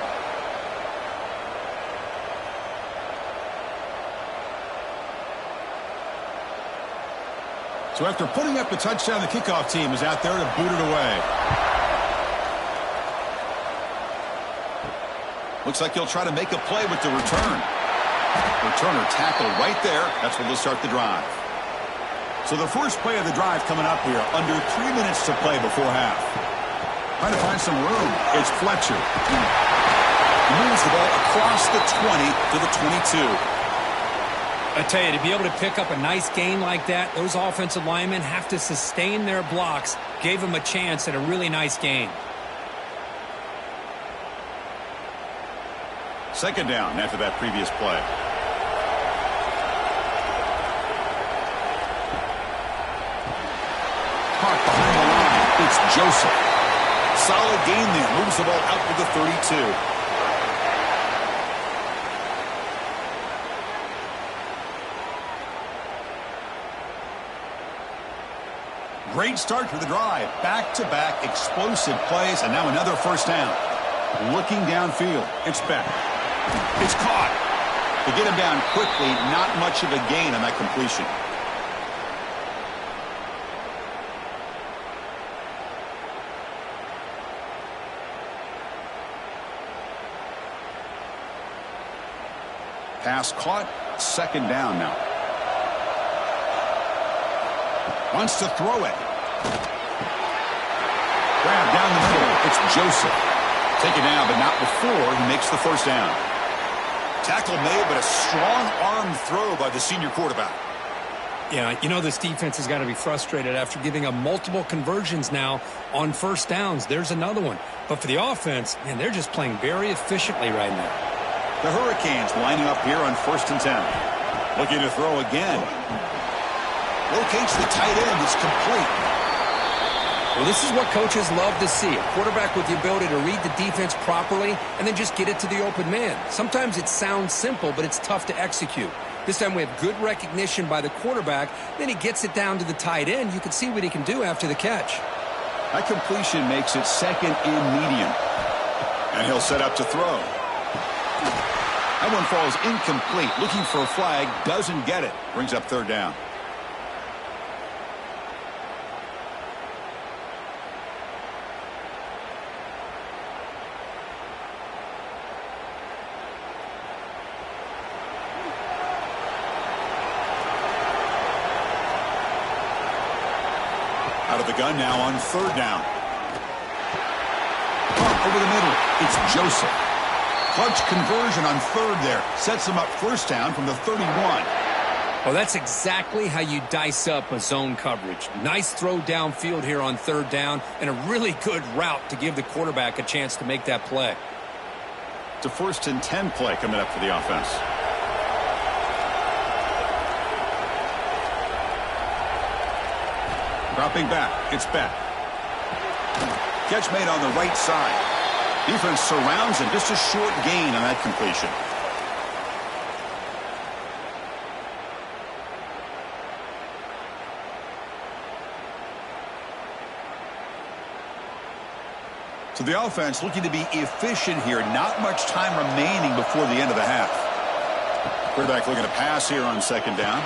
So after putting up the touchdown, the kickoff team is out there to boot it away. Looks like he'll try to make a play with the return. Returner tackle right there. That's where they'll start the drive. So the first play of the drive coming up here. Under 3 minutes to play before half. Trying to find some room. It's Fletcher. He moves the ball across the 20 to the 22. I tell you, to be able to pick up a nice gain like that, those offensive linemen have to sustain their blocks. Gave them a chance at a really nice gain. Second down after that previous play. Caught behind the line. It's Joseph. Solid gain there. Moves the ball out to the 32. Great start to the drive. Back-to-back explosive plays, and now another first down. Looking downfield. It's Beck. It's caught. To get him down quickly, not much of a gain on that completion. Pass caught. Second down now. Wants to throw it. Grab down the middle. It's Joseph. Taken down, but not before he makes the first down. Tackle made, but a strong arm throw by the senior quarterback. Yeah, you know this defense has got to be frustrated after giving up multiple conversions now on first downs. There's another one. But for the offense, man, they're just playing very efficiently right now. The Hurricanes lining up here on 1st and 10. Looking to throw again. Locates the tight end. It's complete. Well, this is what coaches love to see. A quarterback with the ability to read the defense properly and then just get it to the open man. Sometimes it sounds simple, but it's tough to execute. This time we have good recognition by the quarterback. Then he gets it down to the tight end. You can see what he can do after the catch. That completion makes it second and medium. And he'll set up to throw. That one falls incomplete. Looking for a flag. Doesn't get it. Brings up third down. Out of the gun now on third down. Pump over the middle. It's Joseph. Clutch conversion on third there. Sets him up first down from the 31. Well, that's exactly how you dice up a zone coverage. Nice throw downfield here on third down and a really good route to give the quarterback a chance to make that play. It's a 1st and 10 play coming up for the offense. Dropping back, it's Beck. Catch made on the right side. Defense surrounds him. Just a short gain on that completion. So the offense looking to be efficient here. Not much time remaining before the end of the half. Quarterback looking to pass here on second down.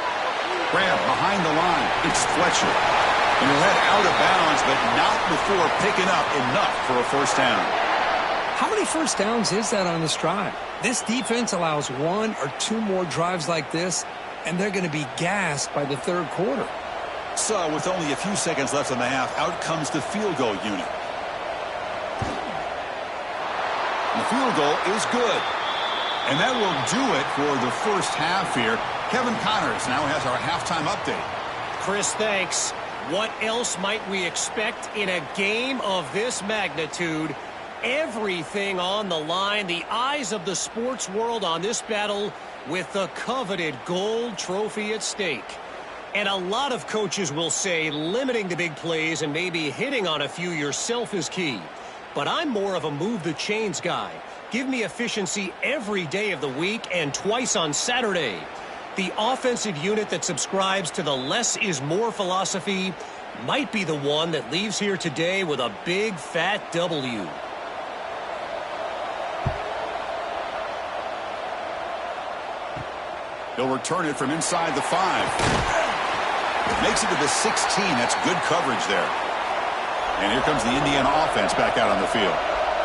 Graham behind the line. It's Fletcher. And he'll head out of bounds, but not before picking up enough for a first down. How many first downs is that on this drive? This defense allows 1 or 2 more drives like this, and they're going to be gassed by the third quarter. So, with only a few seconds left in the half, out comes the field goal unit. And the field goal is good. And that will do it for the first half here. Kevin Connors now has our halftime update. Chris, thanks. What else might we expect in a game of this magnitude? Everything on the line, the eyes of the sports world on this battle with the coveted gold trophy at stake. And a lot of coaches will say limiting the big plays and maybe hitting on a few yourself is key. But I'm more of a move the chains guy. Give me efficiency every day of the week and twice on Saturday. The offensive unit that subscribes to the less is more philosophy might be the one that leaves here today with a big fat W. He'll return it from inside the 5. It makes it to the 16. That's good coverage there. And here comes the Indiana offense back out on the field.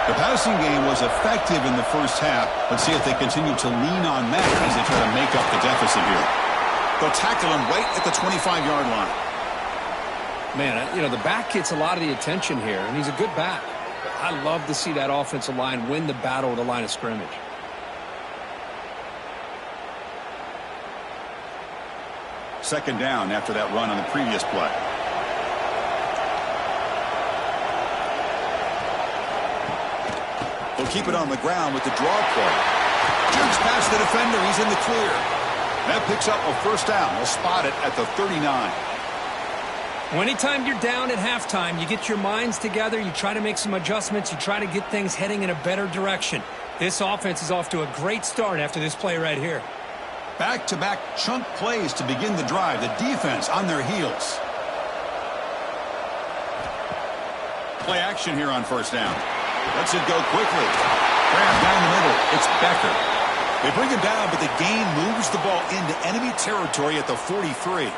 The passing game was effective in the first half. Let's see if they continue to lean on that as they try to make up the deficit here. They'll tackle him right at the 25-yard line. Man, the back gets a lot of the attention here, and he's a good back. I love to see that offensive line win the battle at the line of scrimmage. Second down after that run on the previous play. They'll keep it on the ground with the draw play. Jukes past the defender. He's in the clear. That picks up a first down. They'll spot it at the 39. Well, anytime you're down at halftime, you get your minds together, you try to make some adjustments, you try to get things heading in a better direction. This offense is off to a great start after this play right here. Back-to-back chunk plays to begin the drive. The defense on their heels. Play action here on first down. Lets it go quickly. Graham down the middle. It's Becker. They bring him down, but the gain moves the ball into enemy territory at the 43.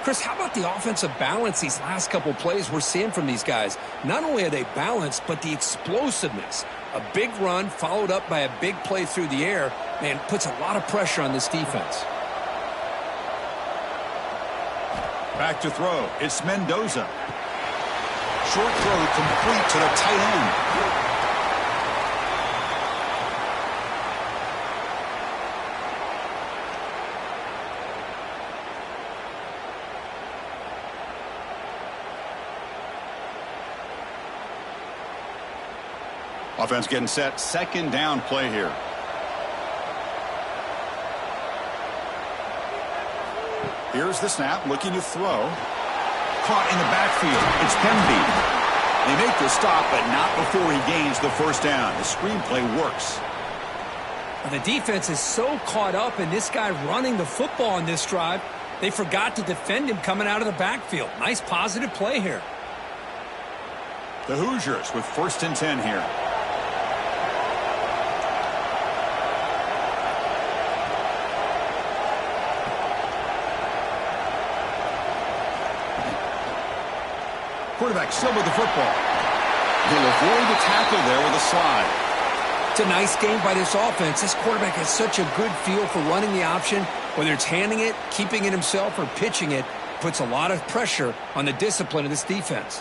Chris, how about the offensive balance these last couple plays we're seeing from these guys? Not only are they balanced, but the explosiveness. A big run followed up by a big play through the air, man, puts a lot of pressure on this defense. Back to throw. It's Mendoza. Short throw complete to the tight end. Offense getting set. Second down play here. Here's the snap. Looking to throw. Caught in the backfield. It's Pemby. They make the stop, but not before he gains the first down. The screenplay works. The defense is so caught up in this guy running the football on this drive, they forgot to defend him coming out of the backfield. Nice positive play here. The Hoosiers with 1st and 10 here. Quarterback still with the football. He'll avoid the tackle there with a slide. It's a nice game by this offense. This quarterback has such a good feel for running the option. Whether it's handing it, keeping it himself, or pitching it, puts a lot of pressure on the discipline of this defense.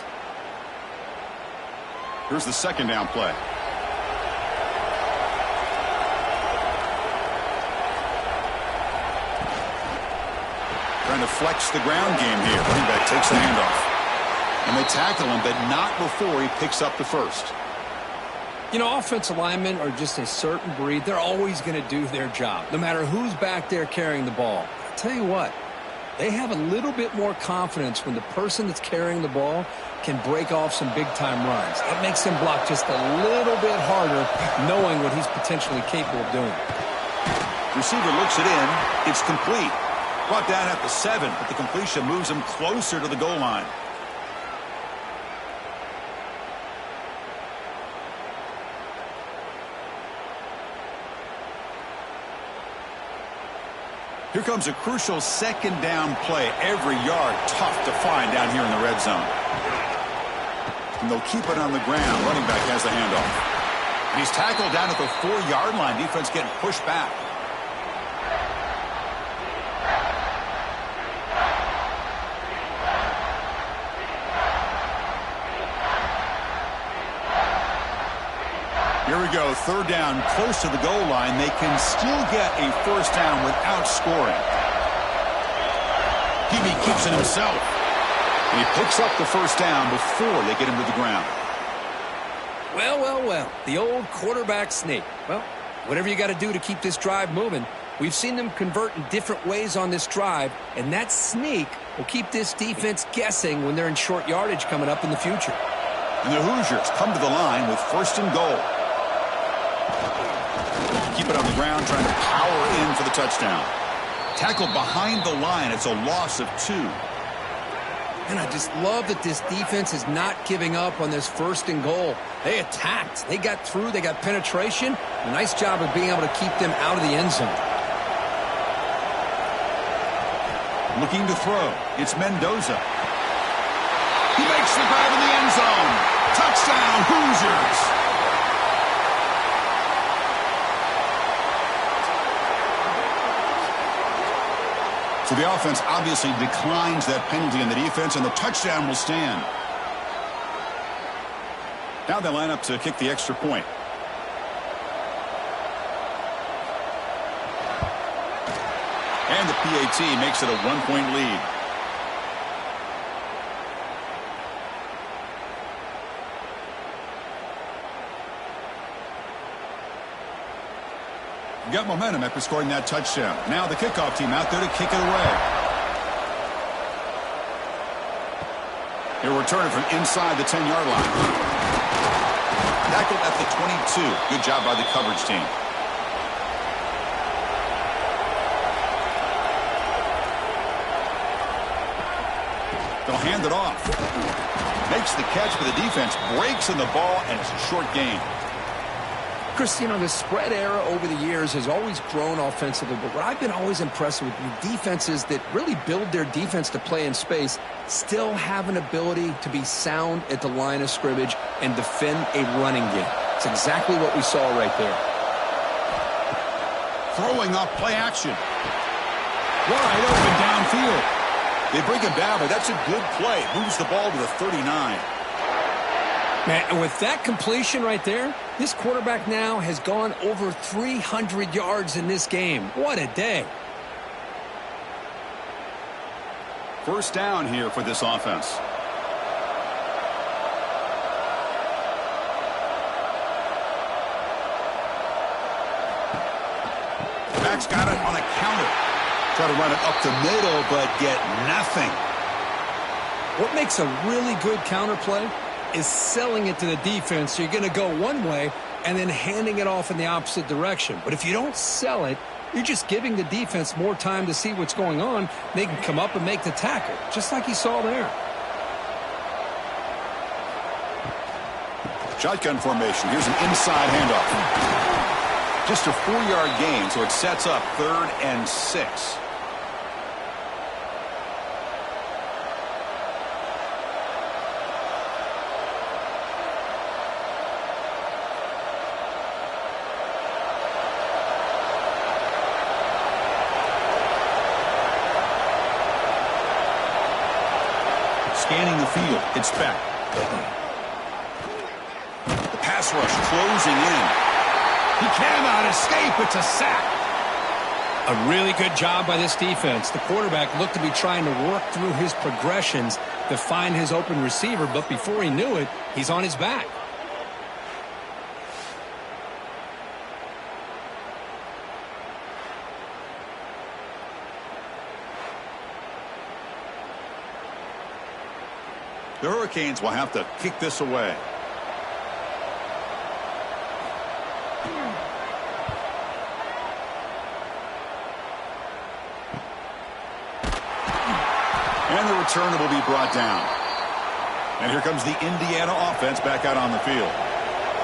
Here's the second down play. Trying to flex the ground game here. Running back takes the handoff. And they tackle him, but not before he picks up the first. You know, offensive linemen are just a certain breed. They're always going to do their job, no matter who's back there carrying the ball. I'll tell you what, they have a little bit more confidence when the person that's carrying the ball can break off some big-time runs. It makes them block just a little bit harder, knowing what he's potentially capable of doing. Receiver looks it in. It's complete. Brought down at the 7, but the completion moves him closer to the goal line. Here comes a crucial second down play. Every yard tough to find down here in the red zone. And they'll keep it on the ground. Running back has the handoff. And he's tackled down at the 4-yard line. Defense getting pushed back. Here we go, third down, close to the goal line. They can still get a first down without scoring. Hebe keeps it himself. And he picks up the first down before they get him to the ground. Well, well, well, the old quarterback sneak. Well, whatever you got to do to keep this drive moving. We've seen them convert in different ways on this drive, and that sneak will keep this defense guessing when they're in short yardage coming up in the future. And the Hoosiers come to the line with first and goal. Keep it on the ground, trying to power in for the touchdown. Tackled behind the line. It's a loss of 2. And I just love that this defense is not giving up on this first and goal. They attacked. They got through. They got penetration. A nice job of being able to keep them out of the end zone. Looking to throw. It's Mendoza. He makes the grab in the end zone. Touchdown, Hoosiers. So the offense obviously declines that penalty on the defense, and the touchdown will stand. Now they line up to kick the extra point. And the PAT makes it a 1-point lead. Got momentum after scoring that touchdown. Now the kickoff team out there to kick it away. He'll return it from inside the 10-yard line. Tackled at the 22. Good job by the coverage team. They'll hand it off. Makes the catch for the defense. Breaks in the ball, and it's a short gain. Chris, you know, the spread era over the years has always grown offensively, but what I've been always impressed with defenses that really build their defense to play in space still have an ability to be sound at the line of scrimmage and defend a running game. It's exactly what we saw right there. Throwing up play action. Wide open downfield. They bring him down, but that's a good play. Moves the ball to the 39. Man, and with that completion right there, this quarterback now has gone over 300 yards in this game. What a day. First down here for this offense. Back's got it on a counter. Try to run it up the middle, but get nothing. What makes a really good counter play is selling it to the defense. So you're going to go one way and then handing it off in the opposite direction. But if you don't sell it, you're just giving the defense more time to see what's going on. They can come up and make the tackle, just like you saw there. Shotgun formation. Here's an inside handoff. Just a 4-yard gain, so it sets up 3rd and 6. Scanning the field. It's back. The pass rush closing in. He cannot escape. It's a sack. A really good job by this defense. The quarterback looked to be trying to work through his progressions to find his open receiver, but before he knew it, he's on his back. The Hurricanes will have to kick this away. And the return will be brought down. And here comes the Indiana offense back out on the field.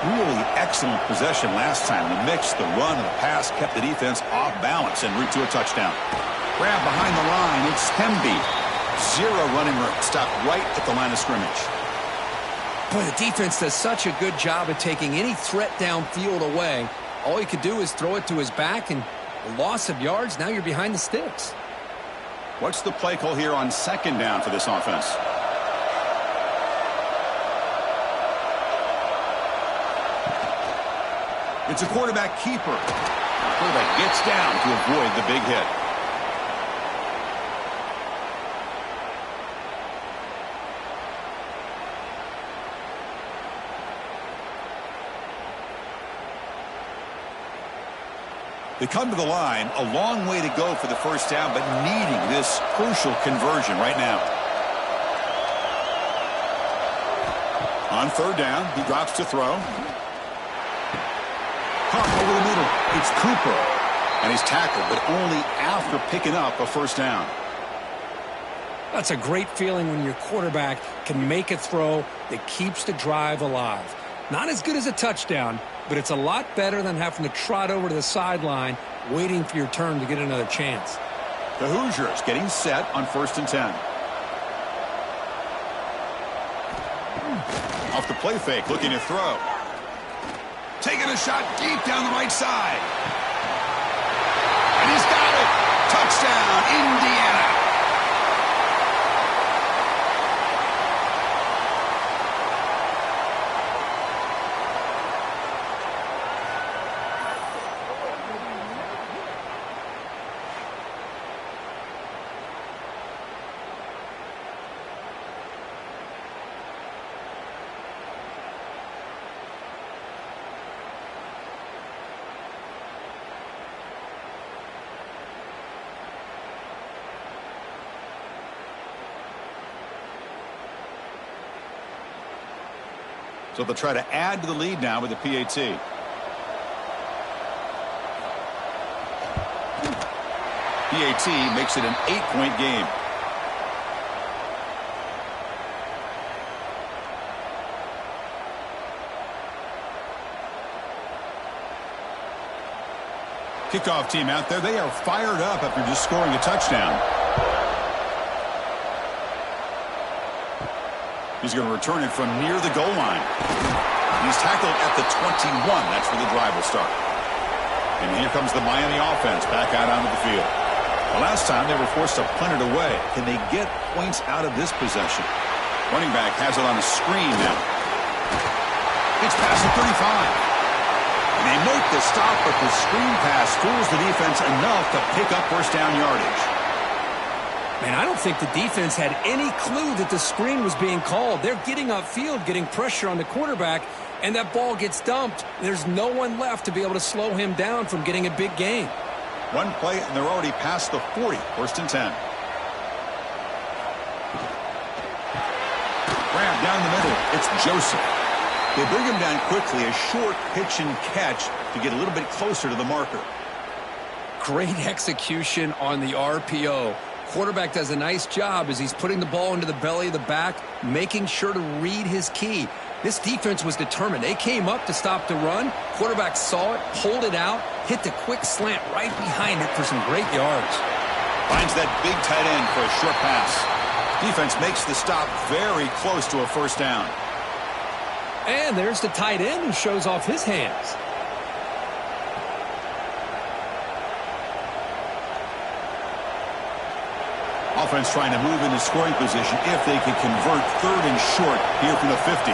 Really excellent possession last time. The mix, the run, and the pass kept the defense off balance en route to a touchdown. Grab behind the line. It's Hemby. Zero running room. Stopped right at the line of scrimmage. Boy, the defense does such a good job of taking any threat downfield away. All he could do is throw it to his back, and a loss of yards, now you're behind the sticks. What's the play call here on second down for this offense? It's a quarterback keeper. Quarterback gets down to avoid the big hit. They come to the line, a long way to go for the first down, but needing this crucial conversion right now. On third down, he drops to throw. Caught over the middle. It's Cooper. And he's tackled, but only after picking up a first down. That's a great feeling when your quarterback can make a throw that keeps the drive alive. Not as good as a touchdown, but it's a lot better than having to trot over to the sideline waiting for your turn to get another chance. The Hoosiers getting set on 1st and 10. Off the play fake, looking to throw. Taking a shot deep down the right side. And he's got it. Touchdown, Indiana. So they'll try to add to the lead now with the PAT. PAT makes it an 8-point game. Kickoff team out there. They are fired up after just scoring a touchdown. He's going to return it from near the goal line. He's tackled at the 21. That's where the drive will start. And here comes the Miami offense back out onto the field. The last time they were forced to punt it away. Can they get points out of this possession? Running back has it on a screen now. It's past the 35. And they make the stop, but the screen pass fools the defense enough to pick up first down yardage. Man, I don't think the defense had any clue that the screen was being called. They're getting upfield, getting pressure on the quarterback, and that ball gets dumped. There's no one left to be able to slow him down from getting a big gain. One play, and they're already past the 40. 1st and 10. Grab down the middle. It's Joseph. They bring him down quickly, a short pitch and catch to get a little bit closer to the marker. Great execution on the RPO. Quarterback does a nice job as he's putting the ball into the belly of the back, making sure to read his key. This defense was determined. They came up to stop the run. Quarterback saw it, pulled it out, hit the quick slant right behind it for some great yards. Finds that big tight end for a short pass. Defense makes the stop very close to a first down. And there's the tight end who shows off his hands. Offense trying to move into scoring position if they can convert 3rd and short here from the 50.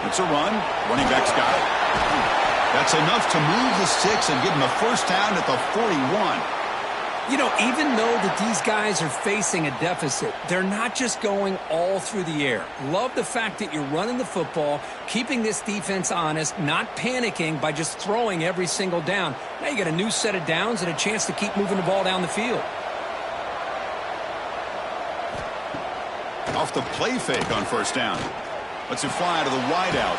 It's a run. Running back's got it. That's enough to move the sticks and give them a first down at the 41. You know, even though that these guys are facing a deficit, they're not just going all through the air. Love the fact that you're running the football, keeping this defense honest, not panicking by just throwing every single down. Now you got a new set of downs and a chance to keep moving the ball down the field. Off the play fake on first down. Lets it fly to the wideout.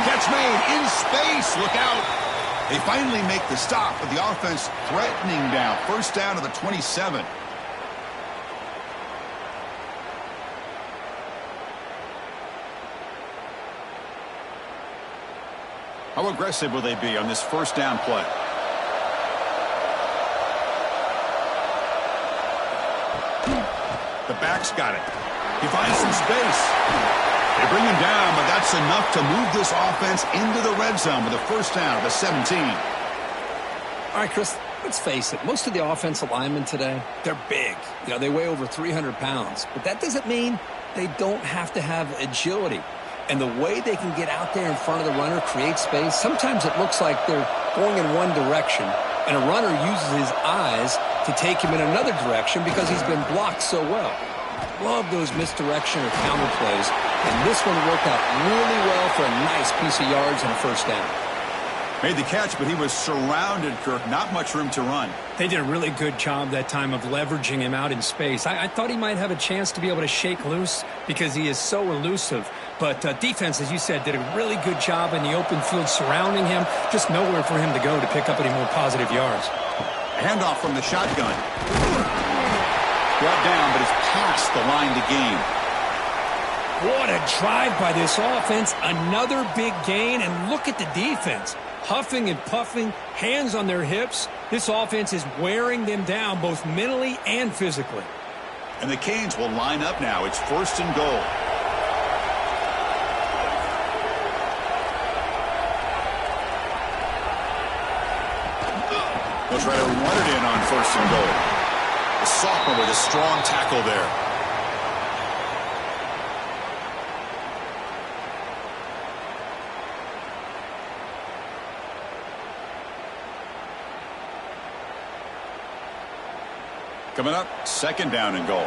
Catch made in space. Look out. They finally make the stop, but the offense threatening down. First down to the 27. How aggressive will they be on this first down play? The back's got it. He finds some space. They bring him down, but that's enough to move this offense into the red zone with a first down at the 17. All right, Chris, let's face it. Most of the offensive linemen today, they're big. You know, they weigh over 300 pounds. But that doesn't mean they don't have to have agility. And the way they can get out there in front of the runner, create space, sometimes it looks like they're going in one direction, and a runner uses his eyes to take him in another direction because he's been blocked so well. Love those misdirection or counter plays, and this one worked out really well for a nice piece of yards and a first down. Made the catch, but he was surrounded, Kirk. Not much room to run. They did a really good job that time of leveraging him out in space. I thought he might have a chance to be able to shake loose because he is so elusive. But defense, as you said, did a really good job in the open field surrounding him. Just nowhere for him to go to pick up any more positive yards. A handoff from the shotgun. Brought down, but it's past the line to gain. What a drive by this offense. Another big gain, and look at the defense. Huffing and puffing, hands on their hips. This offense is wearing them down both mentally and physically. And the Canes will line up now. It's first and goal. They'll try to run it in on first and goal. The sophomore with a strong tackle there. Coming up, second down and goal.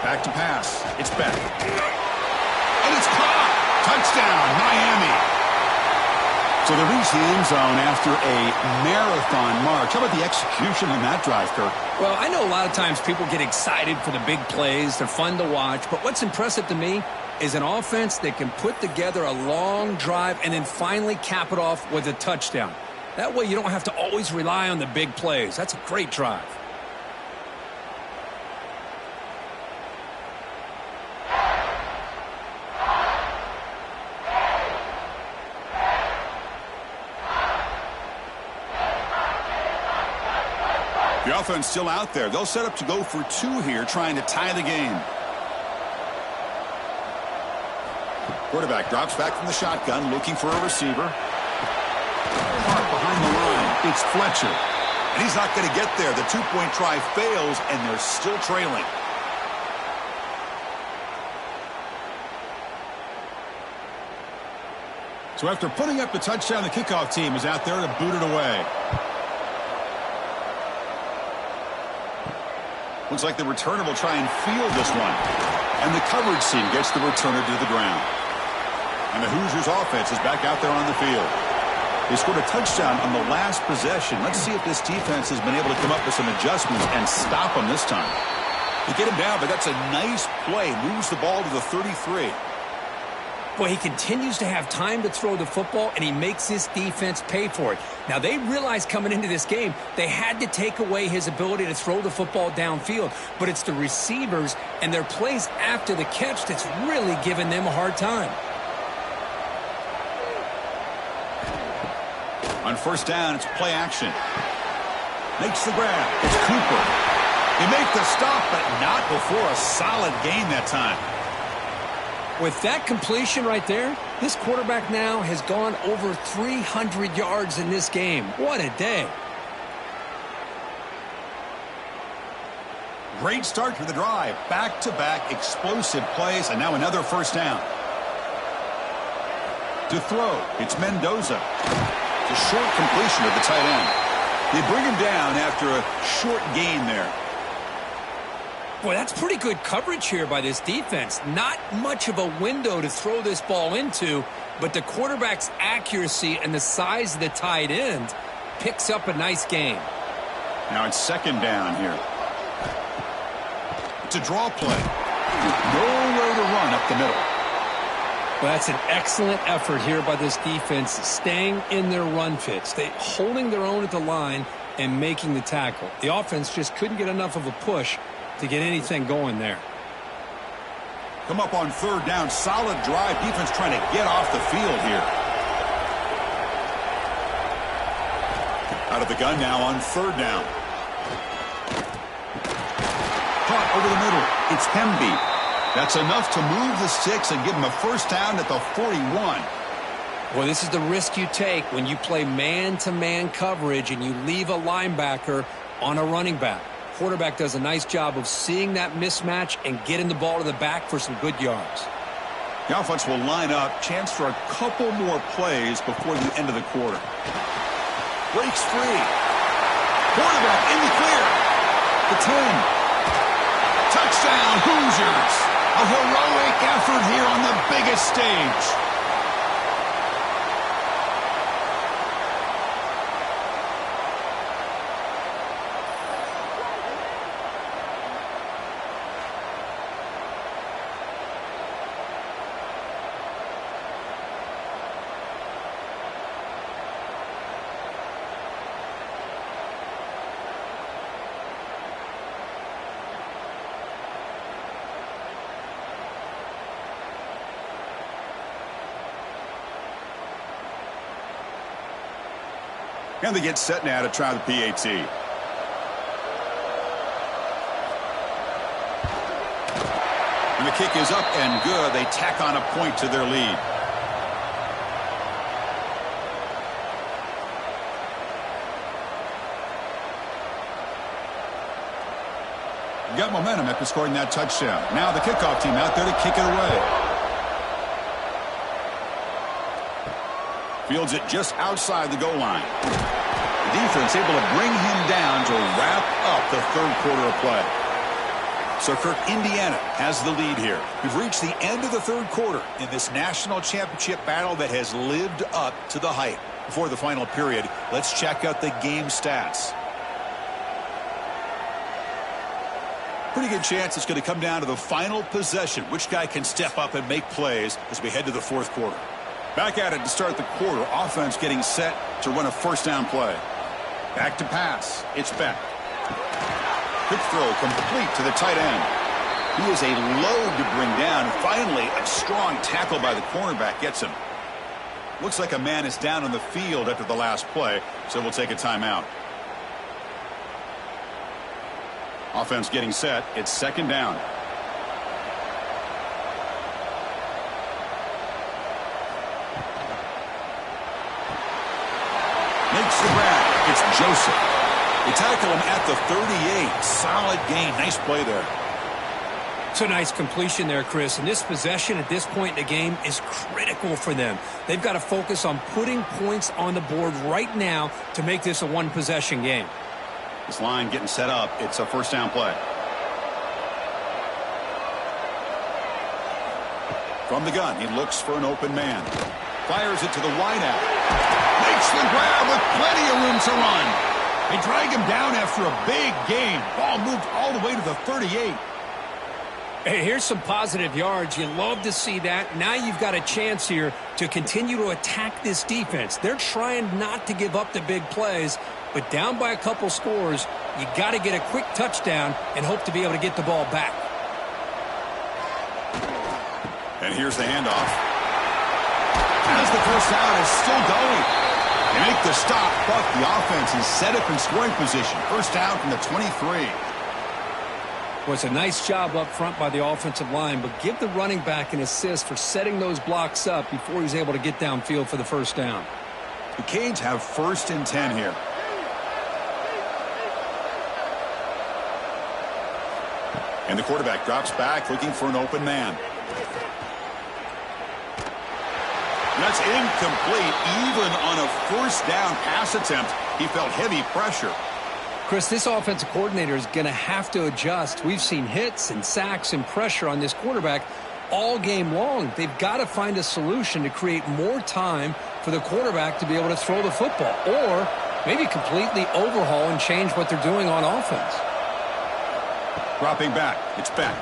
Back to pass. It's Beck. And it's caught. Touchdown, Miami. So they reach the end zone after a marathon march. How about the execution on that drive, Kirk? Well, I know a lot of times people get excited for the big plays. They're fun to watch. But what's impressive to me is an offense that can put together a long drive and then finally cap it off with a touchdown. That way you don't have to always rely on the big plays. That's a great drive. The offense still out there. They'll set up to go for two here, trying to tie the game. Quarterback drops back from the shotgun, looking for a receiver. Mark behind the line. It's Fletcher. And he's not going to get there. The two-point try fails, and they're still trailing. So after putting up the touchdown, the kickoff team is out there to boot it away. Looks like the returner will try and field this one. And the coverage team gets the returner to the ground. And the Hoosiers offense is back out there on the field. They scored a touchdown on the last possession. Let's see if this defense has been able to come up with some adjustments and stop them this time. They get him down, but that's a nice play. Moves the ball to the 33. Boy, he continues to have time to throw the football, and he makes this defense pay for it. Now, they realized coming into this game they had to take away his ability to throw the football downfield, but it's the receivers and their plays after the catch that's really giving them a hard time. On first down, it's play action. Makes the grab. It's Cooper. He makes the stop, but not before a solid gain that time. With that completion right there, this quarterback now has gone over 300 yards in this game. What a day. Great start to the drive. Back-to-back explosive plays, and now another first down. To throw, it's Mendoza. It's a short completion of the tight end. They bring him down after a short gain there. Boy, that's pretty good coverage here by this defense. Not much of a window to throw this ball into, but the quarterback's accuracy and the size of the tight end picks up a nice gain. Now it's second down here. It's a draw play. Nowhere to run up the middle. Well, that's an excellent effort here by this defense, staying in their run fits. They holding their own at the line and making the tackle. The offense just couldn't get enough of a push to get anything going there. Come up on third down. Solid drive. Defense trying to get off the field here. Out of the gun now on third down. Caught over the middle. It's Hemby. That's enough to move the sticks and give him a first down at the 41. Well, this is the risk you take when you play man-to-man coverage and you leave a linebacker on a running back. Quarterback does a nice job of seeing that mismatch and getting the ball to the back for some good yards. The offense will line up. Chance for a couple more plays before the end of the quarter. Breaks free. Quarterback in the clear. The 10. Touchdown, Hoosiers. A heroic effort here on the biggest stage. And they get set now to try the PAT. And the kick is up and good. They tack on a point to their lead. Got momentum after scoring that touchdown. Now the kickoff team out there to kick it away. Fields it just outside the goal line. The defense able to bring him down to wrap up the third quarter of play. So, Kirk, Indiana has the lead here. We've reached the end of the third quarter in this national championship battle that has lived up to the hype. Before the final period, let's check out the game stats. Pretty good chance it's going to come down to the final possession. Which guy can step up and make plays as we head to the fourth quarter. Back at it to start the quarter. Offense getting set to run a first down play. Back to pass. It's Beck. Quick throw complete to the tight end. He is a load to bring down. Finally, a strong tackle by the cornerback gets him. Looks like a man is down on the field after the last play, so we'll take a timeout. Offense getting set. It's second down. Makes the grab. It's Joseph. They tackle him at the 38. Solid gain. Nice play there. It's a nice completion there, Chris. And this possession at this point in the game is critical for them. They've got to focus on putting points on the board right now to make this a one-possession game. This line getting set up. It's a first down play. From the gun, he looks for an open man. Fires it to the wideout. Makes the grab with plenty of room to run. They drag him down after a big gain. Ball moved all the way to the 38. Hey, here's some positive yards. You love to see that. Now you've got a chance here to continue to attack this defense. They're trying not to give up the big plays, but down by a couple scores, you got to get a quick touchdown and hope to be able to get the ball back. And here's the handoff. As the first down is still going. They make the stop, but the offense is set up in scoring position. First down from the 23. Well, it's a nice job up front by the offensive line, but give the running back an assist for setting those blocks up before he's able to get downfield for the first down. The Canes have first and 10 here. And the quarterback drops back looking for an open man. That's incomplete. Even on a first down pass attempt, he felt heavy pressure. Chris, this offensive coordinator is going to have to adjust. We've seen hits and sacks and pressure on this quarterback all game long. They've got to find a solution to create more time for the quarterback to be able to throw the football, or maybe completely overhaul and change what they're doing on offense. Dropping back, it's Beck.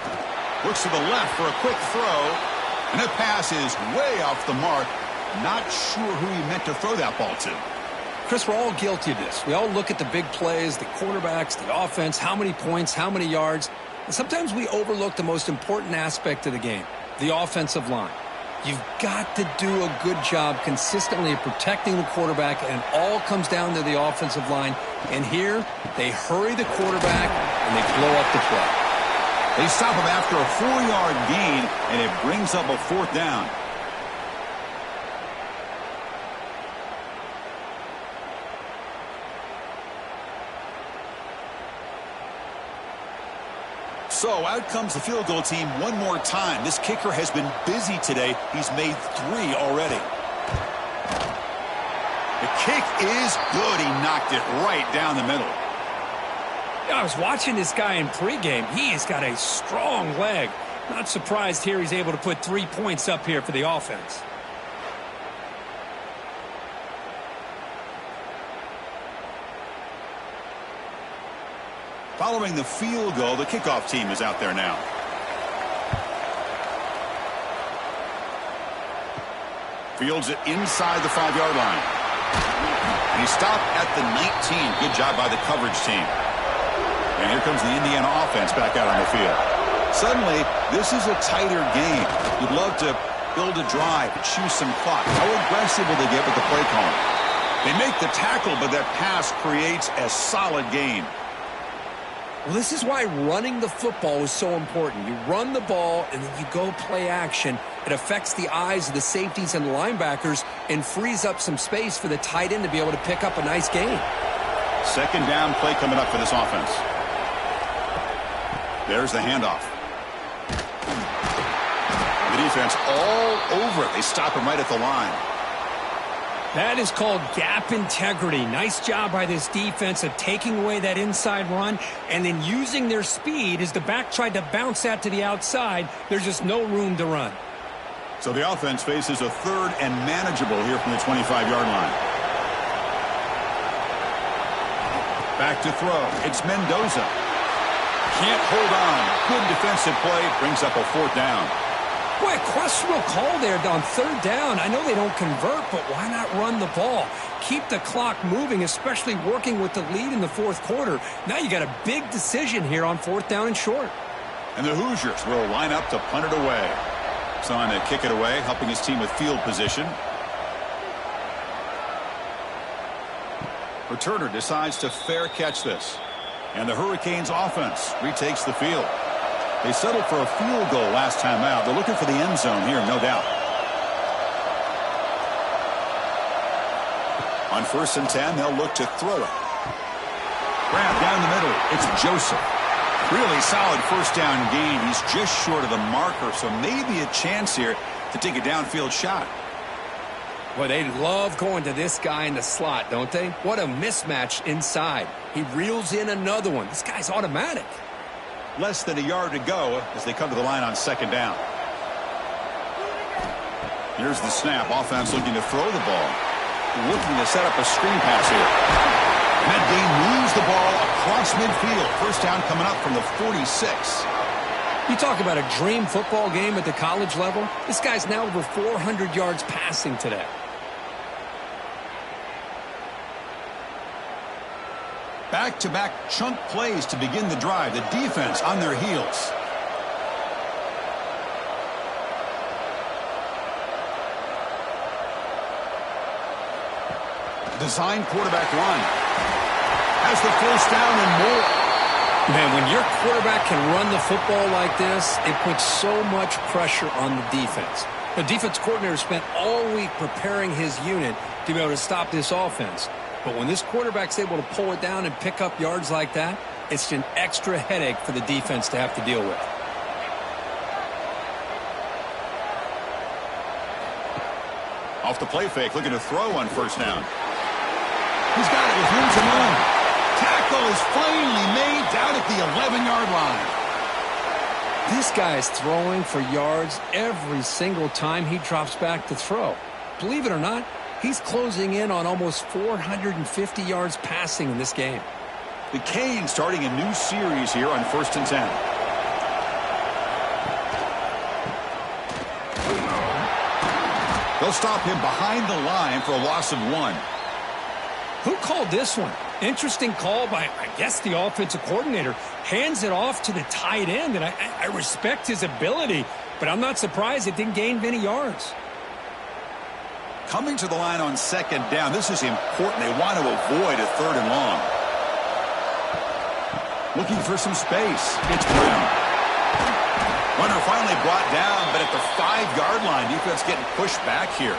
Looks to the left for a quick throw, and the pass is way off the mark. Not sure who he meant to throw that ball to. Chris, we're all guilty of this. We all look at the big plays, the quarterbacks, the offense, how many points, how many yards. Sometimes we overlook the most important aspect of the game, the offensive line. You've got to do a good job consistently of protecting the quarterback, and it all comes down to the offensive line. And here, they hurry the quarterback, and they blow up the play. They stop him after a 4-yard gain, and it brings up a 4th down. So out comes the field goal team one more time. This kicker has been busy today. He's made 3 already. The kick is good. He knocked it right down the middle. I was watching this guy in pregame. He's got a strong leg. Not surprised here he's able to put 3 points up here for the offense. Following the field goal, the kickoff team is out there now. Fields it inside the 5-yard line. And he stopped at the 19. Good job by the coverage team. And here comes the Indiana offense back out on the field. Suddenly, this is a tighter game. You'd love to build a drive, choose some clock. How aggressive will they get with the play calling? They make the tackle, but that pass creates a solid gain. Well, this is why running the football is so important. You run the ball, and then you go play action. It affects the eyes of the safeties and the linebackers and frees up some space for the tight end to be able to pick up a nice gain. 2nd down play coming up for this offense. There's the handoff. The defense all over it. They stop him right at the line. That is called gap integrity. Nice job by this defense of taking away that inside run and then using their speed as the back tried to bounce that to the outside. There's just no room to run. So the offense faces a 3rd and manageable here from the 25-yard line. Back to throw. It's Mendoza. Can't hold on. Good defensive play. Brings up a 4th down. Boy, a questionable call there on 3rd down. I know they don't convert, but why not run the ball? Keep the clock moving, especially working with the lead in the 4th quarter. Now you got a big decision here on 4th down and short. And the Hoosiers will line up to punt it away. So on to kick it away, helping his team with field position. Returner decides to fair catch this. And the Hurricanes offense retakes the field. They settled for a field goal last time out. They're looking for the end zone here, no doubt. On 1st and 10, they'll look to throw it. Grab down the middle. It's Joseph. Really solid 1st down gain. He's just short of the marker, so maybe a chance here to take a downfield shot. Well, they love going to this guy in the slot, don't they? What a mismatch inside. He reels in another one. This guy's automatic. Less than a yard to go as they come to the line on 2nd down. Here's the snap. Offense looking to throw the ball. Looking to set up a screen pass here. Medgain moves the ball across midfield. 1st down coming up from the 46. You talk about a dream football game at the college level. This guy's now over 400 yards passing today. Back-to-back chunk plays to begin the drive. The defense on their heels. Design quarterback run. Has the 1st down and more. Man, when your quarterback can run the football like this, it puts so much pressure on the defense. The defense coordinator spent all week preparing his unit to be able to stop this offense. But when this quarterback's able to pull it down and pick up yards like that, it's an extra headache for the defense to have to deal with. Off the play fake, looking to throw on 1st down. He's got it with room to run. Tackle is finally made down at the 11-yard line. This guy is throwing for yards every single time he drops back to throw. Believe it or not, he's closing in on almost 450 yards passing in this game. The Canes starting a new series here on 1st and 10. They'll stop him behind the line for a loss of 1. Who called this one? Interesting call by, I guess, the offensive coordinator. Hands it off to the tight end, and I respect his ability, but I'm not surprised it didn't gain many yards. Coming to the line on second down, this is important. They want to avoid a third and long. Looking for some space. It's Brown. Runner finally brought down, but at the 5-yard line, defense getting pushed back here.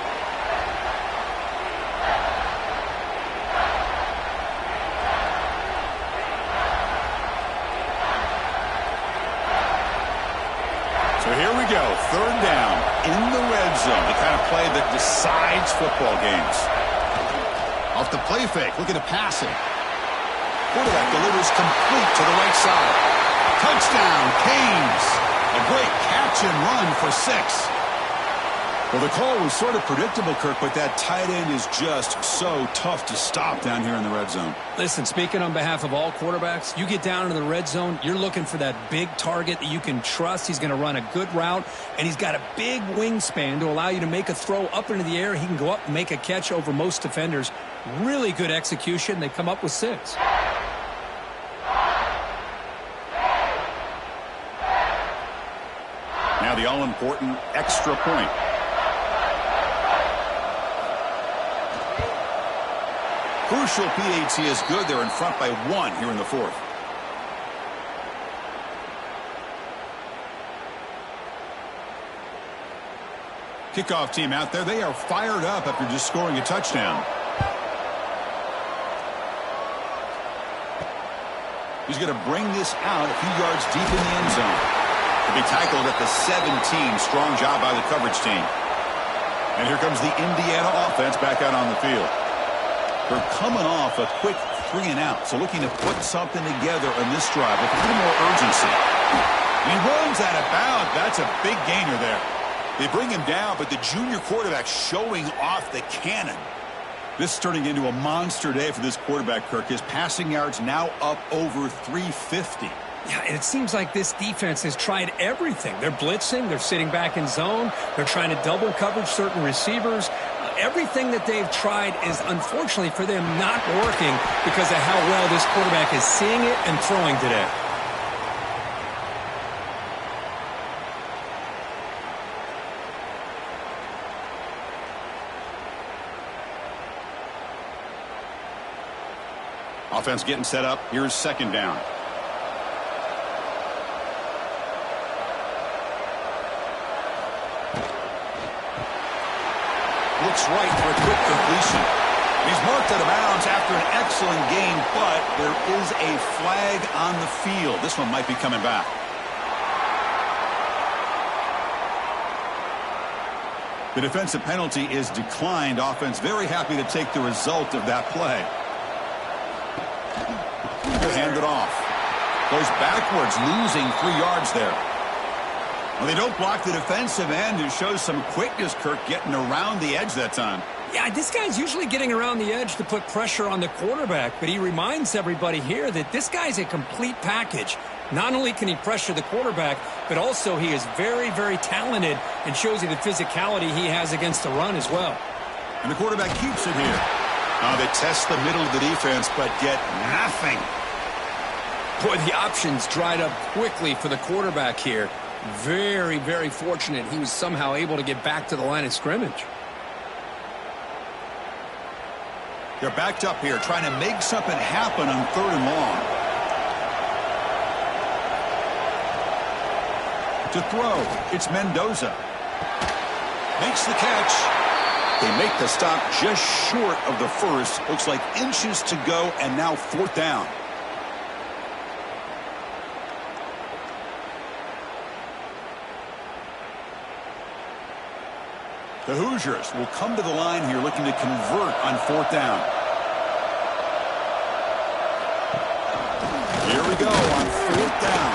So here we go, third down in the red zone, the kind of play that decides football games. Off the play fake, looking to pass it. Quarterback delivers complete to the right side. Touchdown, Canes. A great catch and run for 6. Well, the call was sort of predictable, Kirk, but that tight end is just so tough to stop down here in the red zone. Listen, speaking on behalf of all quarterbacks, you get down into the red zone, you're looking for that big target that you can trust. He's going to run a good route, and he's got a big wingspan to allow you to make a throw up into the air. He can go up and make a catch over most defenders. Really good execution. They come up with 6. Now the all-important extra point. Crucial PAT is good. They're in front by 1 here in the 4th. Kickoff team out there. They are fired up after just scoring a touchdown. He's going to bring this out a few yards deep in the end zone. To be tackled at the 17. Strong job by the coverage team. And here comes the Indiana offense back out on the field. They're coming off a quick 3-and-out, so looking to put something together on this drive with a little more urgency. He runs out of bounds. That's a big gainer there. They bring him down, but the junior quarterback showing off the cannon. This is turning into a monster day for this quarterback, Kirk. His passing yards now up over 350. Yeah, and it seems like this defense has tried everything. They're blitzing. They're sitting back in zone. They're trying to double coverage certain receivers. Everything that they've tried is, unfortunately for them, not working because of how well this quarterback is seeing it and throwing today. Offense getting set up. Here's second down. Looks right for a quick completion. He's marked out of bounds after an excellent game, but there is a flag on the field. This one might be coming back. The defensive penalty is declined. Offense very happy to take the result of that play. Hand it off. Goes backwards, losing 3 yards there. Well, they don't block the defensive end, who shows some quickness, Kirk, getting around the edge that time. Yeah, this guy's usually getting around the edge to put pressure on the quarterback, but he reminds everybody here that this guy's a complete package. Not only can he pressure the quarterback, but also he is very, very talented and shows you the physicality he has against the run as well. And the quarterback keeps it here. They test the middle of the defense, but get nothing. Boy, the options dried up quickly for the quarterback here. Very, very fortunate he was somehow able to get back to the line of scrimmage. They're backed up here, trying to make something happen on 3rd and long. To throw, it's Mendoza. Makes the catch. They make the stop just short of the first. Looks like inches to go, and now 4th down. The Hoosiers will come to the line here looking to convert on 4th down. Here we go on 4th down.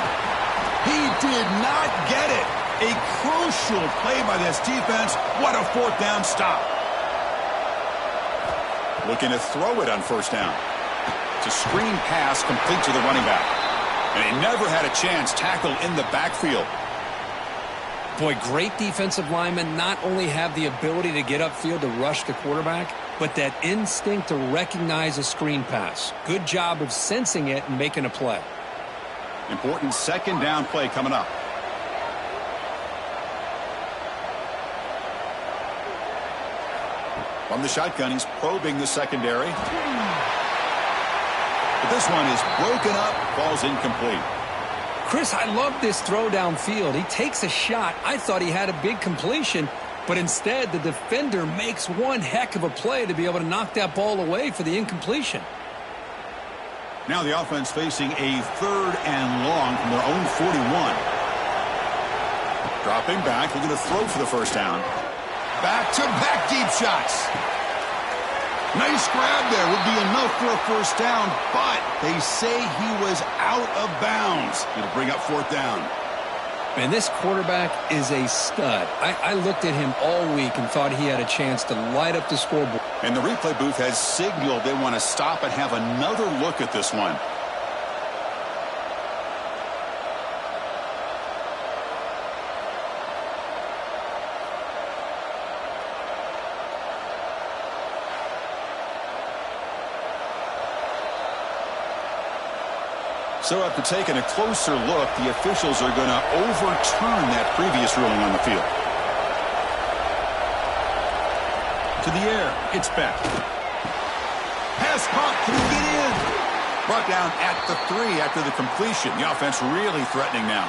He did not get it. A crucial play by this defense. What a 4th down stop. Looking to throw it on 1st down. It's a screen pass complete to the running back. And he never had a chance tackled in the backfield. Boy, great defensive linemen not only have the ability to get upfield to rush the quarterback, but that instinct to recognize a screen pass. Good job of sensing it and making a play. Important second down play coming up. From the shotgun, he's probing the secondary. But this one is broken up, falls incomplete. Chris, I love this throw downfield. He takes a shot. I thought he had a big completion, but instead the defender makes one heck of a play to be able to knock that ball away for the incompletion. Now the offense facing a 3rd and long from their own 41. Dropping back, looking to throw for the first down. Back-to-back deep shots. Nice grab there. Would be enough for a first down, but they say he was out of bounds. It'll bring up 4th down. And this quarterback is a stud. I looked at him all week and thought he had a chance to light up the scoreboard. And the replay booth has signaled they want to stop and have another look at this one. So after taking a closer look, the officials are going to overturn that previous ruling on the field. To the air, it's back. Pass caught, can he get in? Brought down at the 3 after the completion. The offense really threatening now.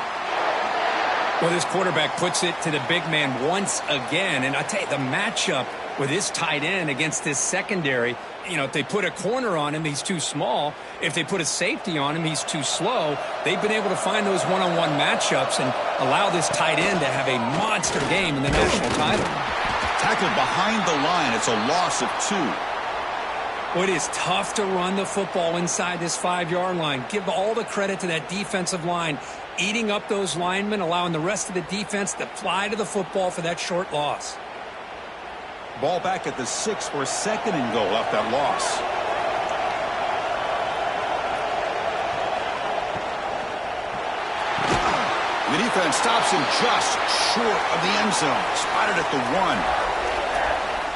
Well, this quarterback puts it to the big man once again. And I tell you, the matchup with this tight end against this secondary, you know, if they put a corner on him, he's too small. If they put a safety on him, he's too slow. They've been able to find those one-on-one matchups and allow this tight end to have a monster game in the national title. Tackled behind the line. It's a loss of 2. Well, it is tough to run the football inside this 5-yard line. Give all the credit to that defensive line, eating up those linemen, allowing the rest of the defense to fly to the football for that short loss. Ball back at the 6 for 2nd and goal off that loss. The defense stops him just short of the end zone. Spotted at the 1.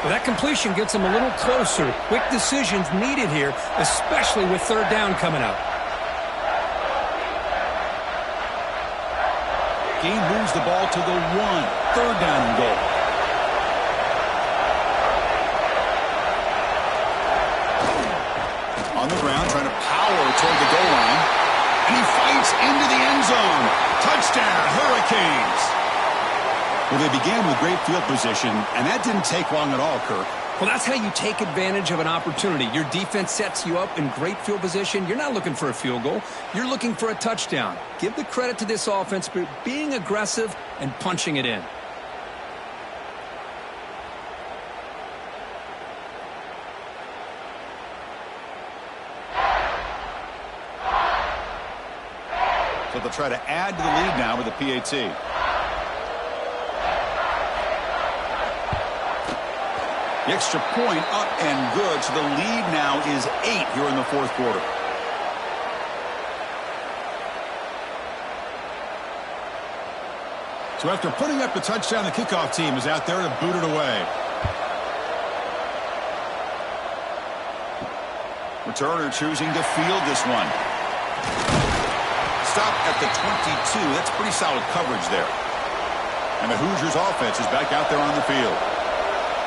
Well, that completion gets him a little closer. Quick decisions needed here, especially with 3rd down coming up. Gain moves the ball to the 1. 3rd down and goal. On the ground, trying to power toward the goal line. And he fights into the end zone. Touchdown, Hurricanes. Well, they began with great field position, and that didn't take long at all, Kirk. Well, that's how you take advantage of an opportunity. Your defense sets you up in great field position. You're not looking for a field goal. You're looking for a touchdown. Give the credit to this offense for being aggressive and punching it in. So they'll try to add to the lead now with a PAT. The extra point up and good, so the lead now is 8 here in the 4th quarter. So after putting up the touchdown, the kickoff team is out there to boot it away. Returner choosing to field this one. Stop at the 22. That's pretty solid coverage there. And the Hoosiers offense is back out there on the field.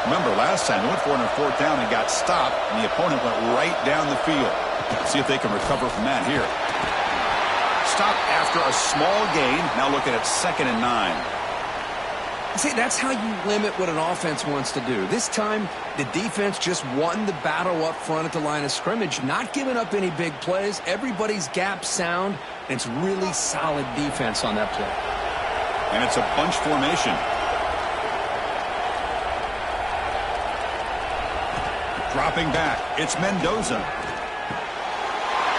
Remember, last time they went for it on 4th down and got stopped, and the opponent went right down the field. Let's see if they can recover from that here. Stop after a small gain. Now looking at 2nd and 9. See, that's how you limit what an offense wants to do. This time, the defense just won the battle up front at the line of scrimmage, not giving up any big plays. Everybody's gap sound, and it's really solid defense on that play. And it's a bunch formation. Dropping back, it's Mendoza.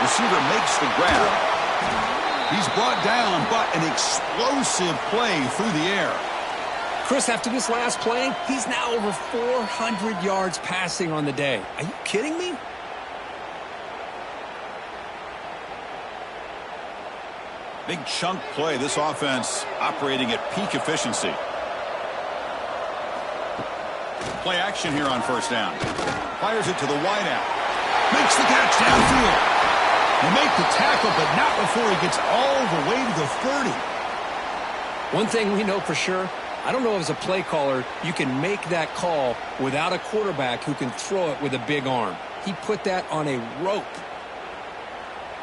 Receiver makes the grab. He's brought down, but an explosive play through the air. Chris, after this last play, he's now over 400 yards passing on the day. Are you kidding me? Big chunk play. This offense operating at peak efficiency. Play action here on first down. Fires it to the wideout. Makes the catch downfield. He'll make the tackle, but not before he gets all the way to the 30. One thing we know for sure, I don't know if as a play caller you can make that call without a quarterback who can throw it with a big arm. He put that on a rope.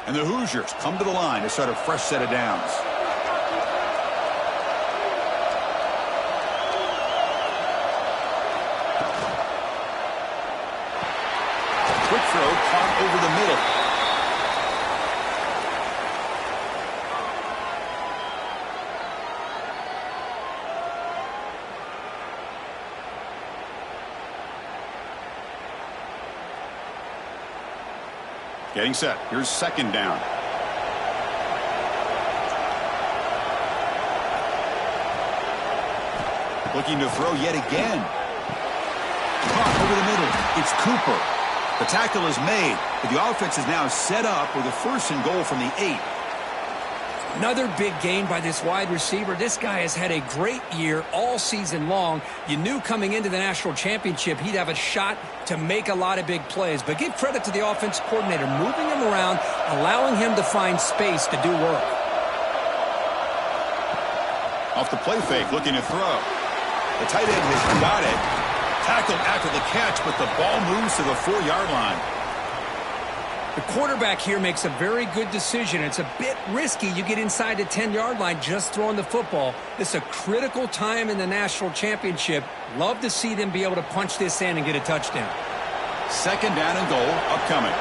And the Hoosiers come to the line to start a fresh set of downs. Quick throw caught over the middle. Getting set. Here's second down. Looking to throw yet again. Caught over the middle. It's Cooper. The tackle is made, but the offense is now set up with a first and goal from the 8. Another big gain by this wide receiver. This guy has had a great year all season long. You knew coming into the national championship he'd have a shot to make a lot of big plays. But give credit to the offense coordinator, moving him around, allowing him to find space to do work. Off the play fake, looking to throw. The tight end has got it. Tackled after the catch, but the ball moves to the 4-yard line. The quarterback here makes a very good decision. It's a bit risky. You get inside the 10-yard line just throwing the football. This is a critical time in the national championship. Love to see them be able to punch this in and get a touchdown. Second down and goal upcoming.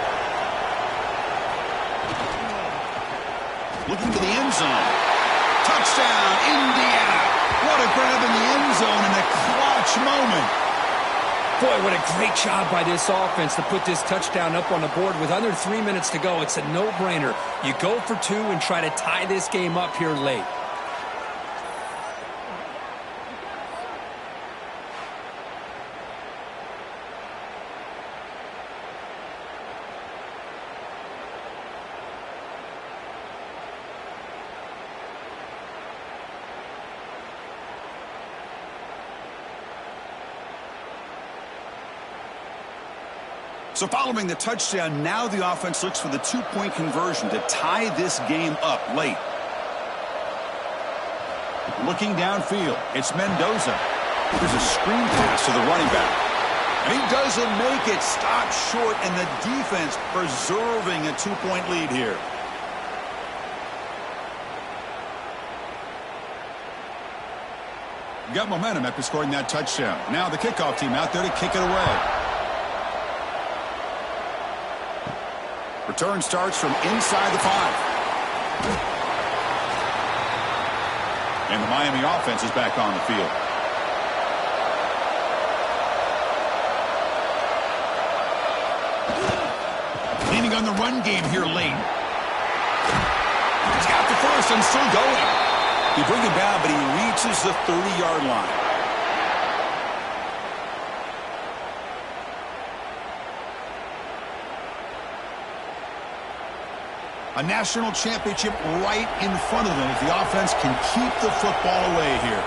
Looking to the end zone. Touchdown, Indiana. What a grab in the end zone in a clutch moment. Boy, what a great job by this offense to put this touchdown up on the board with under 3 minutes to go. It's a no-brainer. You go for 2 and try to tie this game up here late. So following the touchdown, now the offense looks for the 2-point conversion to tie this game up late. Looking downfield, it's Mendoza. There's a screen pass to the running back. And he doesn't make it. Stopped short, and the defense preserving a 2-point lead here. Got momentum after scoring that touchdown. Now the kickoff team out there to kick it away. Return starts from inside the 5. And the Miami offense is back on the field. Leaning on the run game here late. He's got the first and still going. He brings him down, but he reaches the 30-yard line. A national championship right in front of them if the offense can keep the football away here.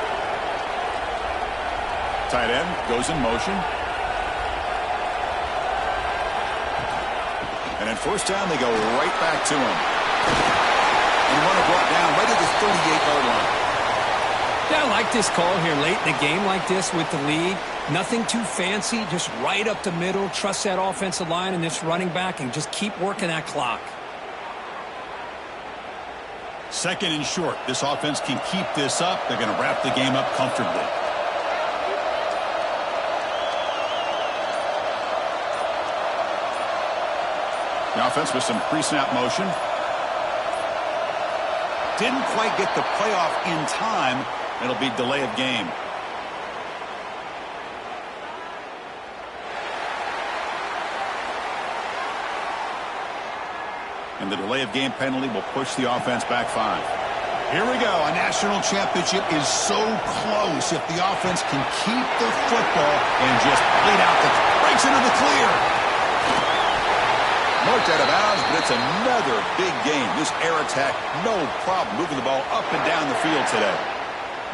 Tight end goes in motion. And at first down, they go right back to him. And runner brought down right at the 38-yard line. Yeah, I like this call here late in the game like this with the lead. Nothing too fancy, just right up the middle. Trust that offensive line and this running back and just keep working that clock. Second and short. This offense can keep this up. They're going to wrap the game up comfortably. The offense with some pre-snap motion. Didn't quite get the playoff in time. It'll be delay of game. And the delay of game penalty will push the offense back 5. Here we go. A national championship is so close if the offense can keep the football and just bleed out the breaks into the clear. Marked out of bounds, but it's another big game. This air attack, no problem moving the ball up and down the field today.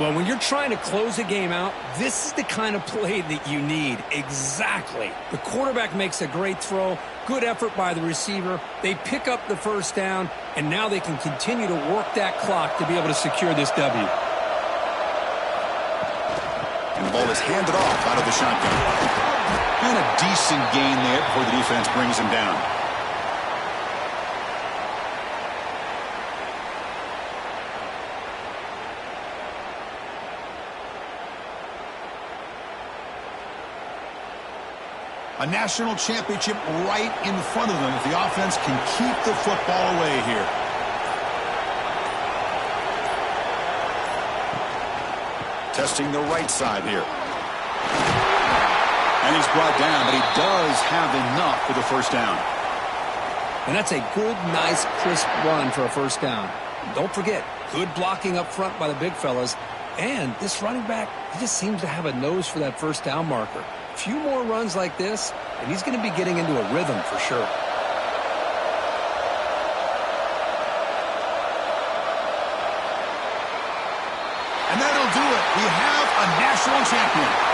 Well, when you're trying to close a game out, this is the kind of play that you need. Exactly. The quarterback makes a great throw, good effort by the receiver. They pick up the first down, and now they can continue to work that clock to be able to secure this W. And the ball is handed off out of the shotgun. And a decent gain there before the defense brings him down. A national championship right in front of them if the offense can keep the football away here. Testing the right side here. And he's brought down, but he does have enough for the first down. And that's a good, nice, crisp run for a first down. Don't forget, good blocking up front by the big fellas. And this running back, he just seems to have a nose for that first down marker. A few more runs like this, and he's going to be getting into a rhythm for sure. And that'll do it. We have a national champion.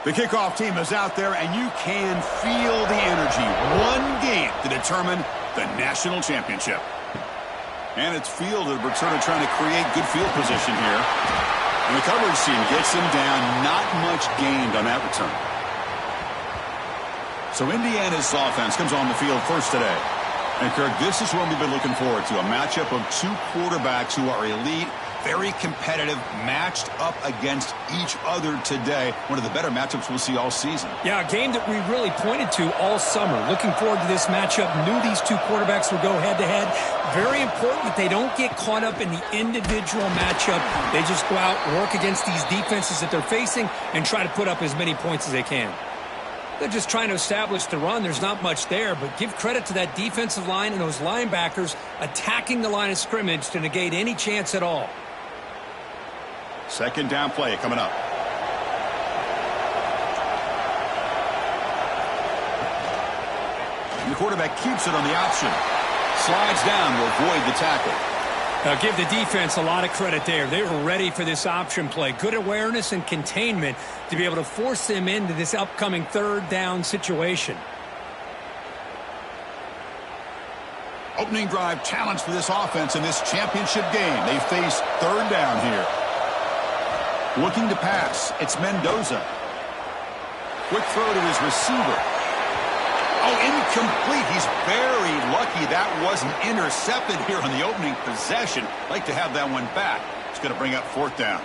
The kickoff team is out there, and you can feel the energy. One game to determine the national championship. And it's fielded. We're sort of trying to create good field position here. And the coverage team gets him down. Not much gained on that return. So Indiana's offense comes on the field first today. And, Kirk, this is what we've been looking forward to, a matchup of two quarterbacks who are elite, very competitive, matched up against each other today. One of the better matchups we'll see all season. Yeah, a game that we really pointed to all summer. Looking forward to this matchup. Knew these two quarterbacks would go head-to-head. Very important that they don't get caught up in the individual matchup. They just go out, work against these defenses that they're facing, and try to put up as many points as they can. They're just trying to establish the run. There's not much there, but give credit to that defensive line and those linebackers attacking the line of scrimmage to negate any chance at all. Second down play coming up. And the quarterback keeps it on the option. Slides down to avoid the tackle. Now give the defense a lot of credit there. They were ready for this option play. Good awareness and containment to be able to force them into this upcoming third down situation. Opening drive challenge for this offense in this championship game. They face third down here. Looking to pass. It's Mendoza. Quick throw to his receiver. Oh, incomplete. He's very lucky that wasn't intercepted here on the opening possession. Like to have that one back. It's going to bring up fourth down.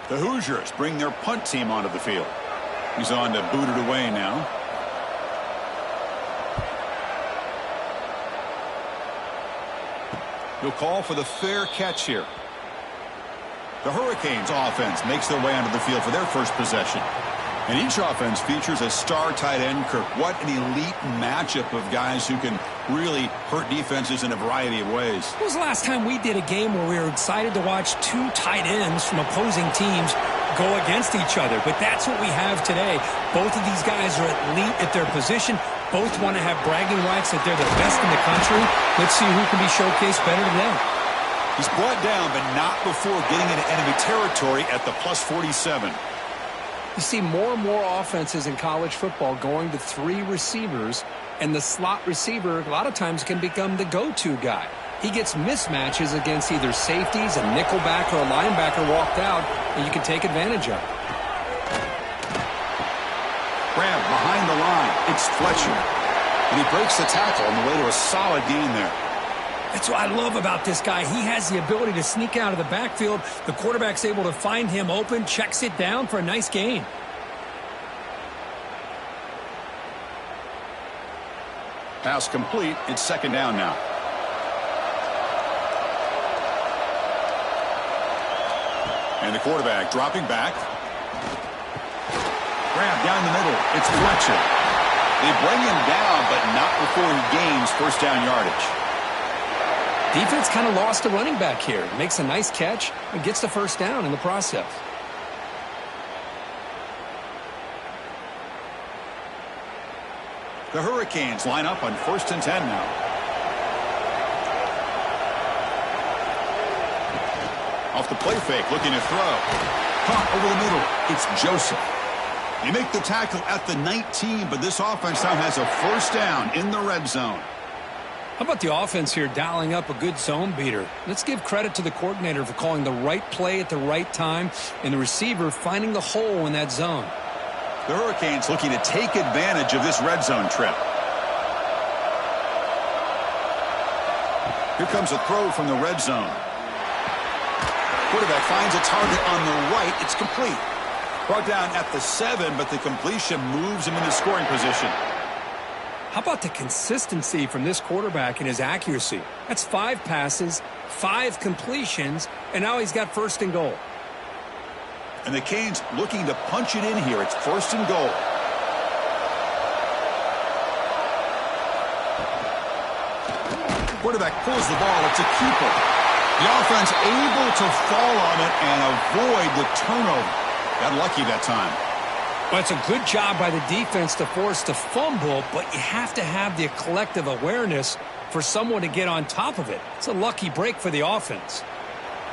The Hoosiers bring their punt team onto the field. He's on to boot it away now. He'll call for the fair catch here. The Hurricanes offense makes their way onto the field for their first possession. And each offense features a star tight end, Kirk. What an elite matchup of guys who can really hurt defenses in a variety of ways. When was the last time we did a game where we were excited to watch two tight ends from opposing teams go against each other? But that's what we have today. Both of these guys are elite at their position. Both want to have bragging rights that they're the best in the country. Let's see who can be showcased better than them. He's brought down, but not before getting into enemy territory at the plus 47. You see more and more offenses in college football going to three receivers, and the slot receiver a lot of times can become the go-to guy. He gets mismatches against either safeties, a nickelback, or a linebacker walked out, and you can take advantage of it. Grab behind the line. It's Fletcher. And he breaks the tackle on the way to a solid gain there. That's what I love about this guy. He has the ability to sneak out of the backfield. The quarterback's able to find him open, checks it down for a nice gain. Pass complete. It's second down now. And the quarterback dropping back. Grab down the middle. It's Fletcher. They bring him down, but not before he gains first down yardage. Defense kind of lost a running back here. Makes a nice catch and gets the first down in the process. The Hurricanes line up on 1st and 10 now. Off the play fake, looking to throw. Caught over the middle. It's Joseph. They make the tackle at the 19, but this offense now has a first down in the red zone. How about the offense here dialing up a good zone beater? Let's give credit to the coordinator for calling the right play at the right time and the receiver finding the hole in that zone. The Hurricanes looking to take advantage of this red zone trip. Here comes a throw from the red zone. Quarterback finds a target on the right. It's complete. Brought down at the 7, but the completion moves him into scoring position. How about the consistency from this quarterback and his accuracy? That's 5 passes, 5 completions, and now he's got first and goal. And the Canes looking to punch it in here. It's first and goal. Quarterback pulls the ball. It's a keeper. The offense able to fall on it and avoid the turnover. Got lucky that time. Well, it's a good job by the defense to force the fumble, but you have to have the collective awareness for someone to get on top of it. It's a lucky break for the offense.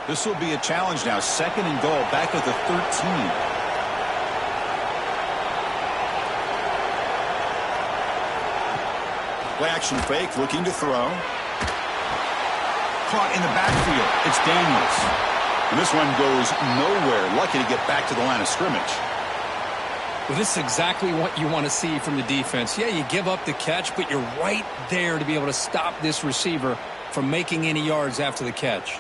This will be a challenge now. 2nd and goal, back at the 13. Play action fake, looking to throw. Caught in the backfield. It's Daniels. And this one goes nowhere. Lucky to get back to the line of scrimmage. Well, this is exactly what you want to see from the defense. Yeah, you give up the catch, but you're right there to be able to stop this receiver from making any yards after the catch.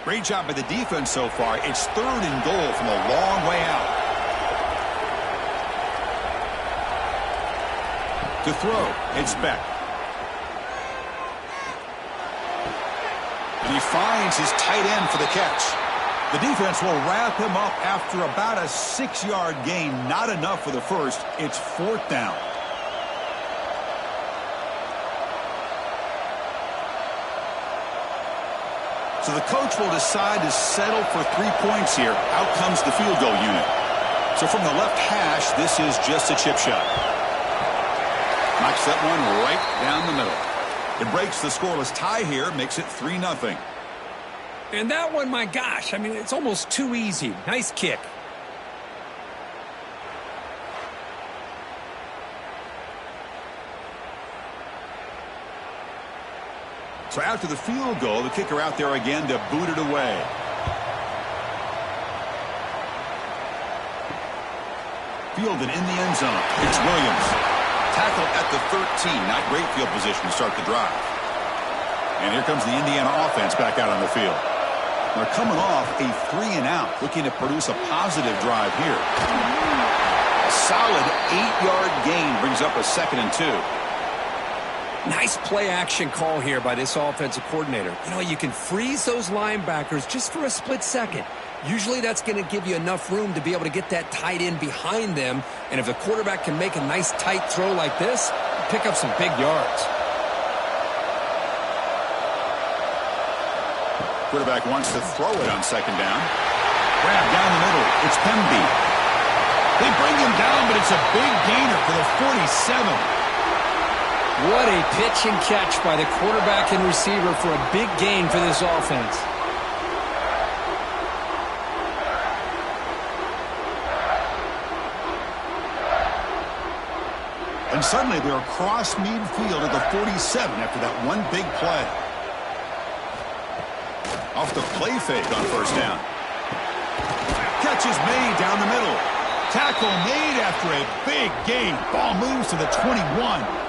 Great job by the defense so far. It's 3rd and goal from a long way out. To throw, it's Beck. And he finds his tight end for the catch. The defense will wrap him up after about a 6-yard gain. Not enough for the first. It's 4th down. So the coach will decide to settle for 3 points here. Out comes the field goal unit. So from the left hash, this is just a chip shot. Knocks that one right down the middle. It breaks the scoreless tie here, makes it 3-0. And that one, my gosh, I mean, it's almost too easy. Nice kick. So after the field goal, the kicker out there again to boot it away. Fielded in the end zone. It's Williams. Tackled at the 13. Not great field position to start the drive. And here comes the Indiana offense back out on the field. They're coming off a 3-and-out, looking to produce a positive drive here. A solid 8-yard gain brings up a 2nd and 2. Nice play-action call here by this offensive coordinator. You know, you can freeze those linebackers just for a split second. Usually that's going to give you enough room to be able to get that tight end behind them. And if the quarterback can make a nice tight throw like this, pick up some big yards. Quarterback wants to throw it on 2nd down. Grab down the middle. It's Pemby. They bring him down, but it's a big gainer for the 47. What a pitch and catch by the quarterback and receiver for a big gain for this offense. And suddenly they're across midfield at the 47 after that one big play. Off the play fake on 1st down. Catch is made down the middle. Tackle made after a big gain. Ball moves to the 21.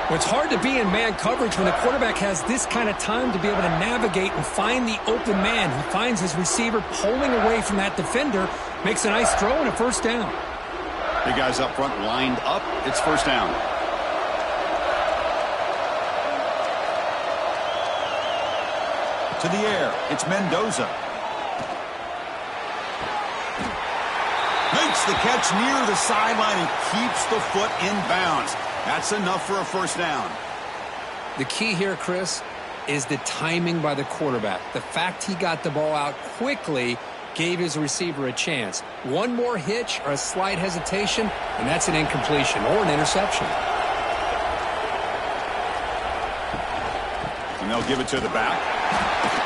Well, it's hard to be in man coverage when the quarterback has this kind of time to be able to navigate and find the open man. He finds his receiver pulling away from that defender, makes a nice throw and a 1st down. Big guys up front lined up. It's 1st down. To the air. It's Mendoza. Makes the catch near the sideline and keeps the foot in bounds. That's enough for a 1st down. The key here, Chris, is the timing by the quarterback. The fact he got the ball out quickly gave his receiver a chance. One more hitch or a slight hesitation, and that's an incompletion or an interception. And they'll give it to the back.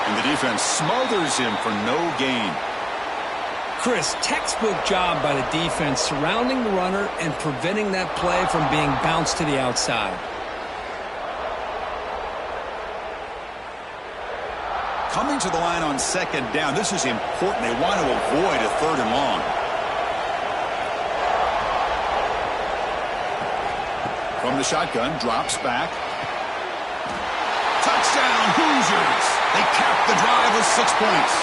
And the defense smothers him for no gain. Chris, textbook job by the defense surrounding the runner and preventing that play from being bounced to the outside. Coming to the line on 2nd down. This is important. They want to avoid a 3rd and long. From the shotgun, drops back. Touchdown, Hoosiers! They cap the drive with 6 points.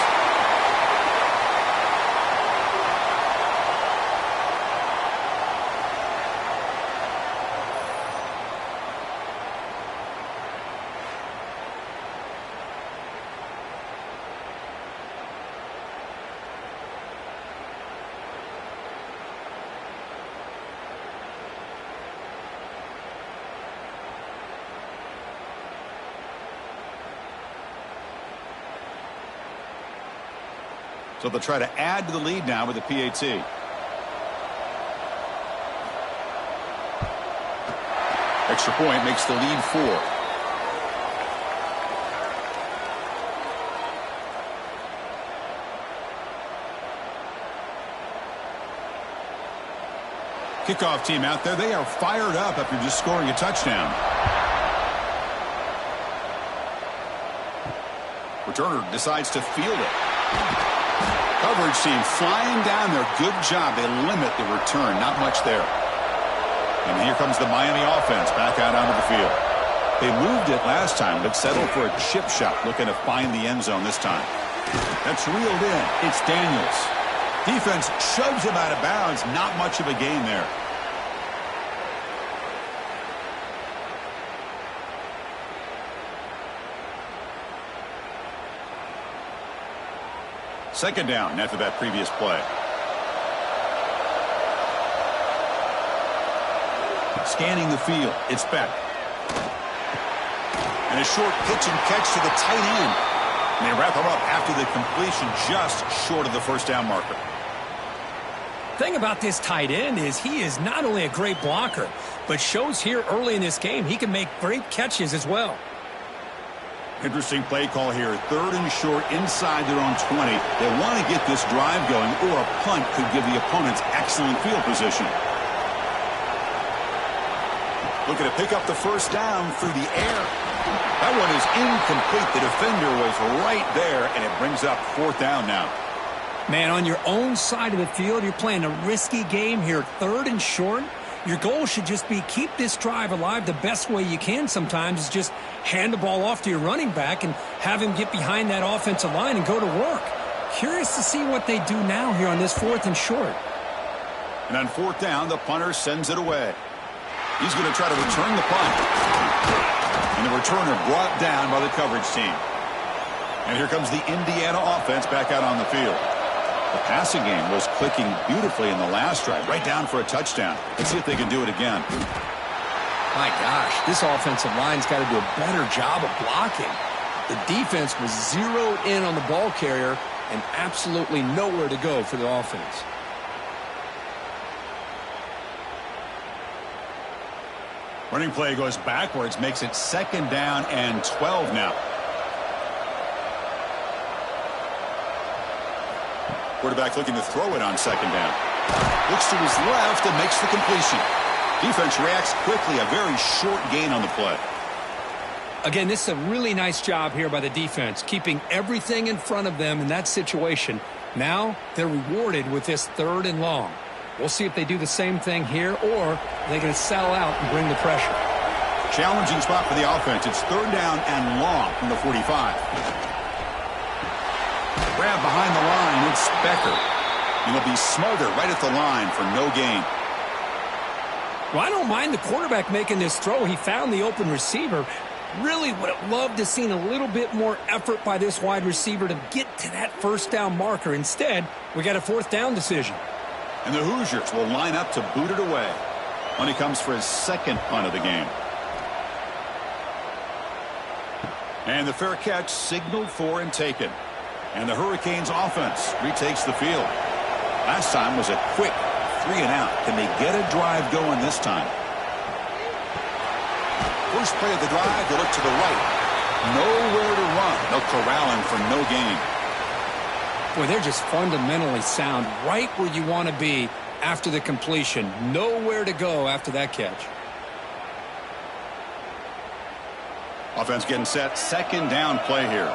So they'll try to add to the lead now with the PAT. Extra point makes the lead 4. Kickoff team out there, they are fired up after just scoring a touchdown. Returner decides to field it. Coverage team flying down there. Good job. They limit the return. Not much there. And here comes the Miami offense back out onto the field. They moved it last time, but settled for a chip shot, looking to find the end zone this time. That's reeled in. It's Daniels. Defense shoves him out of bounds. Not much of a gain there. Second down after that previous play. Scanning the field. It's Beck. And a short pitch and catch to the tight end. And they wrap him up after the completion, just short of the first down marker. Thing about this tight end is he is not only a great blocker, but shows here early in this game he can make great catches as well. Interesting play call here. 3rd and short inside their own 20. They want to get this drive going, or a punt could give the opponents excellent field position. Looking to pick up the first down through the air. That one is incomplete. The defender was right there, and it brings up 4th down now. Man, on your own side of the field, you're playing a risky game here. 3rd and short. Your goal should just be keep this drive alive the best way you can sometimes is just hand the ball off to your running back and have him get behind that offensive line and go to work. Curious to see what they do now here on this 4th and short. And on 4th down, the punter sends it away. He's going to try to return the punt. And the returner brought down by the coverage team. And here comes the Indiana offense back out on the field. The passing game was clicking beautifully in the last drive, right down for a touchdown. Let's see if they can do it again. My gosh, this offensive line's got to do a better job of blocking. The defense was zeroed in on the ball carrier and absolutely nowhere to go for the offense. Running play goes backwards, makes it 2nd down and 12 now. Quarterback looking to throw it on 2nd down. Looks to his left and makes the completion. Defense reacts quickly. A very short gain on the play. Again, this is a really nice job here by the defense, keeping everything in front of them in that situation. Now they're rewarded with this 3rd and long. We'll see if they do the same thing here, or they're going to sell out and bring the pressure. Challenging spot for the offense. It's 3rd down and long from the 45. Grab behind the line. It's Becker. He'll be smothered right at the line for no gain. Well, I don't mind the quarterback making this throw. He found the open receiver. Really would have loved to have seen a little bit more effort by this wide receiver to get to that first down marker. Instead, we got a 4th down decision. And the Hoosiers will line up to boot it away when he comes for his 2nd punt of the game. And the fair catch signaled for and taken. And the Hurricanes offense retakes the field. Last time was a quick 3 and out. Can they get a drive going this time? First play of the drive, they look to the right. Nowhere to run. They'll corral him for no gain. Boy, they're just fundamentally sound, right where you want to be after the completion. Nowhere to go after that catch. Offense getting set. 2nd down play here.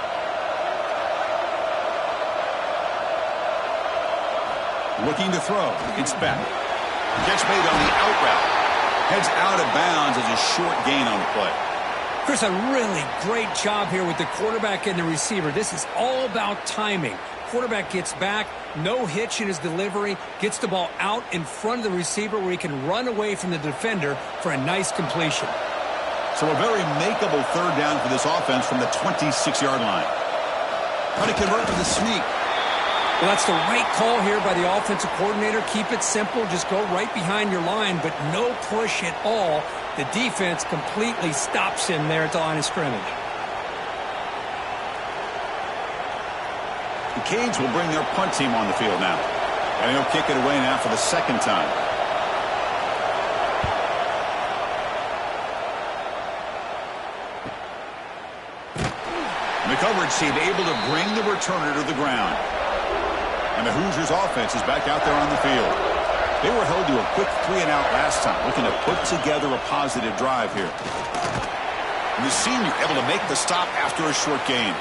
Looking to throw. It's Beck. Catch made on the out route. Heads out of bounds as a short gain on the play. Chris, a really great job here with the quarterback and the receiver. This is all about timing. Quarterback gets back, no hitch in his delivery, gets the ball out in front of the receiver where he can run away from the defender for a nice completion. So a very makeable 3rd down for this offense from the 26-yard line. Trying to convert with the sneak. Well, that's the right call here by the offensive coordinator. Keep it simple. Just go right behind your line, but no push at all. The defense completely stops him there at the line of scrimmage. The Canes will bring their punt team on the field now. And he'll kick it away now for the 2nd time. And the coverage team able to bring the returner to the ground. And the Hoosiers offense is back out there on the field. They were held to a quick 3-and-out last time, looking to put together a positive drive here. And the senior able to make the stop after a short gain.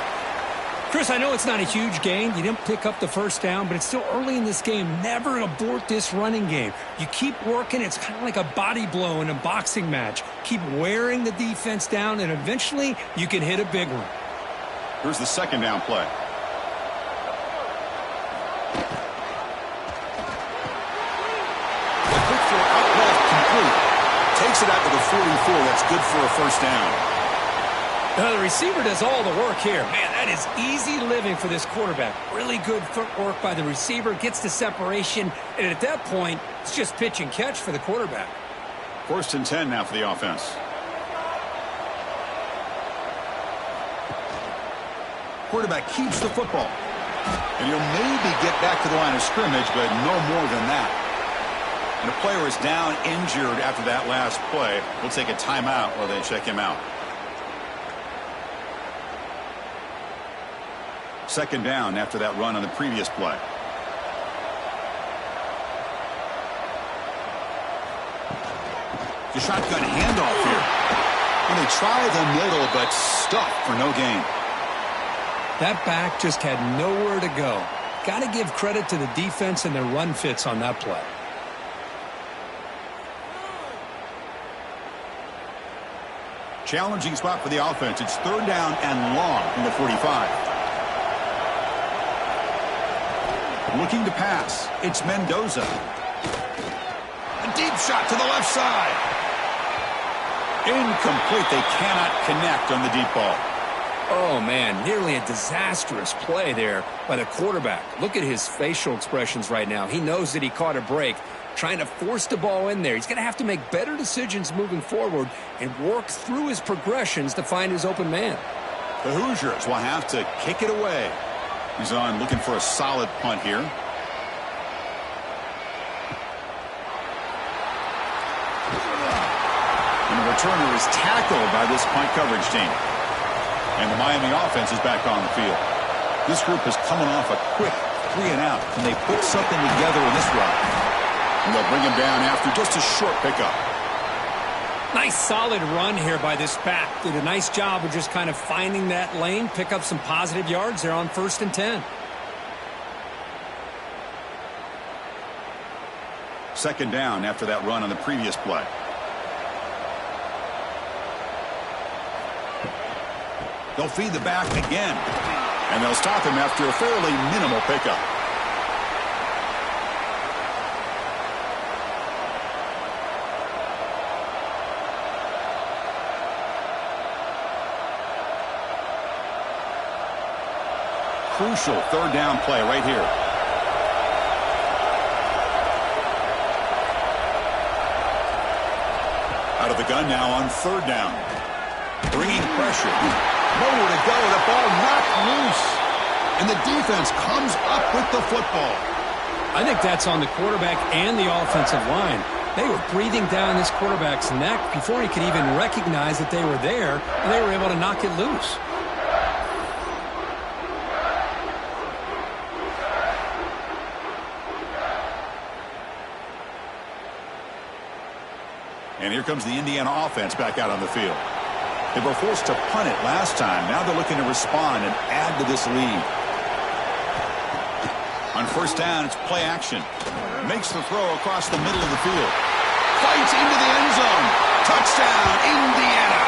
Chris, I know it's not a huge gain. You didn't pick up the first down, but it's still early in this game. Never abort this running game. You keep working. It's kind of like a body blow in a boxing match. Keep wearing the defense down, and eventually you can hit a big one. Here's the second down play. The quick throw out left complete. Takes it out to the 44. That's good for a first down. Now, the receiver does all the work here. Man, that is easy living for this quarterback. Really good footwork by the receiver, gets the separation, and at that point, it's just pitch and catch for the quarterback. 1st and 10 now for the offense. Quarterback keeps the football. And he'll maybe get back to the line of scrimmage, but no more than that. And a player is down injured after that last play. We'll take a timeout while they check him out. 2nd down after that run on the previous play. The shotgun handoff here. And they try the middle, but stuffed for no gain. That back just had nowhere to go. Got to give credit to the defense and their run fits on that play. Challenging spot for the offense. It's 3rd down and long from the 45. Looking to pass. It's Mendoza. A deep shot to the left side. Incomplete. They cannot connect on the deep ball. Oh, man, nearly a disastrous play there by the quarterback. Look at his facial expressions right now. He knows that he caught a break, trying to force the ball in there. He's going to have to make better decisions moving forward and work through his progressions to find his open man. The Hoosiers will have to kick it away. He's on looking for a solid punt here. And the returner is tackled by this punt coverage team. And the Miami offense is back on the field. This group is coming off a quick 3-and-out. And they put something together in this run. And they'll bring him down after just a short pickup. Nice solid run here by this back. Did a nice job of just kind of finding that lane, pick up some positive yards there on 1st and 10. 2nd down after that run on the previous play. They'll feed the back again. And they'll stop him after a fairly minimal pickup. Crucial 3rd down play right here. Out of the gun now on 3rd down. Bringing pressure. Nowhere to go. The ball knocked loose. And the defense comes up with the football. I think that's on the quarterback and the offensive line. They were breathing down this quarterback's neck before he could even recognize that they were there, and they were able to knock it loose. And here comes the Indiana offense back out on the field. They were forced to punt it last time. Now they're looking to respond and add to this lead. On 1st down, it's play action. Makes the throw across the middle of the field. Fights into the end zone. Touchdown, Indiana.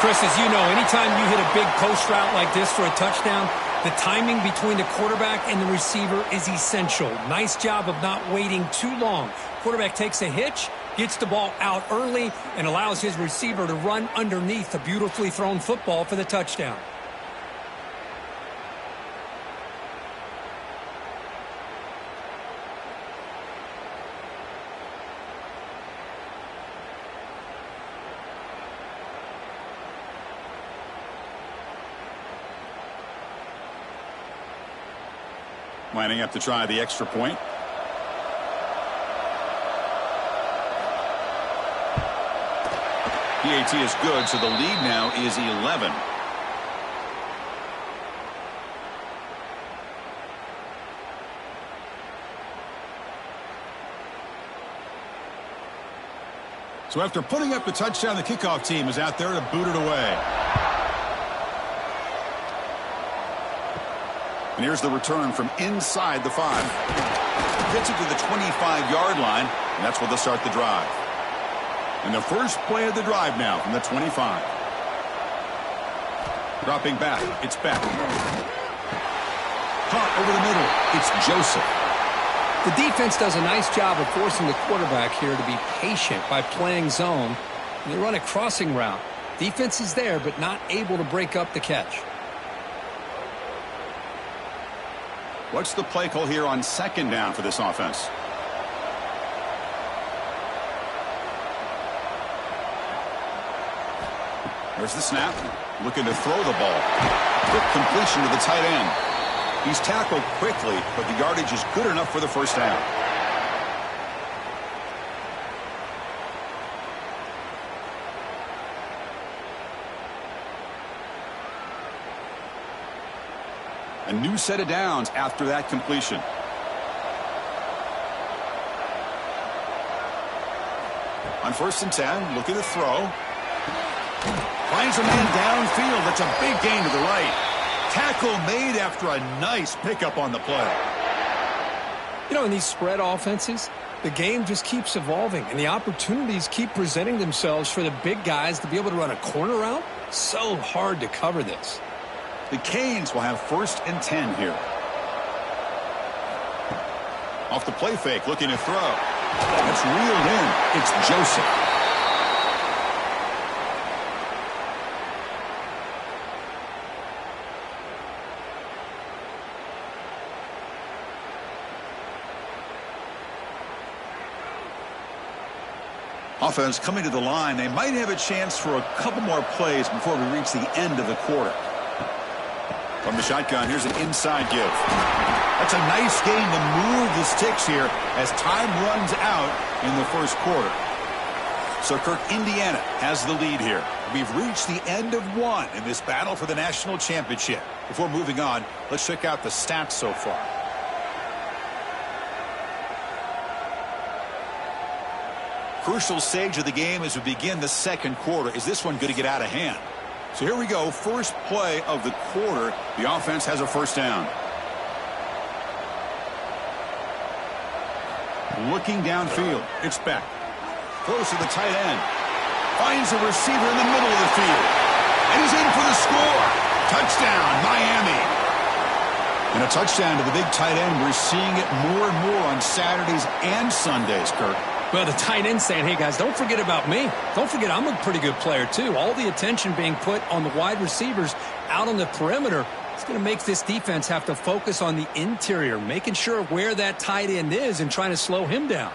Chris, as you know, anytime you hit a big post route like this for a touchdown, the timing between the quarterback and the receiver is essential. Nice job of not waiting too long. Quarterback takes a hitch, gets the ball out early, and allows his receiver to run underneath a beautifully thrown football for the touchdown. Lining up to try the extra point. PAT is good, so the lead now is 11. So after putting up the touchdown, the kickoff team is out there to boot it away. And here's the return from inside the 5. Gets it to the 25-yard line, and that's where they'll start the drive. And the first play of the drive now from the 25. Dropping back, it's back. Caught over the middle, it's Joseph. The defense does a nice job of forcing the quarterback here to be patient by playing zone. And they run a crossing route. Defense is there, but not able to break up the catch. What's the play call here on second down for this offense? There's the snap. Looking to throw the ball. Quick completion to the tight end. He's tackled quickly, but the yardage is good enough for the first down. A new set of downs after that completion. On 1st and 10, looking to throw. Finds a man downfield. That's a big gain to the right. Tackle made after a nice pickup on the play. You know, in these spread offenses, the game just keeps evolving, and the opportunities keep presenting themselves for the big guys to be able to run a corner route. So hard to cover this. The Canes will have 1st and 10 here. Off the play fake, looking to throw. That's reeled in. It's Joseph. Offense coming to the line. They might have a chance for a couple more plays before we reach the end of the quarter. From the shotgun, here's an inside give. That's a nice gain to move the sticks here as time runs out in the first quarter. So Kirk, Indiana has the lead here. We've reached the end of one in this battle for the national championship. Before moving on, let's check out the stats so far. Crucial stage of the game as we begin the second quarter. Is this one going to get out of hand? So here we go. First play of the quarter. The offense has a first down. Looking downfield. It's back. Close to the tight end. Finds a receiver in the middle of the field. And he's in for the score. Touchdown, Miami. And a touchdown to the big tight end. We're seeing it more and more on Saturdays and Sundays, Kirk. Well, the tight end saying, hey, guys, don't forget about me. Don't forget I'm a pretty good player, too. All the attention being put on the wide receivers out on the perimeter. It's going to make this defense have to focus on the interior, making sure where that tight end is and trying to slow him down.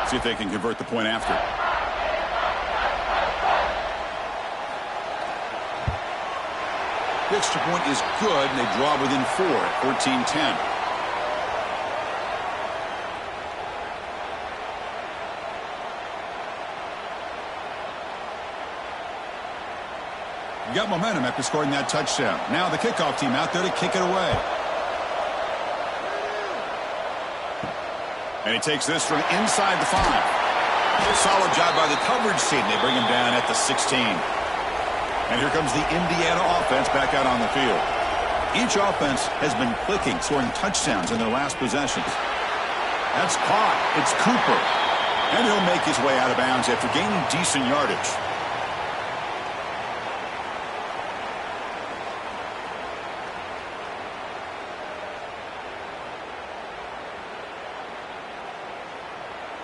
See if they can convert the point after. The extra point is good, and they draw within 4 at 14-10. You got momentum after scoring that touchdown. Now the kickoff team out there to kick it away. And he takes this from inside the 5. Solid job by the coverage team. They bring him down at the 16. And here comes the Indiana offense back out on the field. Each offense has been clicking, scoring touchdowns in their last possessions. That's caught. It's Cooper. And he'll make his way out of bounds after gaining decent yardage.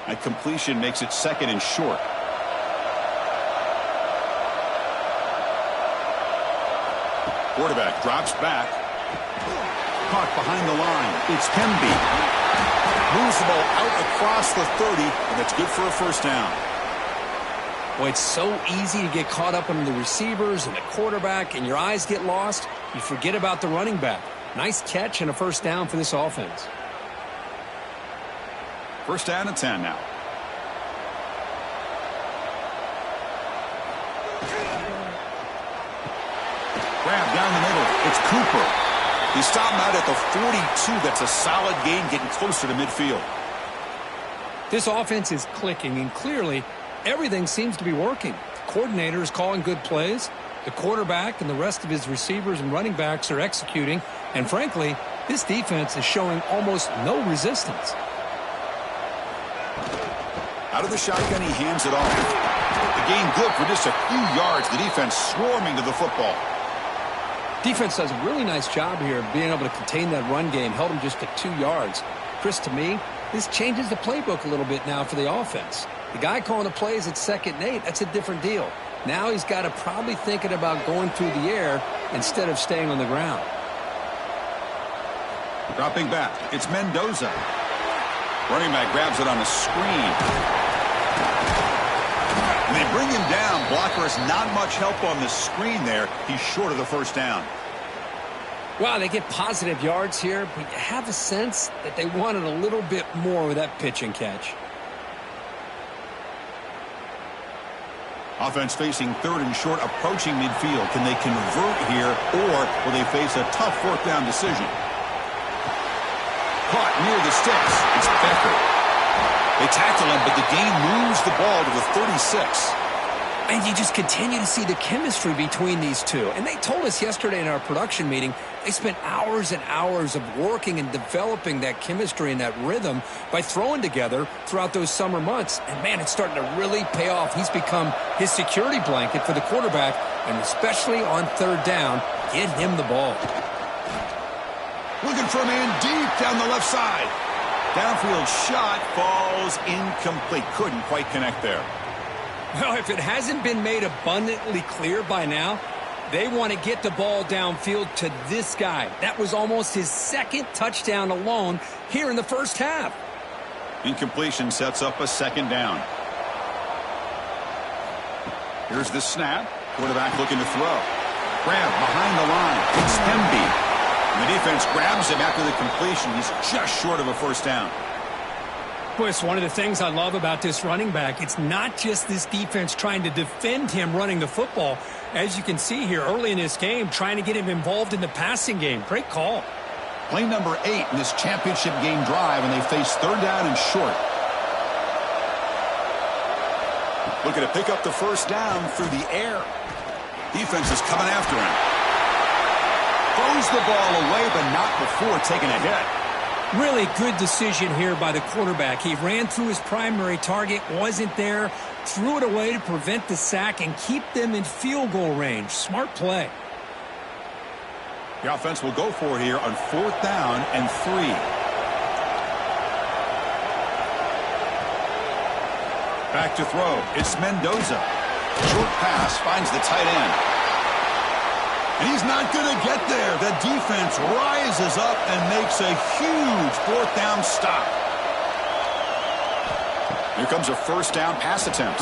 A completion makes it 2nd and short. Quarterback drops back. Caught behind the line. It's Hemby. Moves the ball out across the 30, and that's good for a first down. Boy, it's so easy to get caught up in the receivers and the quarterback, and your eyes get lost. You forget about the running back. Nice catch and a first down for this offense. First down and 10 now. Grab down the middle. It's Cooper. He stopped him out at the 42. That's a solid gain, getting closer to midfield. This offense is clicking, and clearly everything seems to be working. The coordinator is calling good plays. The quarterback and the rest of his receivers and running backs are executing. And frankly, this defense is showing almost no resistance. Out of the shotgun, he hands it off. The gain good for just a few yards. The defense swarming to the football. Defense does a really nice job here of being able to contain that run game. Held him just to 2 yards. Chris, to me, this changes the playbook a little bit now for the offense. The guy calling the plays at 2nd and 8, that's a different deal. Now he's got to probably thinking about going through the air instead of staying on the ground. Dropping back, it's Mendoza. Running back grabs it on a screen. And they bring him down. Blocker has not much help on the screen there. He's short of the first down. Wow, they get positive yards here, but you have a sense that they wanted a little bit more with that pitch and catch. Offense facing 3rd and short, approaching midfield. Can they convert here, or will they face a tough 4th down decision? Caught near the sticks. It's Becker. They tackle him, but the gain moves the ball to the 36. And you just continue to see the chemistry between these two. And they told us yesterday in our production meeting, they spent hours and hours of working and developing that chemistry and that rhythm by throwing together throughout those summer months. And, man, it's starting to really pay off. He's become his security blanket for the quarterback, and especially on 3rd down, get him the ball. Looking for a man deep down the left side. Downfield shot falls incomplete. Couldn't quite connect there. Well, if it hasn't been made abundantly clear by now, they want to get the ball downfield to this guy. That was almost his 2nd touchdown alone here in the first half. Incompletion sets up a 2nd down. Here's the snap. Quarterback looking to throw. Grab behind the line. It's Hemby. And the defense grabs him after the completion. He's just short of a first down. Boy, it's one of the things I love about this running back. It's not just this defense trying to defend him running the football. As you can see here early in this game, trying to get him involved in the passing game. Great call. Play number 8 in this championship game drive, and they face 3rd down and short. Looking to pick up the first down through the air. Defense is coming after him. Throws the ball away, but not before taking a hit. Really good decision here by the quarterback. He ran through his primary target, wasn't there, threw it away to prevent the sack and keep them in field goal range. Smart play. The offense will go for it here on 4th down and 3. Back to throw. It's Mendoza. Short pass finds the tight end. And he's not going to get there. The defense rises up and makes a huge 4th down stop. Here comes a first down pass attempt.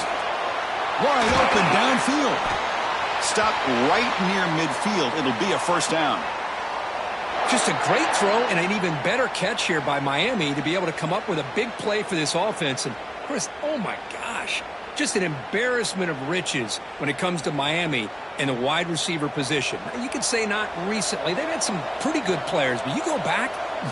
Wide open downfield. Stop right near midfield. It'll be a first down. Just a great throw and an even better catch here by Miami to be able to come up with a big play for this offense. And, Chris, oh my gosh, just an embarrassment of riches when it comes to Miami in the wide receiver position. Now, you could say not recently. They've had some pretty good players, but you go back,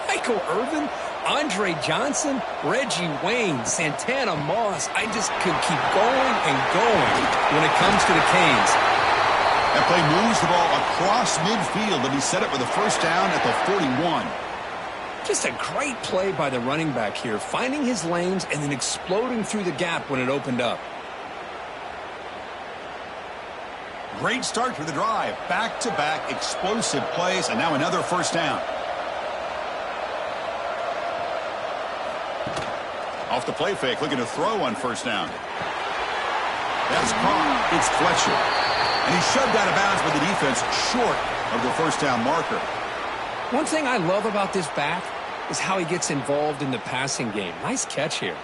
Michael Irvin, Andre Johnson, Reggie Wayne, Santana Moss. I just could keep going and going when it comes to the Canes. That play moves the ball across midfield, and he set it with a first down at the 41. Just a great play by the running back here, finding his lanes and then exploding through the gap when it opened up. Great start to the drive. Back-to-back explosive plays, and now another first down. Off the play fake, looking to throw on first down. That's caught. It's Fletcher. And he's shoved out of bounds by the defense short of the first down marker. One thing I love about this back is how he gets involved in the passing game. Nice catch here.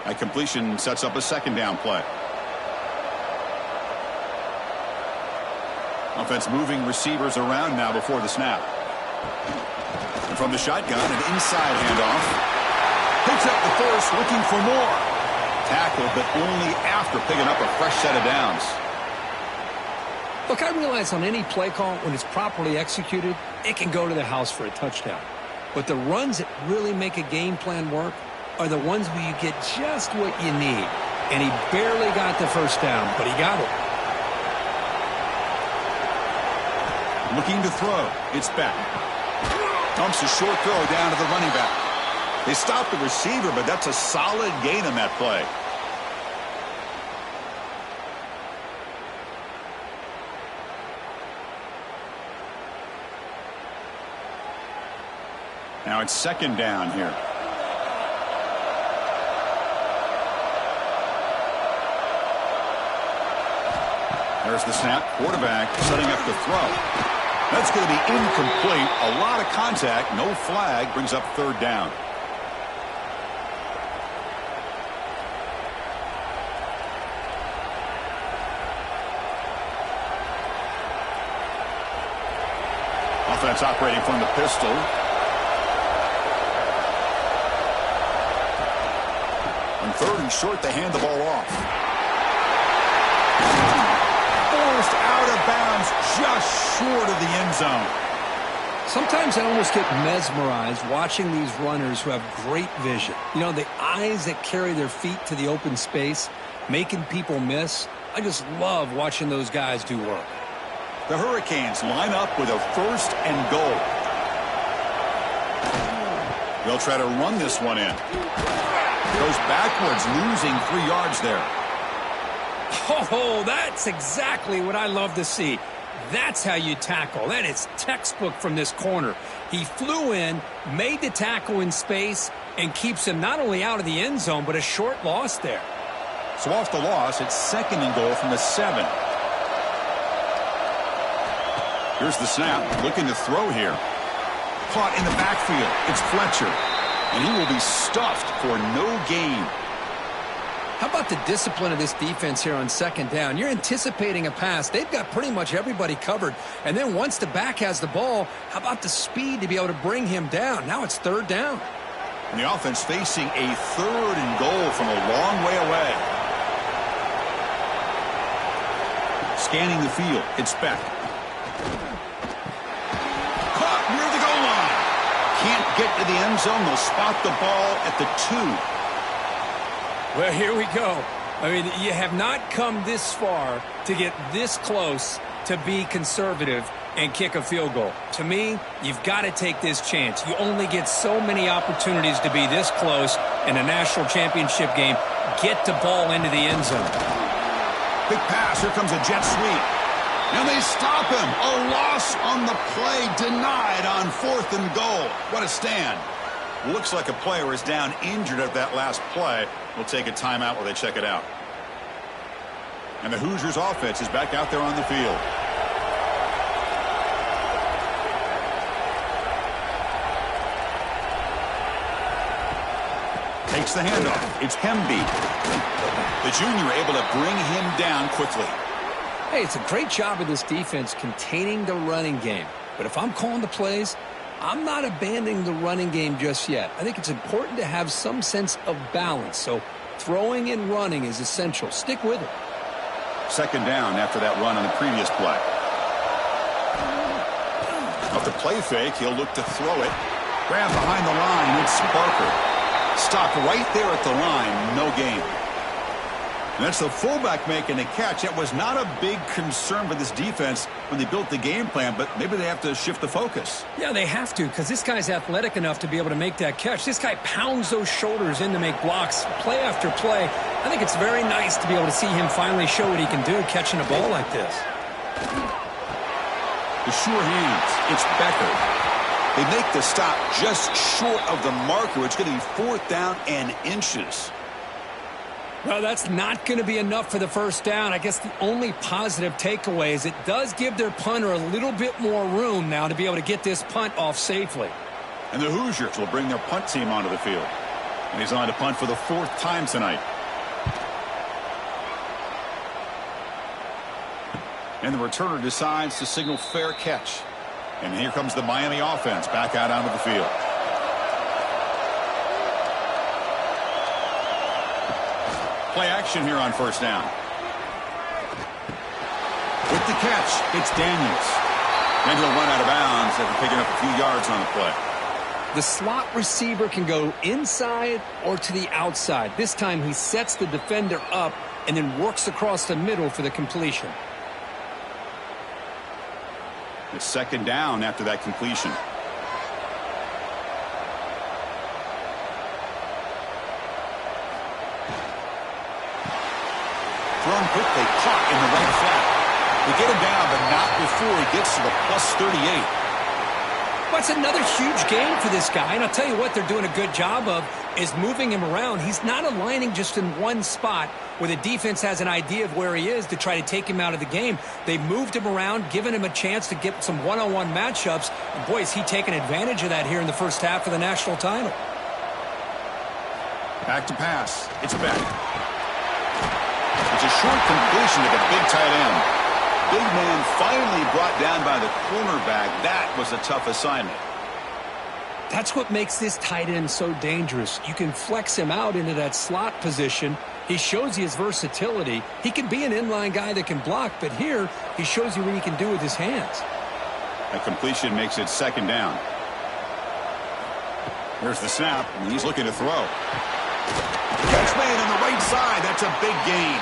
That completion sets up a second down play. Offense moving receivers around now before the snap. And from the shotgun, an inside handoff. Picks up the first, looking for more. Tackled, but only after picking up a fresh set of downs. Look, I realize on any play call, when it's properly executed, it can go to the house for a touchdown. But the runs that really make a game plan work are the ones where you get just what you need. And he barely got the first down, but he got it. Looking to throw. It's back. Dumps a short throw down to the running back. They stopped the receiver, but that's a solid gain on that play. Now it's second down here. There's the snap. Quarterback setting up the throw. That's going to be incomplete. A lot of contact. No flag. Brings up third down. Offense operating from the pistol. On third and short, they hand the ball off. Forced out of bounds, just short of the end zone. Sometimes I almost get mesmerized watching these runners who have great vision. You know, the eyes that carry their feet to the open space, making people miss. I just love watching those guys do work. The Hurricanes line up with a first and goal. They'll try to run this one in. Goes backwards, losing 3 yards there. Oh, that's exactly what I love to see. That's how you tackle. That is textbook from this corner. He flew in, made the tackle in space, and keeps him not only out of the end zone, but a short loss there. So off the loss, it's second and goal from the 7. Here's the snap, looking to throw here. Caught in the backfield. It's Fletcher. And he will be stuffed for no gain. How about the discipline of this defense here on second down? You're anticipating a pass. They've got pretty much everybody covered. And then once the back has the ball, how about the speed to be able to bring him down? Now it's third down. And the offense facing a third and goal from a long way away. Scanning the field. It's Beck. Caught near the goal line. Can't get to the end zone. They'll spot the ball at the 2. Well, here we go. I mean, you have not come this far to get this close to be conservative and kick a field goal. To me, you've got to take this chance. You only get so many opportunities to be this close in a national championship game. Get the ball into the end zone. Big pass. Here comes a jet sweep. And they stop him. A loss on the play. Denied on fourth and goal. What a stand. Looks like a player is down injured at that last play. We'll take a timeout while they check it out. And the Hoosiers offense is back out there on the field. Takes the handoff. It's Hemby. The junior able to bring him down quickly. Hey, it's a great job of this defense containing the running game. But if I'm calling the plays, I'm not abandoning the running game just yet. I think it's important to have some sense of balance. So throwing and running is essential. Stick with it. Second down after that run on the previous play. Off the play fake, he'll look to throw it. Grab behind the line, it's Barker. Stopped right there at the line, no gain. And that's the fullback making a catch. That was not a big concern for this defense when they built the game plan, but maybe they have to shift the focus. Yeah, they have to, because this guy's athletic enough to be able to make that catch. This guy pounds those shoulders in to make blocks play after play. I think it's very nice to be able to see him finally show what he can do catching a ball like this. The sure hands. It's Becker. They make the stop just short of the marker. It's going to be fourth down and inches. Well, that's not going to be enough for the first down. I guess the only positive takeaway is it does give their punter a little bit more room now to be able to get this punt off safely. And the Hoosiers will bring their punt team onto the field. And he's on to punt for the fourth time tonight. And the returner decides to signal fair catch. And here comes the Miami offense back out onto the field. Play action here on first down. With make the catch. It's Daniels. And he'll run out of bounds after picking up a few yards on the play. The slot receiver can go inside or to the outside. This time he sets the defender up and then works across the middle for the completion. It's second down after that completion. Thrown quickly, caught in the right flat. They get him down, but not before he gets to the plus 38. That's another huge gain for this guy, and I'll tell you what they're doing a good job of is moving him around. He's not aligning just in one spot where the defense has an idea of where he is to try to take him out of the game. They moved him around, given him a chance to get some one-on-one matchups, and boy, is he taking advantage of that here in the first half of the national title. Back to pass. It's Beck. It's a short completion to the big tight end. Big man finally brought down by the cornerback. That was a tough assignment. That's what makes this tight end so dangerous. You can flex him out into that slot position. He shows you his versatility. He can be an inline guy that can block, but here he shows you what he can do with his hands. A completion makes it second down. Here's the snap, and he's looking to throw. Catch made on the right side. That's a big gain.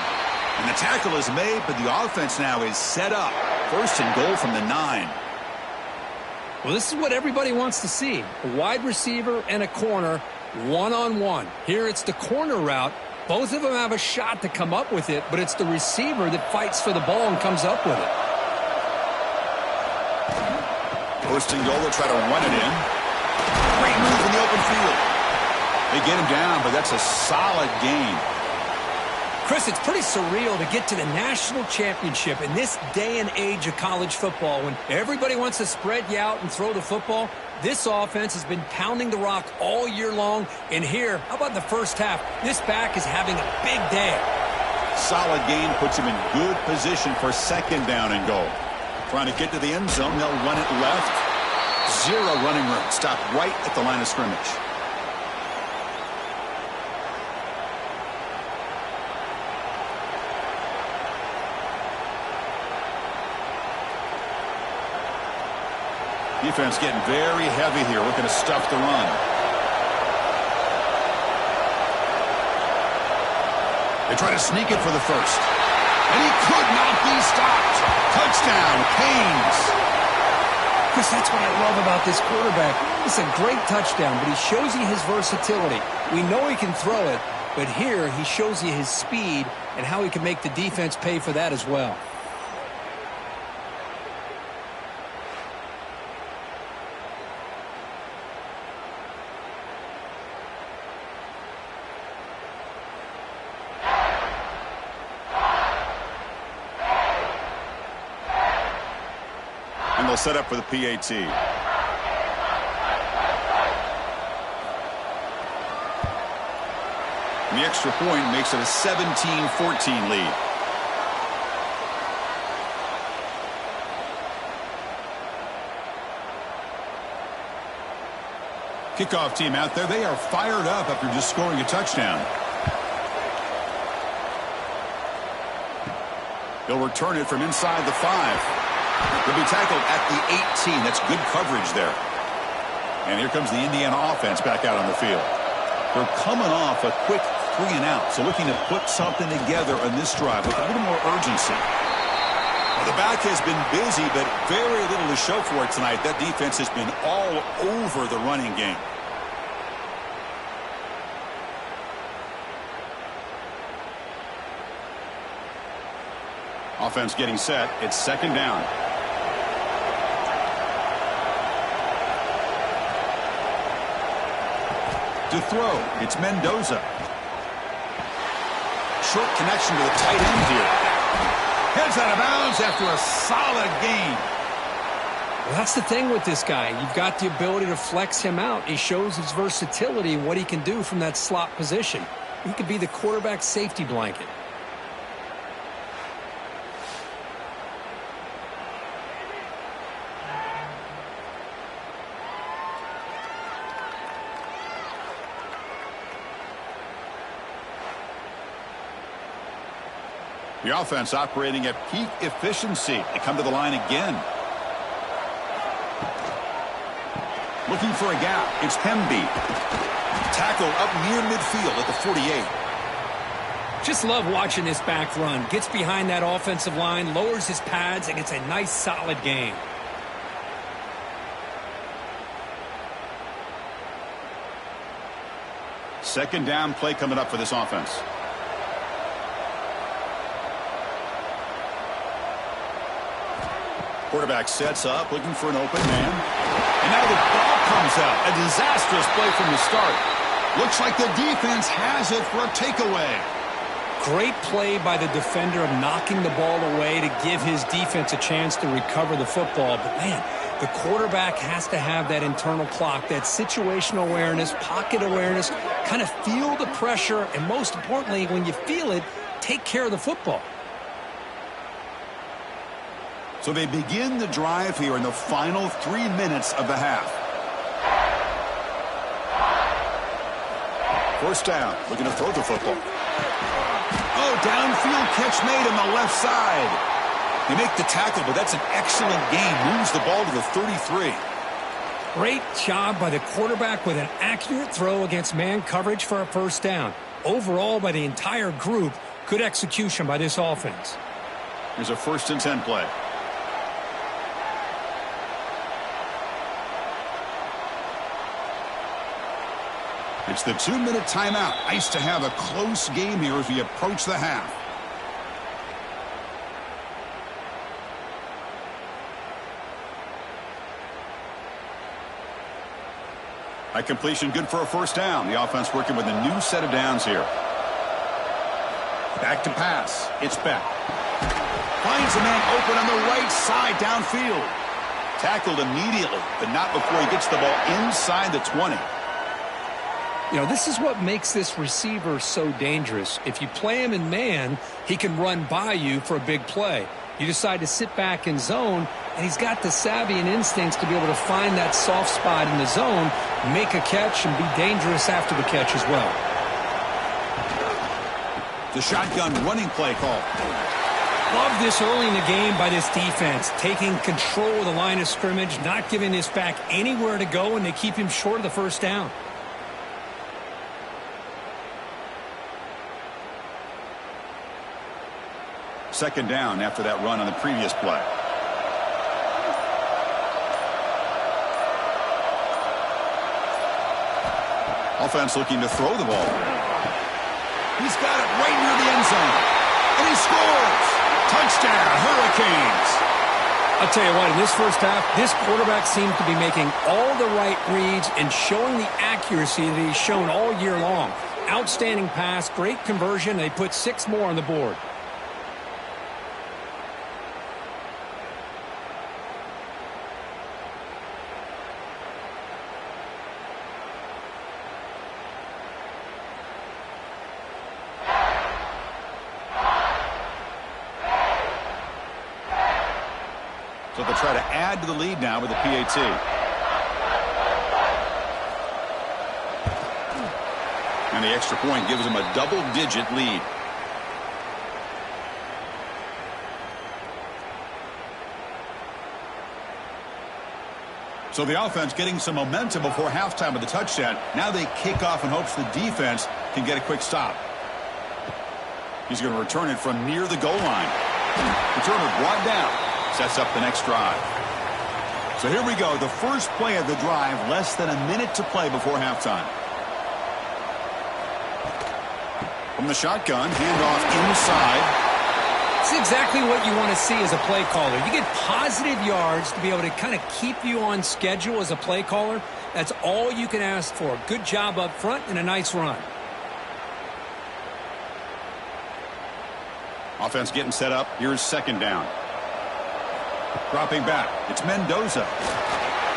And the tackle is made, but the offense now is set up. First and goal from the 9. Well, this is what everybody wants to see. A wide receiver and a corner, one-on-one. Here it's the corner route. Both of them have a shot to come up with it, but it's the receiver that fights for the ball and comes up with it. First and goal, they'll try to run it in. Great move in the open field. They get him down, but that's a solid gain. Chris, it's pretty surreal to get to the national championship in this day and age of college football when everybody wants to spread you out and throw the football. This offense has been pounding the rock all year long. And here, how about the first half? This back is having a big day. Solid gain puts him in good position for second down and goal. Trying to get to the end zone, they'll run it left. Zero running room. Stop right at the line of scrimmage. Defense getting very heavy here, looking to stuff the run. They try to sneak it for the first. And he could not be stopped. Touchdown, Canes. Chris, that's what I love about this quarterback. It's a great touchdown, but he shows you his versatility. We know he can throw it, but here he shows you his speed and how he can make the defense pay for that as well. And they'll set up for the PAT. And the extra point makes it a 17-14 lead. Kickoff team out there. They are fired up after just scoring a touchdown. They'll return it from inside the 5. He'll be tackled at the 18. That's good coverage there. And here comes the Indiana offense back out on the field. They're coming off a quick 3 and out, so looking to put something together on this drive with a little more urgency. Well, the back has been busy, but very little to show for it tonight. That defense has been all over the running game. Offense getting set. It's second down. To throw, it's Mendoza. Short connection to the tight end here. Heads out of bounds after a solid gain. Well, that's the thing with this guy. You've got the ability to flex him out. He shows his versatility and what he can do from that slot position. He could be the quarterback safety blanket. The offense operating at peak efficiency. They come to the line again. Looking for a gap. It's Hemby. Tackle up near midfield at the 48. Just love watching this back run. Gets behind that offensive line, lowers his pads, and gets a nice solid gain. Second down play coming up for this offense. Quarterback sets up, looking for an open man. And now the ball comes out. A disastrous play from the start. Looks like the defense has it for a takeaway. Great play by the defender of knocking the ball away to give his defense a chance to recover the football. But, man, the quarterback has to have that internal clock, that situational awareness, pocket awareness, kind of feel the pressure, and most importantly, when you feel it, take care of the football. So they begin the drive here in the final 3 minutes of the half. First down, looking to throw the football. Oh, downfield catch made on the left side. They make the tackle, but that's an excellent gain. Moves the ball to the 33. Great job by the quarterback with an accurate throw against man coverage for a first down. Overall, by the entire group, good execution by this offense. Here's a 1st and 10 play. It's the 2-minute timeout. Nice to have a close game here as we approach the half. High completion, good for a first down. The offense working with a new set of downs here. Back to pass. It's Beck. Finds a man open on the right side downfield. Tackled immediately, but not before he gets the ball inside the 20. You know, this is what makes this receiver so dangerous. If you play him in man, he can run by you for a big play. You decide to sit back in zone, and he's got the savvy and instincts to be able to find that soft spot in the zone, make a catch, and be dangerous after the catch as well. The shotgun running play call. Love this early in the game by this defense, taking control of the line of scrimmage, not giving this back anywhere to go, and they keep him short of the first down. Second down after that run on the previous play. Offense looking to throw the ball. He's got it right near the end zone. And he scores! Touchdown, Hurricanes! I'll tell you what, in this first half, this quarterback seems to be making all the right reads and showing the accuracy that he's shown all year long. Outstanding pass, great conversion. They put 6 more on the board. So they'll try to add to the lead now with the PAT. And the extra point gives them a double-digit lead. So the offense getting some momentum before halftime with the touchdown. Now they kick off in hopes the defense can get a quick stop. He's going to return it from near the goal line. Returner brought down. Sets up the next drive. So here we go. The first play of the drive. Less than a minute to play before halftime. From the shotgun, handoff inside. It's exactly what you want to see as a play caller. You get positive yards to be able to kind of keep you on schedule as a play caller. That's all you can ask for. Good job up front and a nice run. Offense getting set up. Here's second down. Dropping back. It's Mendoza.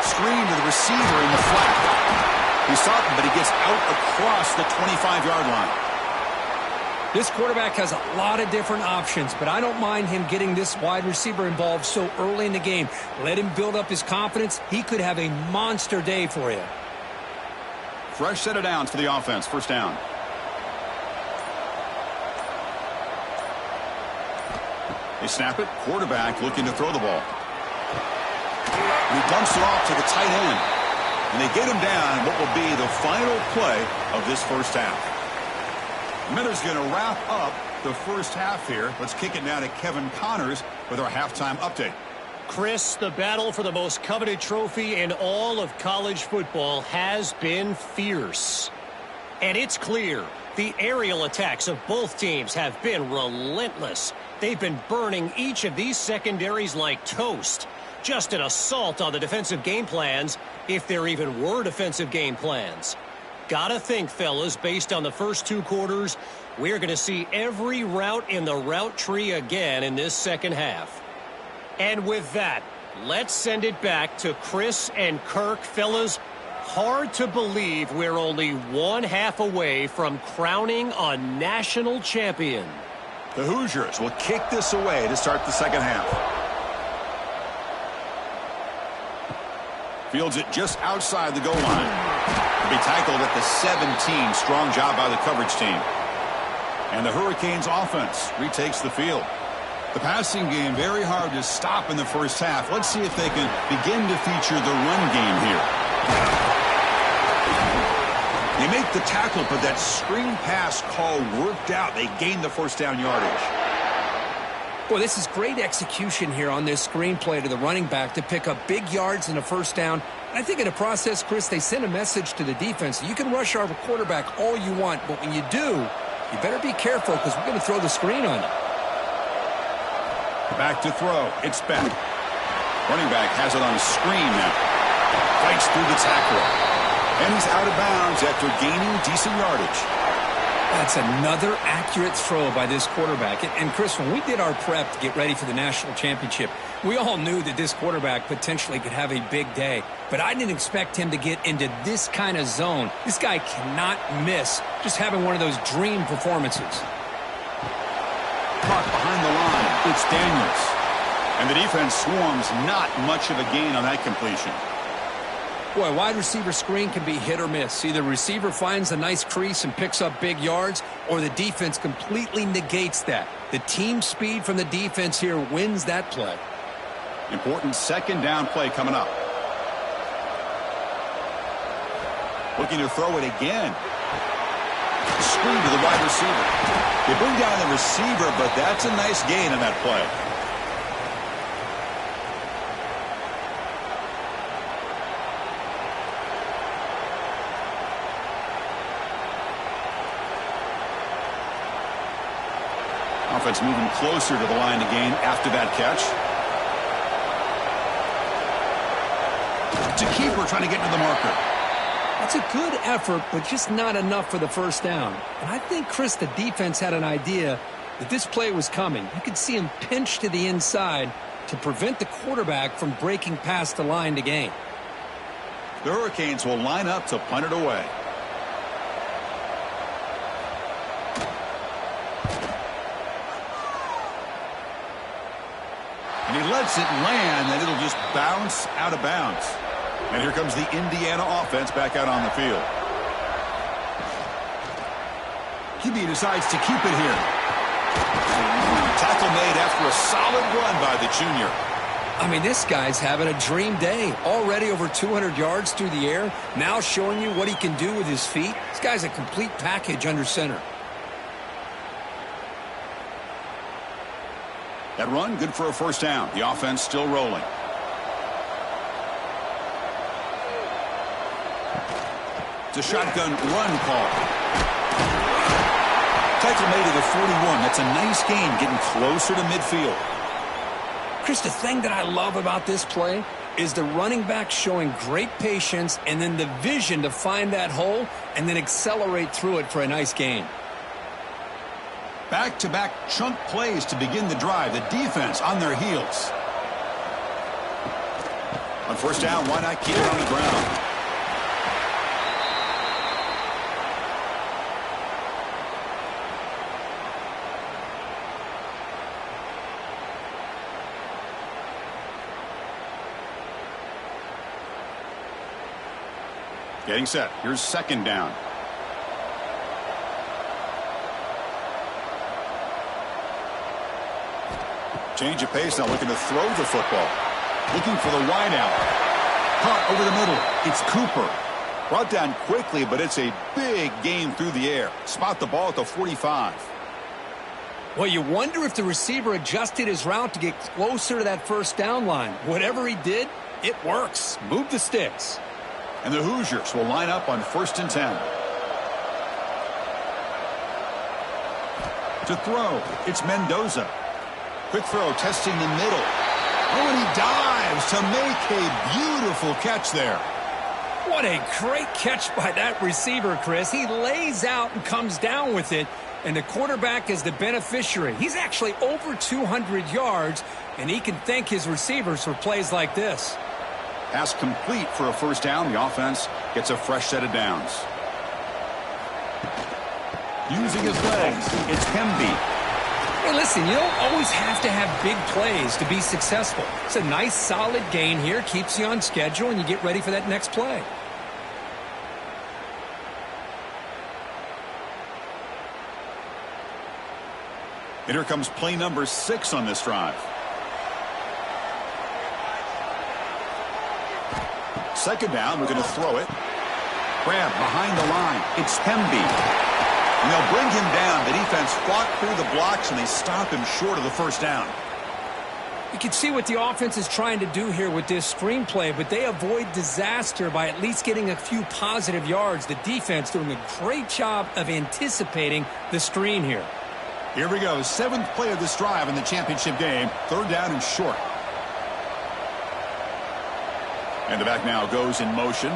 Screen to the receiver in the flat. He's stopped him, but he gets out across the 25-yard line. This quarterback has a lot of different options, but I don't mind him getting this wide receiver involved so early in the game. Let him build up his confidence. He could have a monster day for you. Fresh set of downs for the offense. First down. They snap it. Quarterback looking to throw the ball. And he dumps it off to the tight end. And they get him down in what will be the final play of this first half. Miller's going to wrap up the first half here. Let's kick it now to Kevin Connors with our halftime update. Chris, the battle for the most coveted trophy in all of college football has been fierce. And it's clear the aerial attacks of both teams have been relentless. They've been burning each of these secondaries like toast. Just an assault on the defensive game plans, if there even were defensive game plans. Gotta think, fellas, based on the first two quarters, we're going to see every route in the route tree again in this second half. And with that, let's send it back to Chris and Kirk. Fellas, hard to believe we're only one half away from crowning a national champion. The Hoosiers will kick this away to start the second half. Fields it just outside the goal line. To be tackled at the 17. Strong job by the coverage team. And the Hurricanes offense retakes the field. The passing game very hard to stop in the first half. Let's see if they can begin to feature the run game here. They make the tackle, but that screen pass call worked out. They gained the first down yardage. Boy, this is great execution here on this screen play to the running back to pick up big yards and a first down. And I think in the process, Chris, they send a message to the defense. You can rush our quarterback all you want, but when you do, you better be careful because we're going to throw the screen on you. Back to throw. It's back. Running back has it on a screen now. Fights through the tackle. And he's out of bounds after gaining decent yardage. That's another accurate throw by this quarterback. And Chris, when we did our prep to get ready for the national championship, we all knew that this quarterback potentially could have a big day. But I didn't expect him to get into this kind of zone. This guy cannot miss just having one of those dream performances. Caught behind the line. It's Daniels. And the defense swarms. Not much of a gain on that completion. Boy, wide receiver screen can be hit or miss. Either receiver finds a nice crease and picks up big yards, or the defense completely negates that. The team speed from the defense here wins that play. Important second down play coming up. Looking to throw it again. Screen to the wide receiver. They bring down the receiver, but that's a nice gain in that play. Offense moving closer to the line again after that catch. It's a keeper trying to get to the marker. That's a good effort, but just not enough for the first down. And I think, Chris, the defense had an idea that this play was coming. You could see him pinch to the inside to prevent the quarterback from breaking past the line to gain. The Hurricanes will line up to punt it away. And he lets it land, and it'll just bounce out of bounds. And here comes the Indiana offense back out on the field. QB decides to keep it here. Tackle made after a solid run by the junior. I mean, this guy's having a dream day. Already over 200 yards through the air. Now showing you what he can do with his feet. This guy's a complete package under center. That run, good for a first down. The offense still rolling. It's a shotgun run call. Tackle made to the 41. That's a nice gain, getting closer to midfield. Chris, the thing that I love about this play is the running back showing great patience and then the vision to find that hole and then accelerate through it for a nice gain. Back-to-back chunk plays to begin the drive. The defense on their heels. On first down, why not keep it on the ground? Getting set. Here's second down. Change of pace now, looking to throw the football. Looking for the wide out. Caught over the middle. It's Cooper. Brought down quickly, but it's a big game through the air. Spot the ball at the 45. Well, you wonder if the receiver adjusted his route to get closer to that first down line. Whatever he did, it works. Move the sticks. And the Hoosiers will line up on 1st and 10. To throw, it's Mendoza. Quick throw, testing the middle. Oh, and he dives to make a beautiful catch there. What a great catch by that receiver, Chris. He lays out and comes down with it, and the quarterback is the beneficiary. He's actually over 200 yards, and he can thank his receivers for plays like this. Pass complete for a first down. The offense gets a fresh set of downs. Using his legs, it's Hemby. Hey, listen, you don't always have to have big plays to be successful. It's a nice, solid gain here. Keeps you on schedule, and you get ready for that next play. And here comes play number 6 on this drive. Second down, we're going to throw it. Grab behind the line. It's Hemby. And they'll bring him down. The defense fought through the blocks, and they stop him short of the first down. You can see what the offense is trying to do here with this screenplay, but they avoid disaster by at least getting a few positive yards. The defense doing a great job of anticipating the screen here. Here we go. 7th play of this drive in the championship game. 3rd down and short. And the back now goes in motion.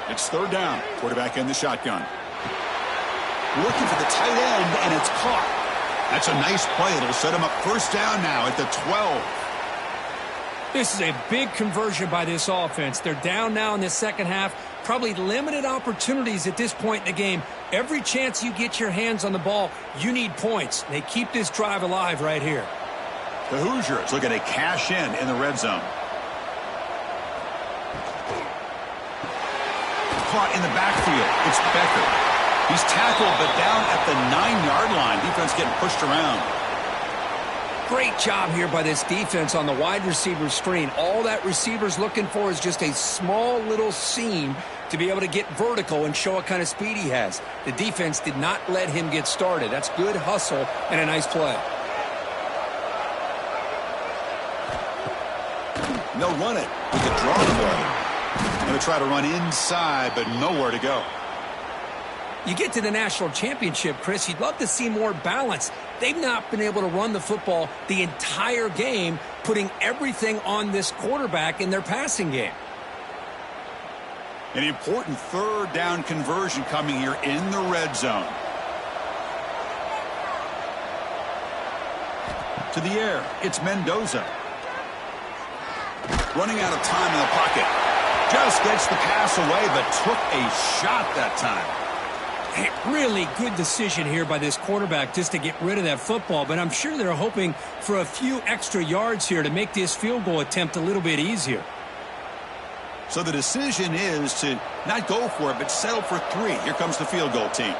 It's 3rd down. Quarterback in the shotgun. Looking for the tight end, and it's caught. That's a nice play. It'll set him up first down now at the 12. This is a big conversion by this offense. They're down now in the second half. Probably limited opportunities at this point in the game. Every chance you get your hands on the ball, you need points. They keep this drive alive right here. The Hoosiers looking to cash in the red zone. Caught in the backfield. It's Becker. He's tackled, but down at the 9-yard line. Defense getting pushed around. Great job here by this defense on the wide receiver screen. All that receiver's looking for is just a small little seam to be able to get vertical and show what kind of speed he has. The defense did not let him get started. That's good hustle and a nice play. And they'll run it with the draw play. Going to try to run inside, but nowhere to go. You get to the national championship, Chris, you'd love to see more balance. They've not been able to run the football the entire game, putting everything on this quarterback in their passing game. An important 3rd down conversion coming here in the red zone. To the air, it's Mendoza. Running out of time in the pocket. Just gets the pass away, but took a shot that time. Hey, really good decision here by this quarterback just to get rid of that football, but I'm sure they're hoping for a few extra yards here to make this field goal attempt a little bit easier. So the decision is to not go for it, but settle for 3. Here comes the field goal team.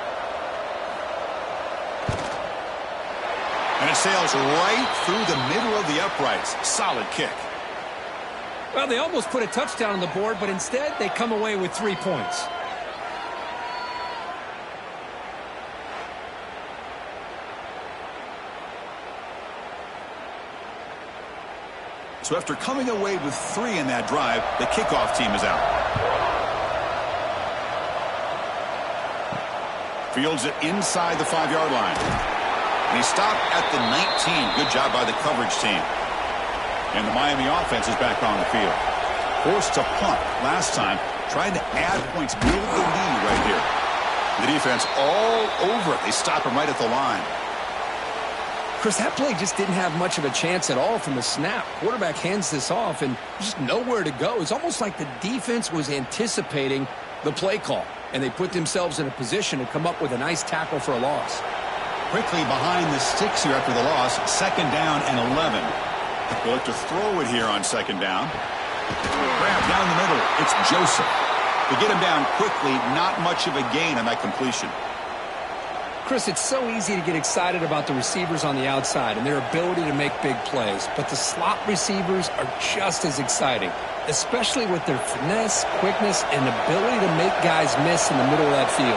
And it sails right through the middle of the uprights. Solid kick. Well, they almost put a touchdown on the board, but instead they come away with 3 points. So after coming away with 3 in that drive, the kickoff team is out. Fields it inside the 5-yard line. And he stopped at the 19. Good job by the coverage team. And the Miami offense is back on the field. Forced to punt last time, trying to add points, build the lead right here. The defense all over it. They stop him right at the line. Chris, that play just didn't have much of a chance at all from the snap. Quarterback hands this off and just nowhere to go. It's almost like the defense was anticipating the play call, and they put themselves in a position to come up with a nice tackle for a loss. Quickly behind the sticks here after the loss. 2nd down and 11. They'll look to throw it here on 2nd down. Grab down the middle. It's Joseph. They get him down quickly. Not much of a gain on that completion. Chris, it's so easy to get excited about the receivers on the outside and their ability to make big plays, but the slot receivers are just as exciting, especially with their finesse, quickness, and ability to make guys miss in the middle of that field.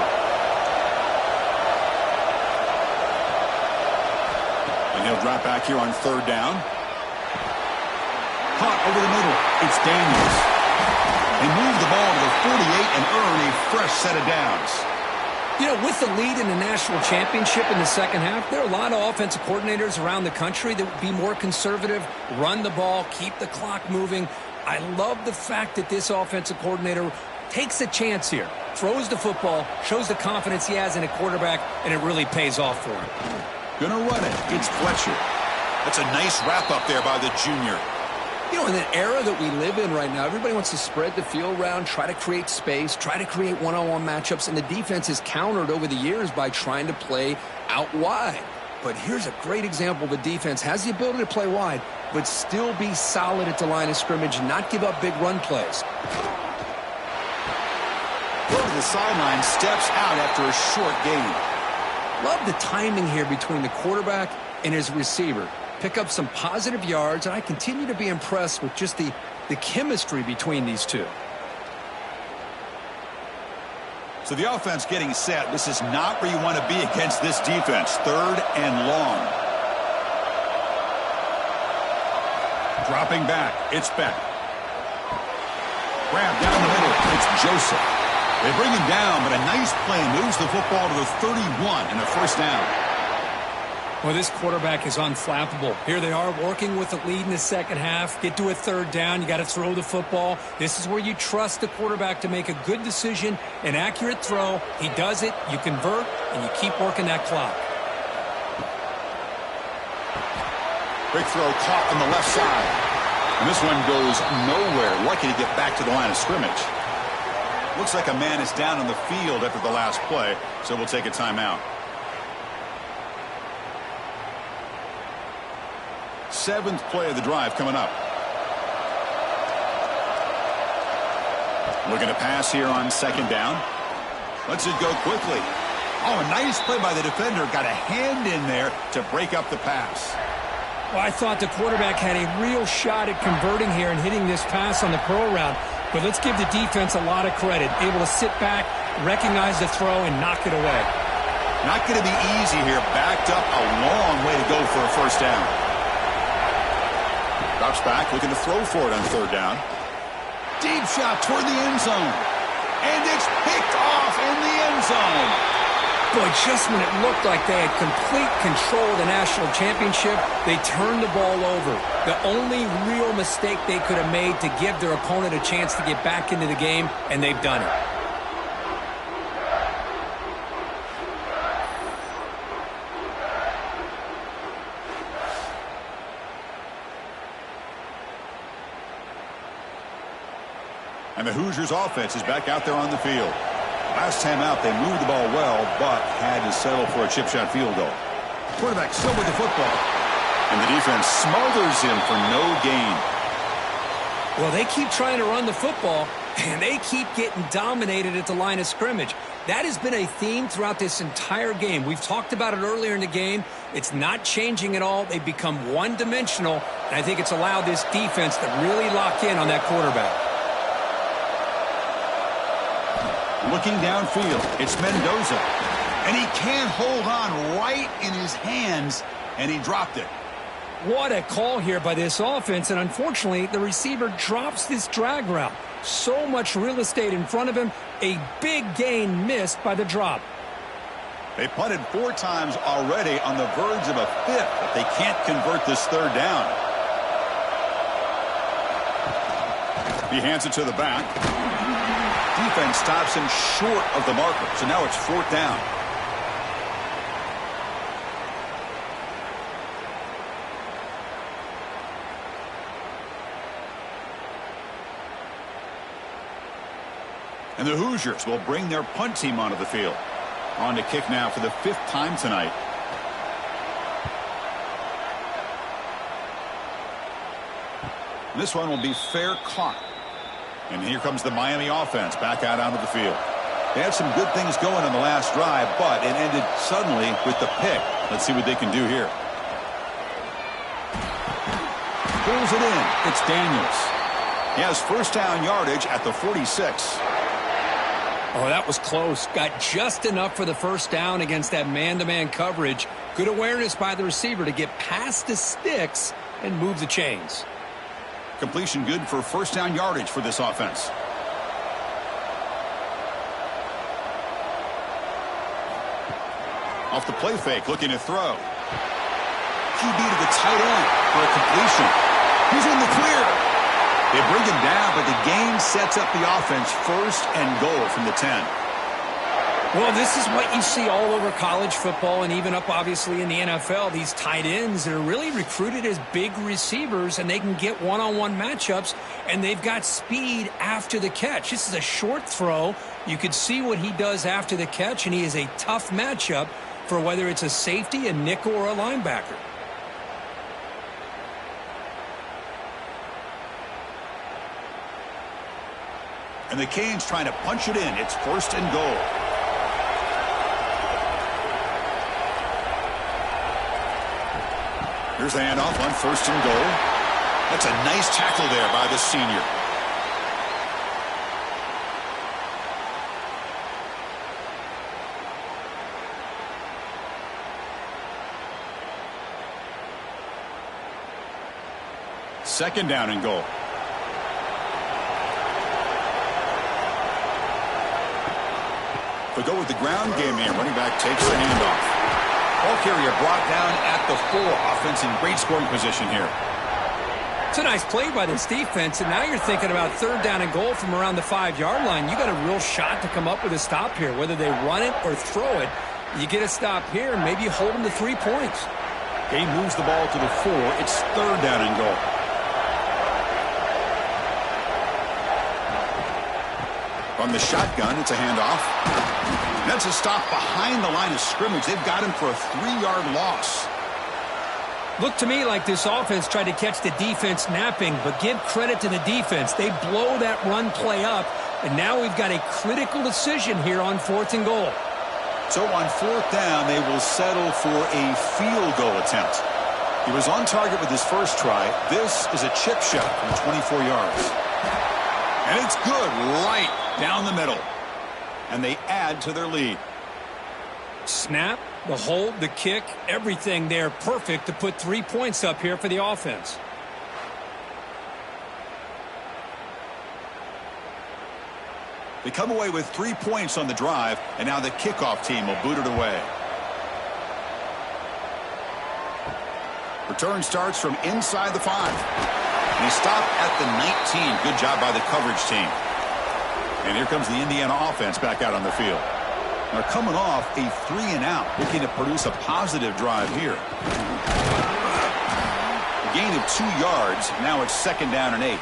And he'll drop back here on third down. Caught over the middle. It's Daniels. They move the ball to the 48 and earn a fresh set of downs. You know, with the lead in the national championship in the second half, there are a lot of offensive coordinators around the country that would be more conservative, run the ball, keep the clock moving. I love the fact that this offensive coordinator takes a chance here, throws the football, shows the confidence he has in a quarterback, and it really pays off for him. Gonna run it. It's Fletcher. That's a nice wrap-up there by the junior. You know, in the era that we live in right now, everybody wants to spread the field around, try to create space, try to create one-on-one matchups, and the defense has countered over the years by trying to play out wide. But here's a great example of a defense has the ability to play wide, but still be solid at the line of scrimmage, not give up big run plays. Go to the sideline, steps out after a short gain. Love the timing here between the quarterback and his receiver. Pick up some positive yards, and I continue to be impressed with just the chemistry between these two. So the offense getting set. This is not where you want to be against this defense. Third and long. Dropping back. It's Beck. Grab down the middle. It's Joseph. They bring him down, but a nice play moves the football to the 31 and a first down. Well, this quarterback is unflappable. Here they are working with the lead in the second half. Get to a third down. You got to throw the football. This is where you trust the quarterback to make a good decision, an accurate throw. He does it. You convert, and you keep working that clock. Quick throw caught on the left side. And this one goes nowhere. Lucky to get back to the line of scrimmage. Looks like a man is down on the field after the last play, so we'll take a timeout. Seventh play of the drive coming up. Looking to pass here on second down. Lets it go quickly. Oh, a nice play by the defender. Got a hand in there to break up the pass. Well, I thought the quarterback had a real shot at converting here and hitting this pass on the curl route. But let's give the defense a lot of credit. Able to sit back, recognize the throw, and knock it away. Not going to be easy here. Backed up a long way to go for a first down. Drops back, looking to throw for it on third down. Deep shot toward the end zone. And it's picked off in the end zone. Boy, just when it looked like they had complete control of the national championship, they turned the ball over. The only real mistake they could have made to give their opponent a chance to get back into the game, and they've done it. And the Hoosiers offense is back out there on the field. Last time out, they moved the ball well, but had to settle for a chip shot field goal. Quarterback still with the football. And the defense smothers him for no gain. Well, they keep trying to run the football, and they keep getting dominated at the line of scrimmage. That has been a theme throughout this entire game. We've talked about it earlier in the game. It's not changing at all. They've become one-dimensional, and I think it's allowed this defense to really lock in on that quarterback. Looking downfield, it's Mendoza. And he can't hold on right in his hands, and he dropped it. What a call here by this offense, and unfortunately, the receiver drops this drag route. So much real estate in front of him, a big gain missed by the drop. They punted 4 times already on the verge of a 5th, but they can't convert this third down. He hands it to the back. Defense stops him short of the marker, so now it's 4th down. And the Hoosiers will bring their punt team onto the field. On to kick now for the 5th time tonight. This one will be fair caught. And here comes the Miami offense back out onto the field. They had some good things going on the last drive, but it ended suddenly with the pick. Let's see what they can do here. Pulls it in. It's Daniels. He has first down yardage at the 46. Oh, that was close. Got just enough for the first down against that man-to-man coverage. Good awareness by the receiver to get past the sticks and move the chains. Completion good for first down yardage for this offense. Off the play fake, looking to throw. QB to the tight end for a completion. He's in the clear. They bring him down, but the gain sets up the offense first and goal from the 10. Well, this is what you see all over college football and even up, obviously, in the NFL. These tight ends are really recruited as big receivers, and they can get one-on-one matchups, and they've got speed after the catch. This is a short throw. You could see what he does after the catch, and he is a tough matchup for whether it's a safety, a nickel, or a linebacker. And the Canes trying to punch it in. It's first and goal. Here's the handoff on first and goal. That's a nice tackle there by the senior. Second down and goal. They go with the ground game here. Running back takes the handoff. Ball carrier brought down at the 4. Offense in great scoring position here. It's a nice play by this defense, and now you're thinking about third down and goal from around the 5-yard line. You got a real shot to come up with a stop here. Whether they run it or throw it, you get a stop here, and maybe you hold them to 3 points. He moves the ball to the 4. It's third down and goal. From the shotgun, it's a handoff. That's a stop behind the line of scrimmage. They've got him for a 3-yard loss. Looked to me like this offense tried to catch the defense napping, but give credit to the defense. They blow that run play up, and now we've got a critical decision here on 4th and goal. So on 4th down, they will settle for a field goal attempt. He was on target with his first try. This is a chip shot from 24 yards. And it's good right down the middle. And they add to their lead. Snap, the hold, the kick, everything there perfect to put 3 points up here for the offense. They come away with 3 points on the drive, and now the kickoff team will boot it away. Return starts from inside the 5. And he stopped at the 19. Good job by the coverage team. And here comes the Indiana offense back out on the field. They're coming off a 3-and-out, looking to produce a positive drive here. A gain of 2 yards. Now it's second down and 8.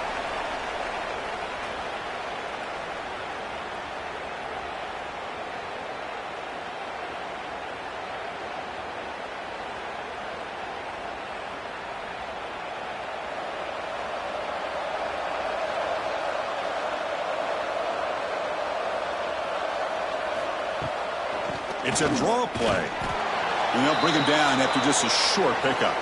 It's a draw play. And they'll bring him down after just a short pickup.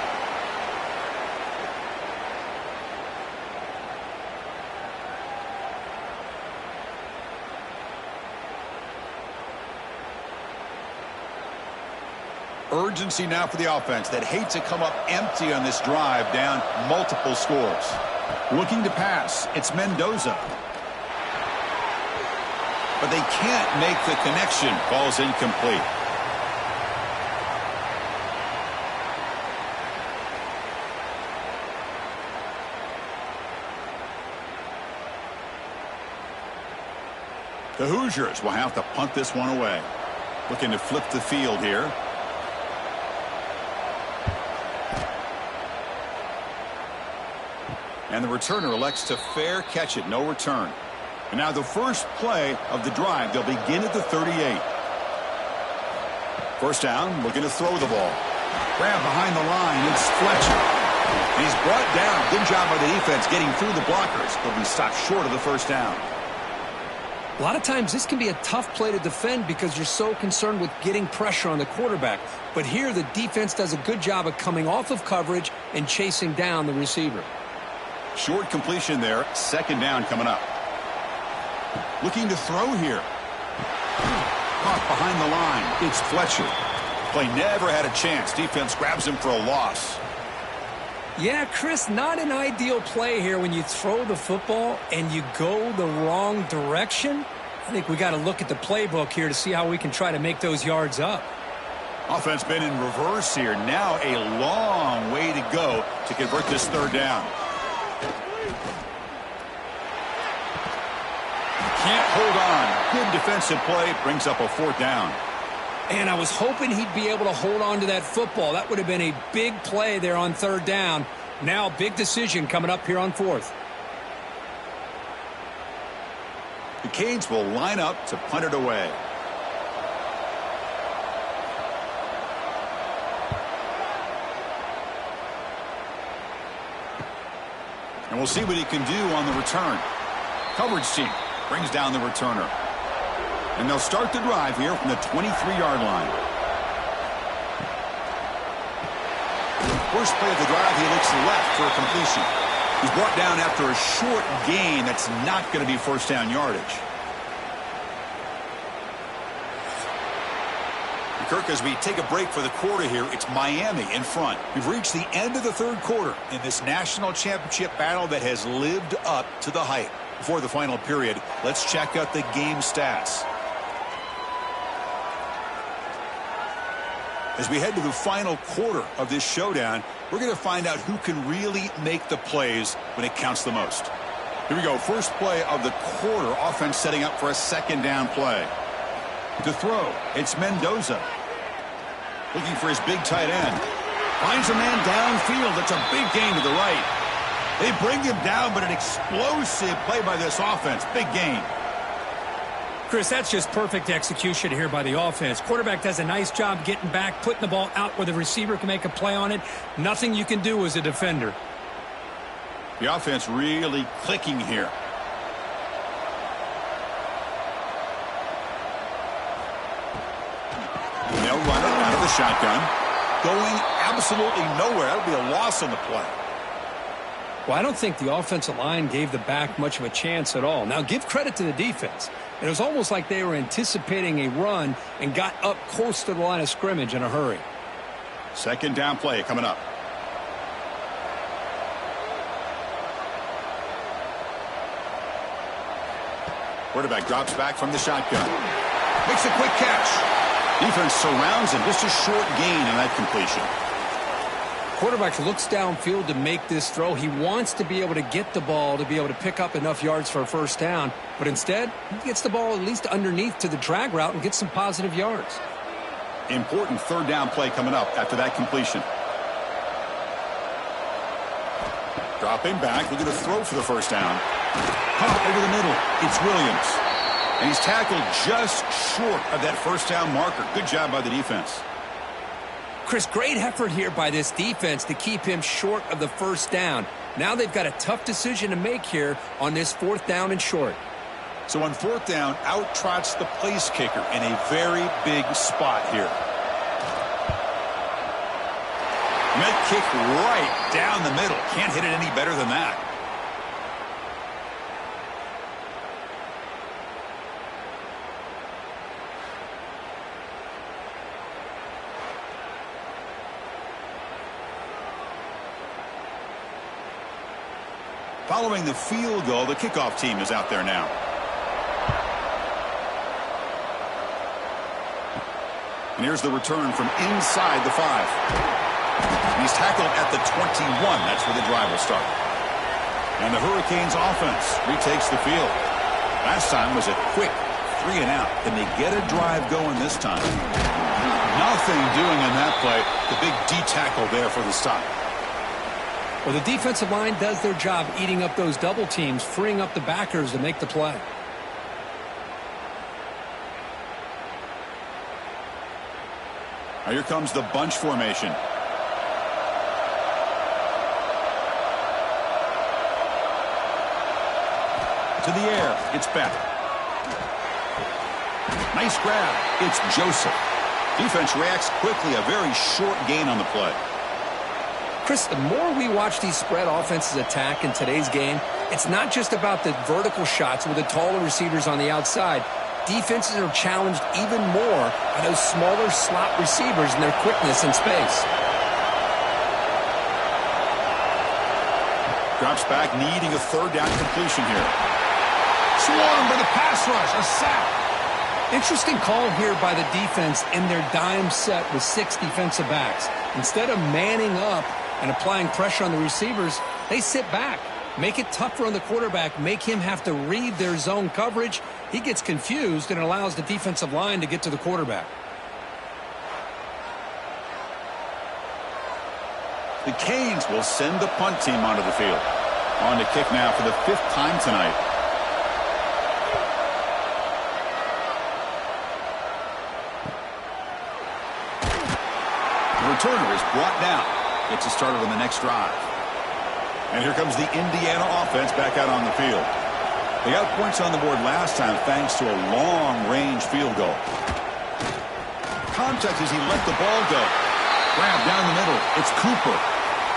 Urgency now for the offense that hates to come up empty on this drive, down multiple scores. Looking to pass. It's Mendoza. But they can't make the connection. Ball's incomplete. The Hoosiers will have to punt this one away. Looking to flip the field here. And the returner elects to fair catch it. No return. And now the first play of the drive. They'll begin at the 38. First down, looking to throw the ball. Grab behind the line. It's Fletcher. And he's brought down. Good job by the defense getting through the blockers. They'll be stopped short of the first down. A lot of times this can be a tough play to defend because you're so concerned with getting pressure on the quarterback. But here the defense does a good job of coming off of coverage and chasing down the receiver. Short completion there. Second down coming up. Looking to throw here. Caught behind the line. It's Fletcher. Play never had a chance. Defense grabs him for a loss. Yeah, Chris, not an ideal play here when you throw the football and you go the wrong direction. I think we got to look at the playbook here to see how we can try to make those yards up. Offense been in reverse here. Now a long way to go to convert this third down. Can't hold on. Good defensive play. Brings up a fourth down. And I was hoping he'd be able to hold on to that football. That would have been a big play there on third down. Now big decision coming up here on fourth. The Canes will line up to punt it away. And we'll see what he can do on the return. Coverage team brings down the returner. And they'll start the drive here from the 23-yard line. First play of the drive, he looks left for a completion. He's brought down after a short gain. That's not going to be first down yardage. And Kirk, as we take a break for the quarter here, it's Miami in front. We've reached the end of the third quarter in this national championship battle that has lived up to the hype. Before the final period, let's check out the game stats. As we head to the final quarter of this showdown, we're going to find out who can really make the plays when it counts the most. Here we go. First play of the quarter. Offense setting up for a second down play. To throw, it's Mendoza. Looking for his big tight end. Finds a man downfield. That's a big gain to the right. They bring him down, but an explosive play by this offense. Big gain. Chris, that's just perfect execution here by the offense. Quarterback does a nice job getting back, putting the ball out where the receiver can make a play on it. Nothing you can do as a defender. The offense really clicking here. And they'll run it out of the shotgun. Going absolutely nowhere. That'll be a loss on the play. Well, I don't think the offensive line gave the back much of a chance at all. Now, give credit to the defense. It was almost like they were anticipating a run and got up close to the line of scrimmage in a hurry. Second down play coming up. Quarterback drops back from the shotgun. Makes a quick catch. Defense surrounds him. Just a short gain in that completion. Quarterback looks downfield to make this throw. He wants to be able to get the ball to be able to pick up enough yards for a first down. But instead, he gets the ball at least underneath to the drag route and gets some positive yards. Important third down play coming up after that completion. Dropping back, looking to throw for the first down. Caught over the middle. It's Williams. And he's tackled just short of that first down marker. Good job by the defense. Chris, great effort here by this defense to keep him short of the first down. Now they've got a tough decision to make here on this fourth down and short. So on fourth down, out trots the place kicker in a very big spot here. Met kick right down the middle. Can't hit it any better than that. Following the field goal, the kickoff team is out there now. And here's the return from inside the 5. And he's tackled at the 21. That's where the drive will start. And the Hurricanes offense retakes the field. Last time was a quick 3 and out. Can they get a drive going this time? Nothing doing on that play. The big D tackle there for the stop. Well, the defensive line does their job eating up those double teams, freeing up the backers to make the play. Now here comes the bunch formation. To the air. It's back. Nice grab. It's Joseph. Defense reacts quickly. A very short gain on the play. Chris, the more we watch these spread offenses attack in today's game, it's not just about the vertical shots with the taller receivers on the outside. Defenses are challenged even more by those smaller slot receivers and their quickness in space. Drops back, needing a third down completion here. Swarmed by the pass rush. A sack. Interesting call here by the defense in their dime set with 6 defensive backs. Instead of manning up and applying pressure on the receivers, they sit back. Make it tougher on the quarterback. Make him have to read their zone coverage. He gets confused and allows the defensive line to get to the quarterback. The Canes will send the punt team onto the field. On to kick now for the 5th time tonight. The returner is brought down. Gets it started on the next drive. And here comes the Indiana offense back out on the field. They got points on the board last time thanks to a long-range field goal. Contact as he let the ball go. Grab down the middle. It's Cooper.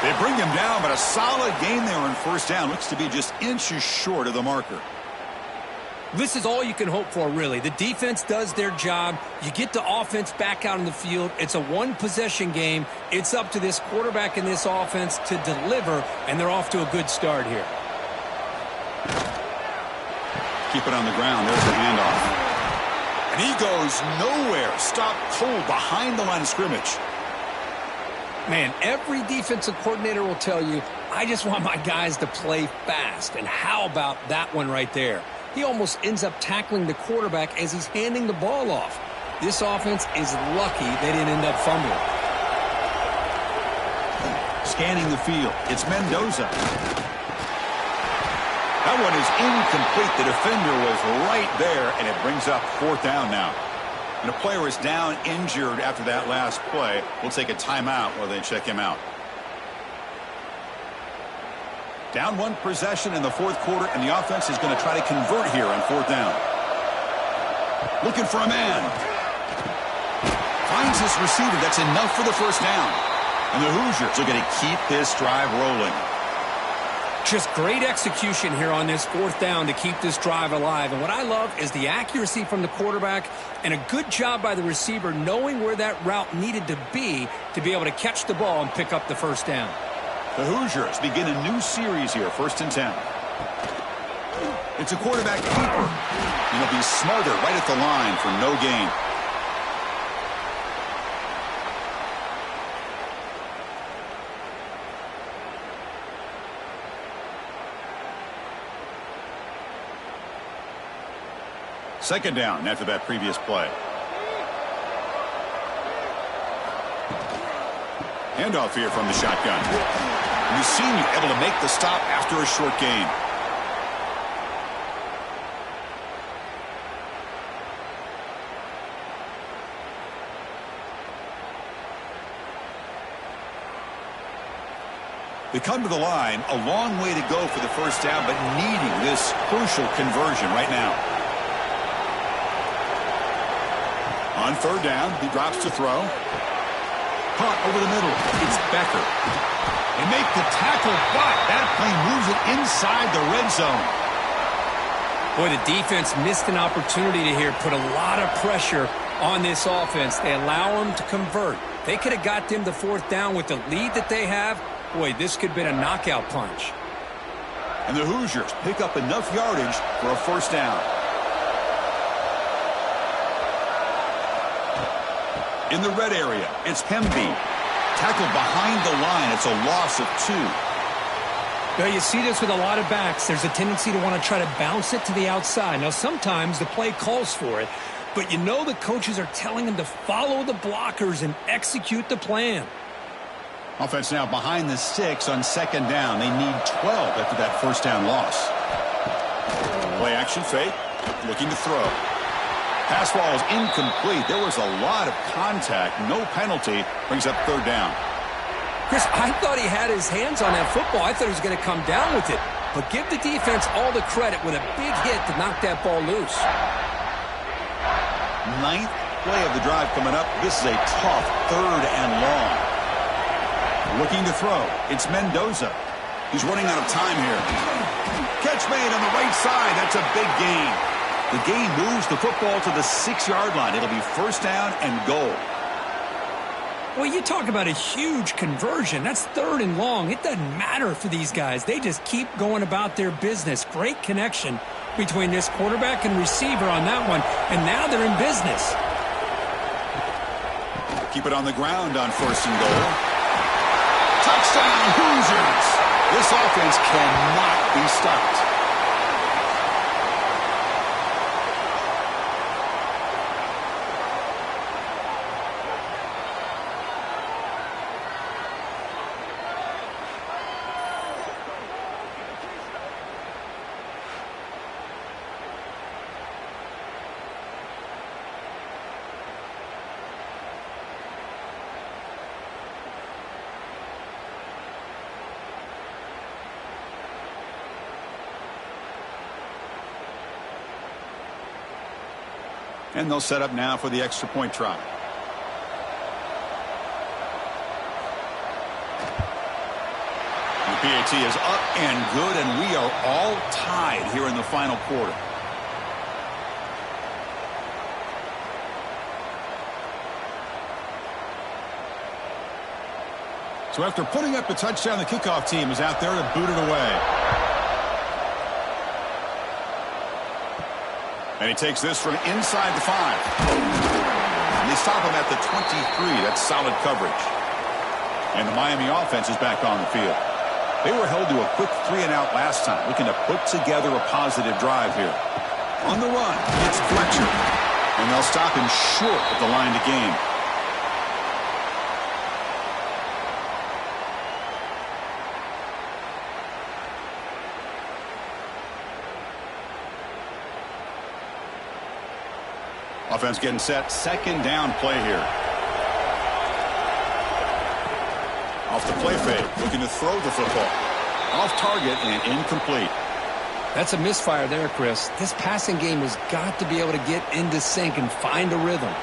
They bring him down, but a solid gain there on first down. Looks to be just inches short of the marker. This is all you can hope for, really. The defense does their job. You get the offense back out on the field. It's a one-possession game. It's up to this quarterback and this offense to deliver, and they're off to a good start here. Keep it on the ground. There's the handoff. And he goes nowhere. Stopped cold behind the line of scrimmage. Man, every defensive coordinator will tell you, I just want my guys to play fast. And how about that one right there? He almost ends up tackling the quarterback as he's handing the ball off. This offense is lucky they didn't end up fumbling. Scanning the field. It's Mendoza. That one is incomplete. The defender was right there, and it brings up 4th down now. And a player is down injured after that last play. We'll take a timeout while they check him out. Down 1 possession in the 4th quarter, and the offense is going to try to convert here on 4th down. Looking for a man. Finds his receiver. That's enough for the first down. And the Hoosiers are going to keep this drive rolling. Just great execution here on this 4th down to keep this drive alive. And what I love is the accuracy from the quarterback and a good job by the receiver knowing where that route needed to be able to catch the ball and pick up the first down. The Hoosiers begin a new series here, 1st and 10. It's a quarterback keeper. And he'll be smarter right at the line for no gain. Second down after that previous play. Handoff here from the shotgun. And the senior able to make the stop after a short gain. They come to the line, a long way to go for the first down, but needing this crucial conversion right now. On 3rd down, he drops to throw. Caught over the middle. It's Becker. They make the tackle, but that play moves it inside the red zone. Boy, the defense missed an opportunity to here put a lot of pressure on this offense. They allow them to convert. They could have got them the 4th down with the lead that they have. Boy, this could have been a knockout punch. And the Hoosiers pick up enough yardage for a first down. In the red area, it's Hemby. Tackled behind the line. It's a loss of 2. Now, you see this with a lot of backs. There's a tendency to want to try to bounce it to the outside. Now, sometimes the play calls for it, but you know the coaches are telling them to follow the blockers and execute the plan. Offense now behind the 6 on 2nd down. They need 12 after that first down loss. Play action fake. Looking to throw. Pass ball is incomplete. There was a lot of contact. No penalty. Brings up 3rd down. Chris, I thought he had his hands on that football. I thought he was going to come down with it. But give the defense all the credit with a big hit to knock that ball loose. Ninth play of the drive coming up. This is a tough 3rd and long. Looking to throw. It's Mendoza. He's running out of time here. Catch made on the right side. That's a big gain. The gain moves the football to the 6-yard line. It'll be 1st down and goal. Well, you talk about a huge conversion. That's 3rd and long. It doesn't matter for these guys. They just keep going about their business. Great connection between this quarterback and receiver on that one. And now they're in business. Keep it on the ground on 1st and goal. Touchdown, Hoosiers! This offense cannot be stopped. And they'll set up now for the extra point try. The PAT is up and good, and we are all tied here in the final quarter. So after putting up the touchdown, the kickoff team is out there to boot it away. And he takes this from inside the 5. And they stop him at the 23. That's solid coverage. And the Miami offense is back on the field. They were held to a quick 3-and-out last time, looking to put together a positive drive here. On the run, it's Fletcher. And they'll stop him short of the line to gain. Offense getting set. 2nd down play here. Off the play fake. Looking to throw the football. Off target and incomplete. That's a misfire there, Chris. This passing game has got to be able to get into sync and find a rhythm.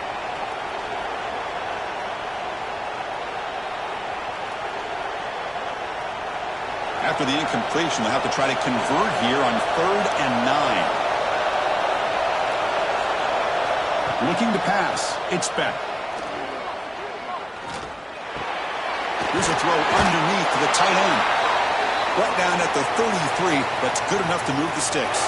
After the incompletion, they'll have to try to convert here on 3rd and 9. Looking to pass. It's Beck. Here's a throw underneath to the tight end. Brought down at the 33. That's good enough to move the sticks.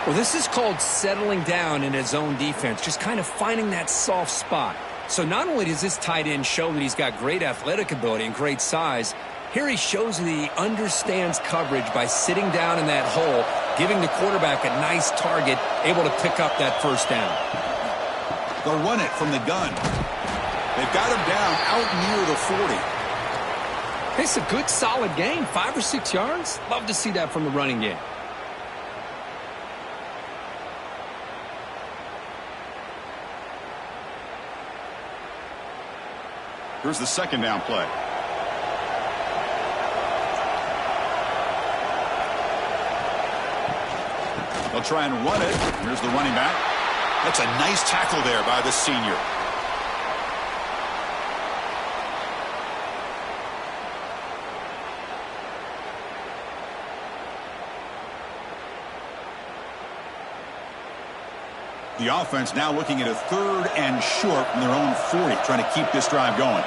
Well, this is called settling down in his own defense, just kind of finding that soft spot. So not only does this tight end show that he's got great athletic ability and great size, here he shows that he understands coverage by sitting down in that hole, giving the quarterback a nice target, able to pick up that 1st down. They'll run it from the gun. They've got him down out near the 40. It's a good, solid game. 5 or 6 yards. Love to see that from the running game. Here's the 2nd down play. They'll try and run it. Here's the running back. That's a nice tackle there by the senior. The offense now looking at a 3rd and short from their own 40, trying to keep this drive going.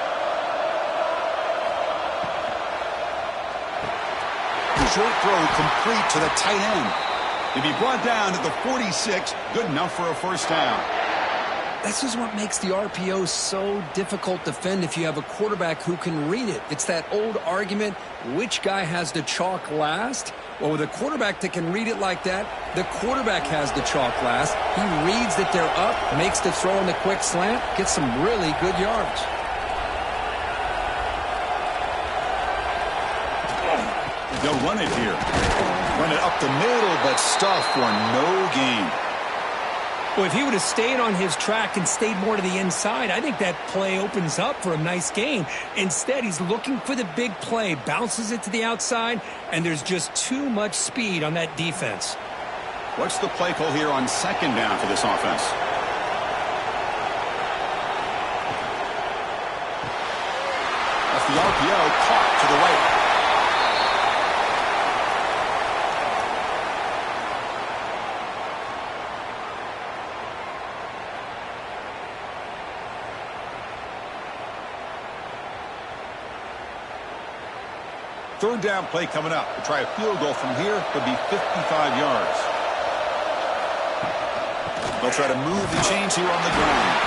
The short throw complete to the tight end. To be brought down at the 46, good enough for a 1st down. This is what makes the RPO so difficult to defend if you have a quarterback who can read it. It's that old argument, which guy has the chalk last? Well, with a quarterback that can read it like that, the quarterback has the chalk last. He reads that they're up, makes the throw in the quick slant, gets some really good yards. They'll run it here. Run it up the middle, but stuff for no gain. Well, if he would have stayed on his track and stayed more to the inside, I think that play opens up for a nice gain. Instead, he's looking for the big play, bounces it to the outside, and there's just too much speed on that defense. What's the play call here on 2nd down for this offense? the RPO caught to the right. Third down play coming up. To try a field goal from here would be 55 yards. They'll try to move the chains here on the ground.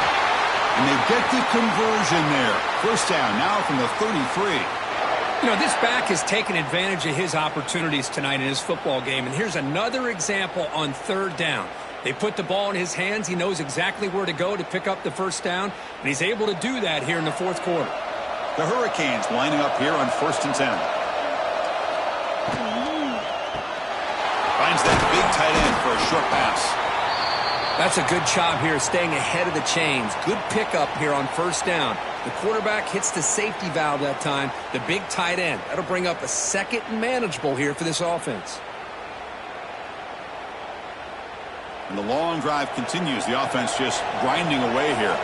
And they get the conversion there. First down now from the 33. You know, this back has taken advantage of his opportunities tonight in his football game. And here's another example on third down. They put the ball in his hands. He knows exactly where to go to pick up the first down. And he's able to do that here in the fourth quarter. The Hurricanes lining up here on 1st and 10. Finds that big tight end for a short pass. That's a good job here staying ahead of the chains. Good pickup here on first down. The quarterback hits the safety valve that time. The big tight end. That'll bring up a second and manageable here for this offense. And the long drive continues. The offense just grinding away here.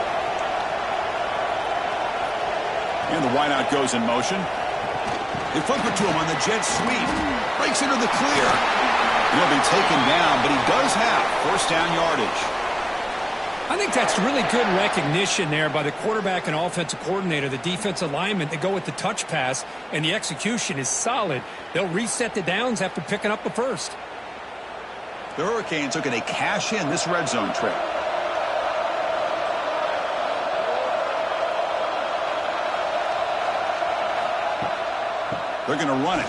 And the wideout goes in motion. They flip it to him on the jet sweep. Breaks into the clear. He'll be taken down, but he does have first down yardage. I think that's really good recognition there by the quarterback and offensive coordinator, the defensive lineman. They go with the touch pass, and the execution is solid. They'll reset the downs after picking up the first. The Hurricanes are going to cash in this red zone trip. They're going to run it.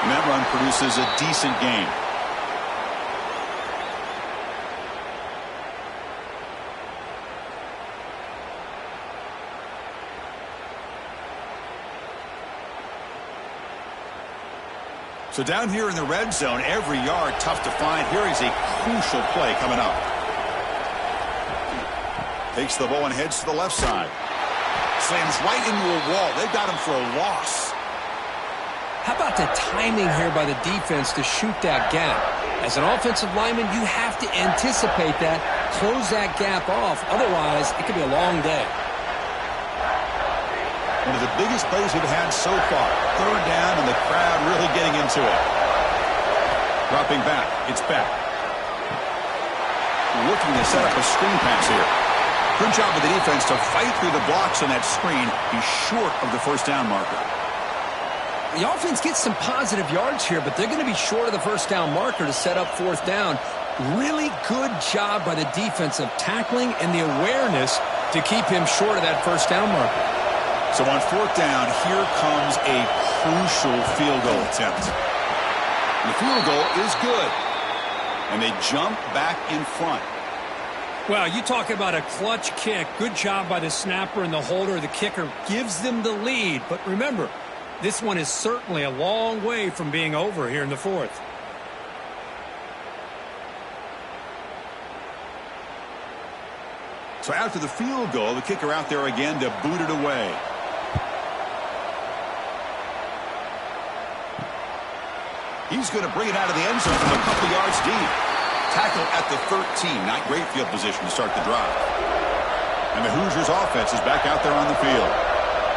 And that run produces a decent gain. So down here in the red zone, every yard tough to find. Here is a crucial play coming up. Takes the ball and heads to the left side. Slams right into a wall. They've got him for a loss. How about the timing here by the defense to shoot that gap? As an offensive lineman, you have to anticipate that, close that gap off. Otherwise, it could be a long day. One of the biggest plays we've had so far. Third down, and the crowd really getting into it. Dropping back. It's back. Looking to set up a screen pass here. Good job of the defense to fight through the blocks on that screen. He's short of the first down marker. The offense gets some positive yards here, but they're going to be short of the first down marker to set up fourth down. Really good job by the defense of tackling and the awareness to keep him short of that first down marker. So on fourth down, here comes a crucial field goal attempt. And the field goal is good. And they jump back in front. Well, you talk about a clutch kick. Good job by the snapper and the holder. The kicker gives them the lead. But remember, this one is certainly a long way from being over here in the fourth. So after the field goal, the kicker out there again to boot it away. He's going to bring it out of the end zone from a couple yards deep. Tackle at the 13. Not great field position to start the drive. And the Hoosiers offense is back out there on the field.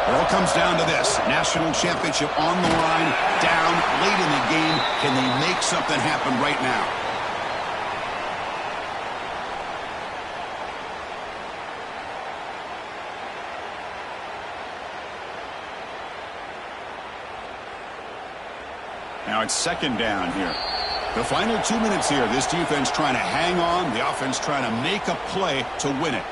It all comes down to this. National championship on the line, down late in the game. Can they make something happen right now? Now it's second down here. The final 2 minutes here. This defense trying to hang on. The offense trying to make a play to win it.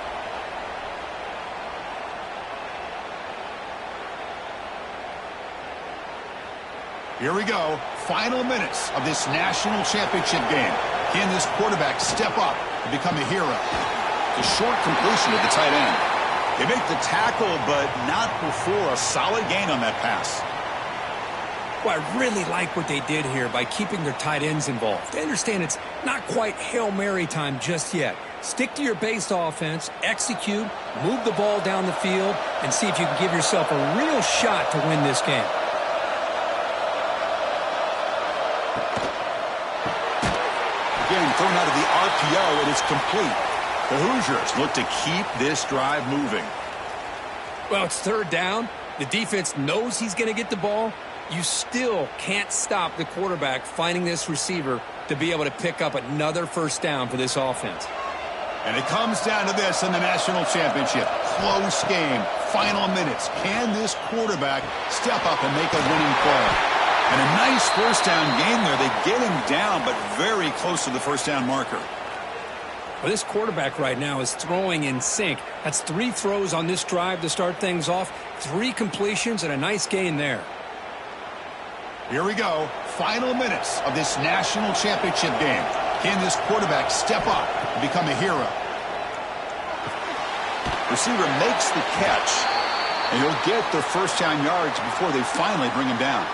Here we go. Final minutes of this national championship game. Can this quarterback step up to become a hero? The short completion of the tight end. They make the tackle, but not before a solid gain on that pass. Well, I really like what they did here by keeping their tight ends involved. I understand it's not quite Hail Mary time just yet. Stick to your base offense, execute, move the ball down the field, and see if you can give yourself a real shot to win this game. Again, thrown out of the RPO, and it's complete. The Hoosiers look to keep this drive moving. Well, it's third down. The defense knows he's going to get the ball. You still can't stop the quarterback finding this receiver to be able to pick up another first down for this offense. And it comes down to this in the national championship. Close game. Final minutes. Can this quarterback step up and make a winning play? And a nice first down game there. They get him down, but very close to the first down marker. Well, this quarterback right now is throwing in sync. That's 3 throws on this drive to start things off. 3 completions and a nice gain there. Here we go. Final minutes of this national championship game. Can this quarterback step up and become a hero? Receiver makes the catch, and he'll get the first down yards before they finally bring him down.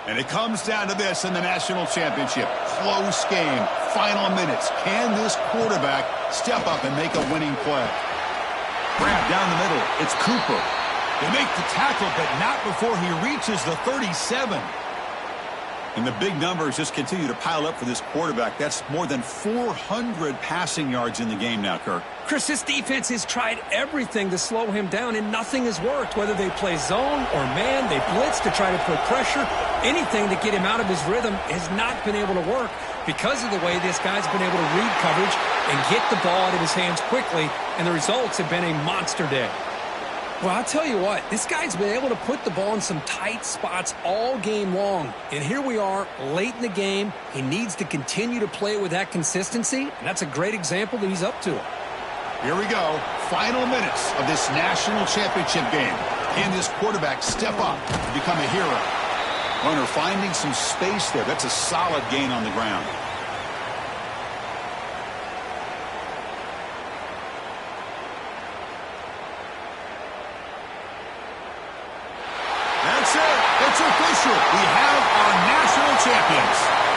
And it comes down to this in the national championship. Close game. Final minutes. Can this quarterback step up and make a winning play? Grab down the middle. It's Cooper. They make the tackle, but not before he reaches the 37. And the big numbers just continue to pile up for this quarterback. That's more than 400 passing yards in the game now, Kirk. Chris, this defense has tried everything to slow him down, and nothing has worked. Whether they play zone or man, they blitz to try to put pressure. Anything to get him out of his rhythm has not been able to work because of the way this guy's been able to read coverage and get the ball out of his hands quickly, and the results have been a monster day. Well, I'll tell you what, this guy's been able to put the ball in some tight spots all game long. And here we are, late in the game. He needs to continue to play with that consistency, and that's a great example that he's up to it. Here we go. Final minutes of this national championship game. Can this quarterback step up and become a hero? Runner finding some space there. That's a solid gain on the ground. That's it. It's official. We have our national champions.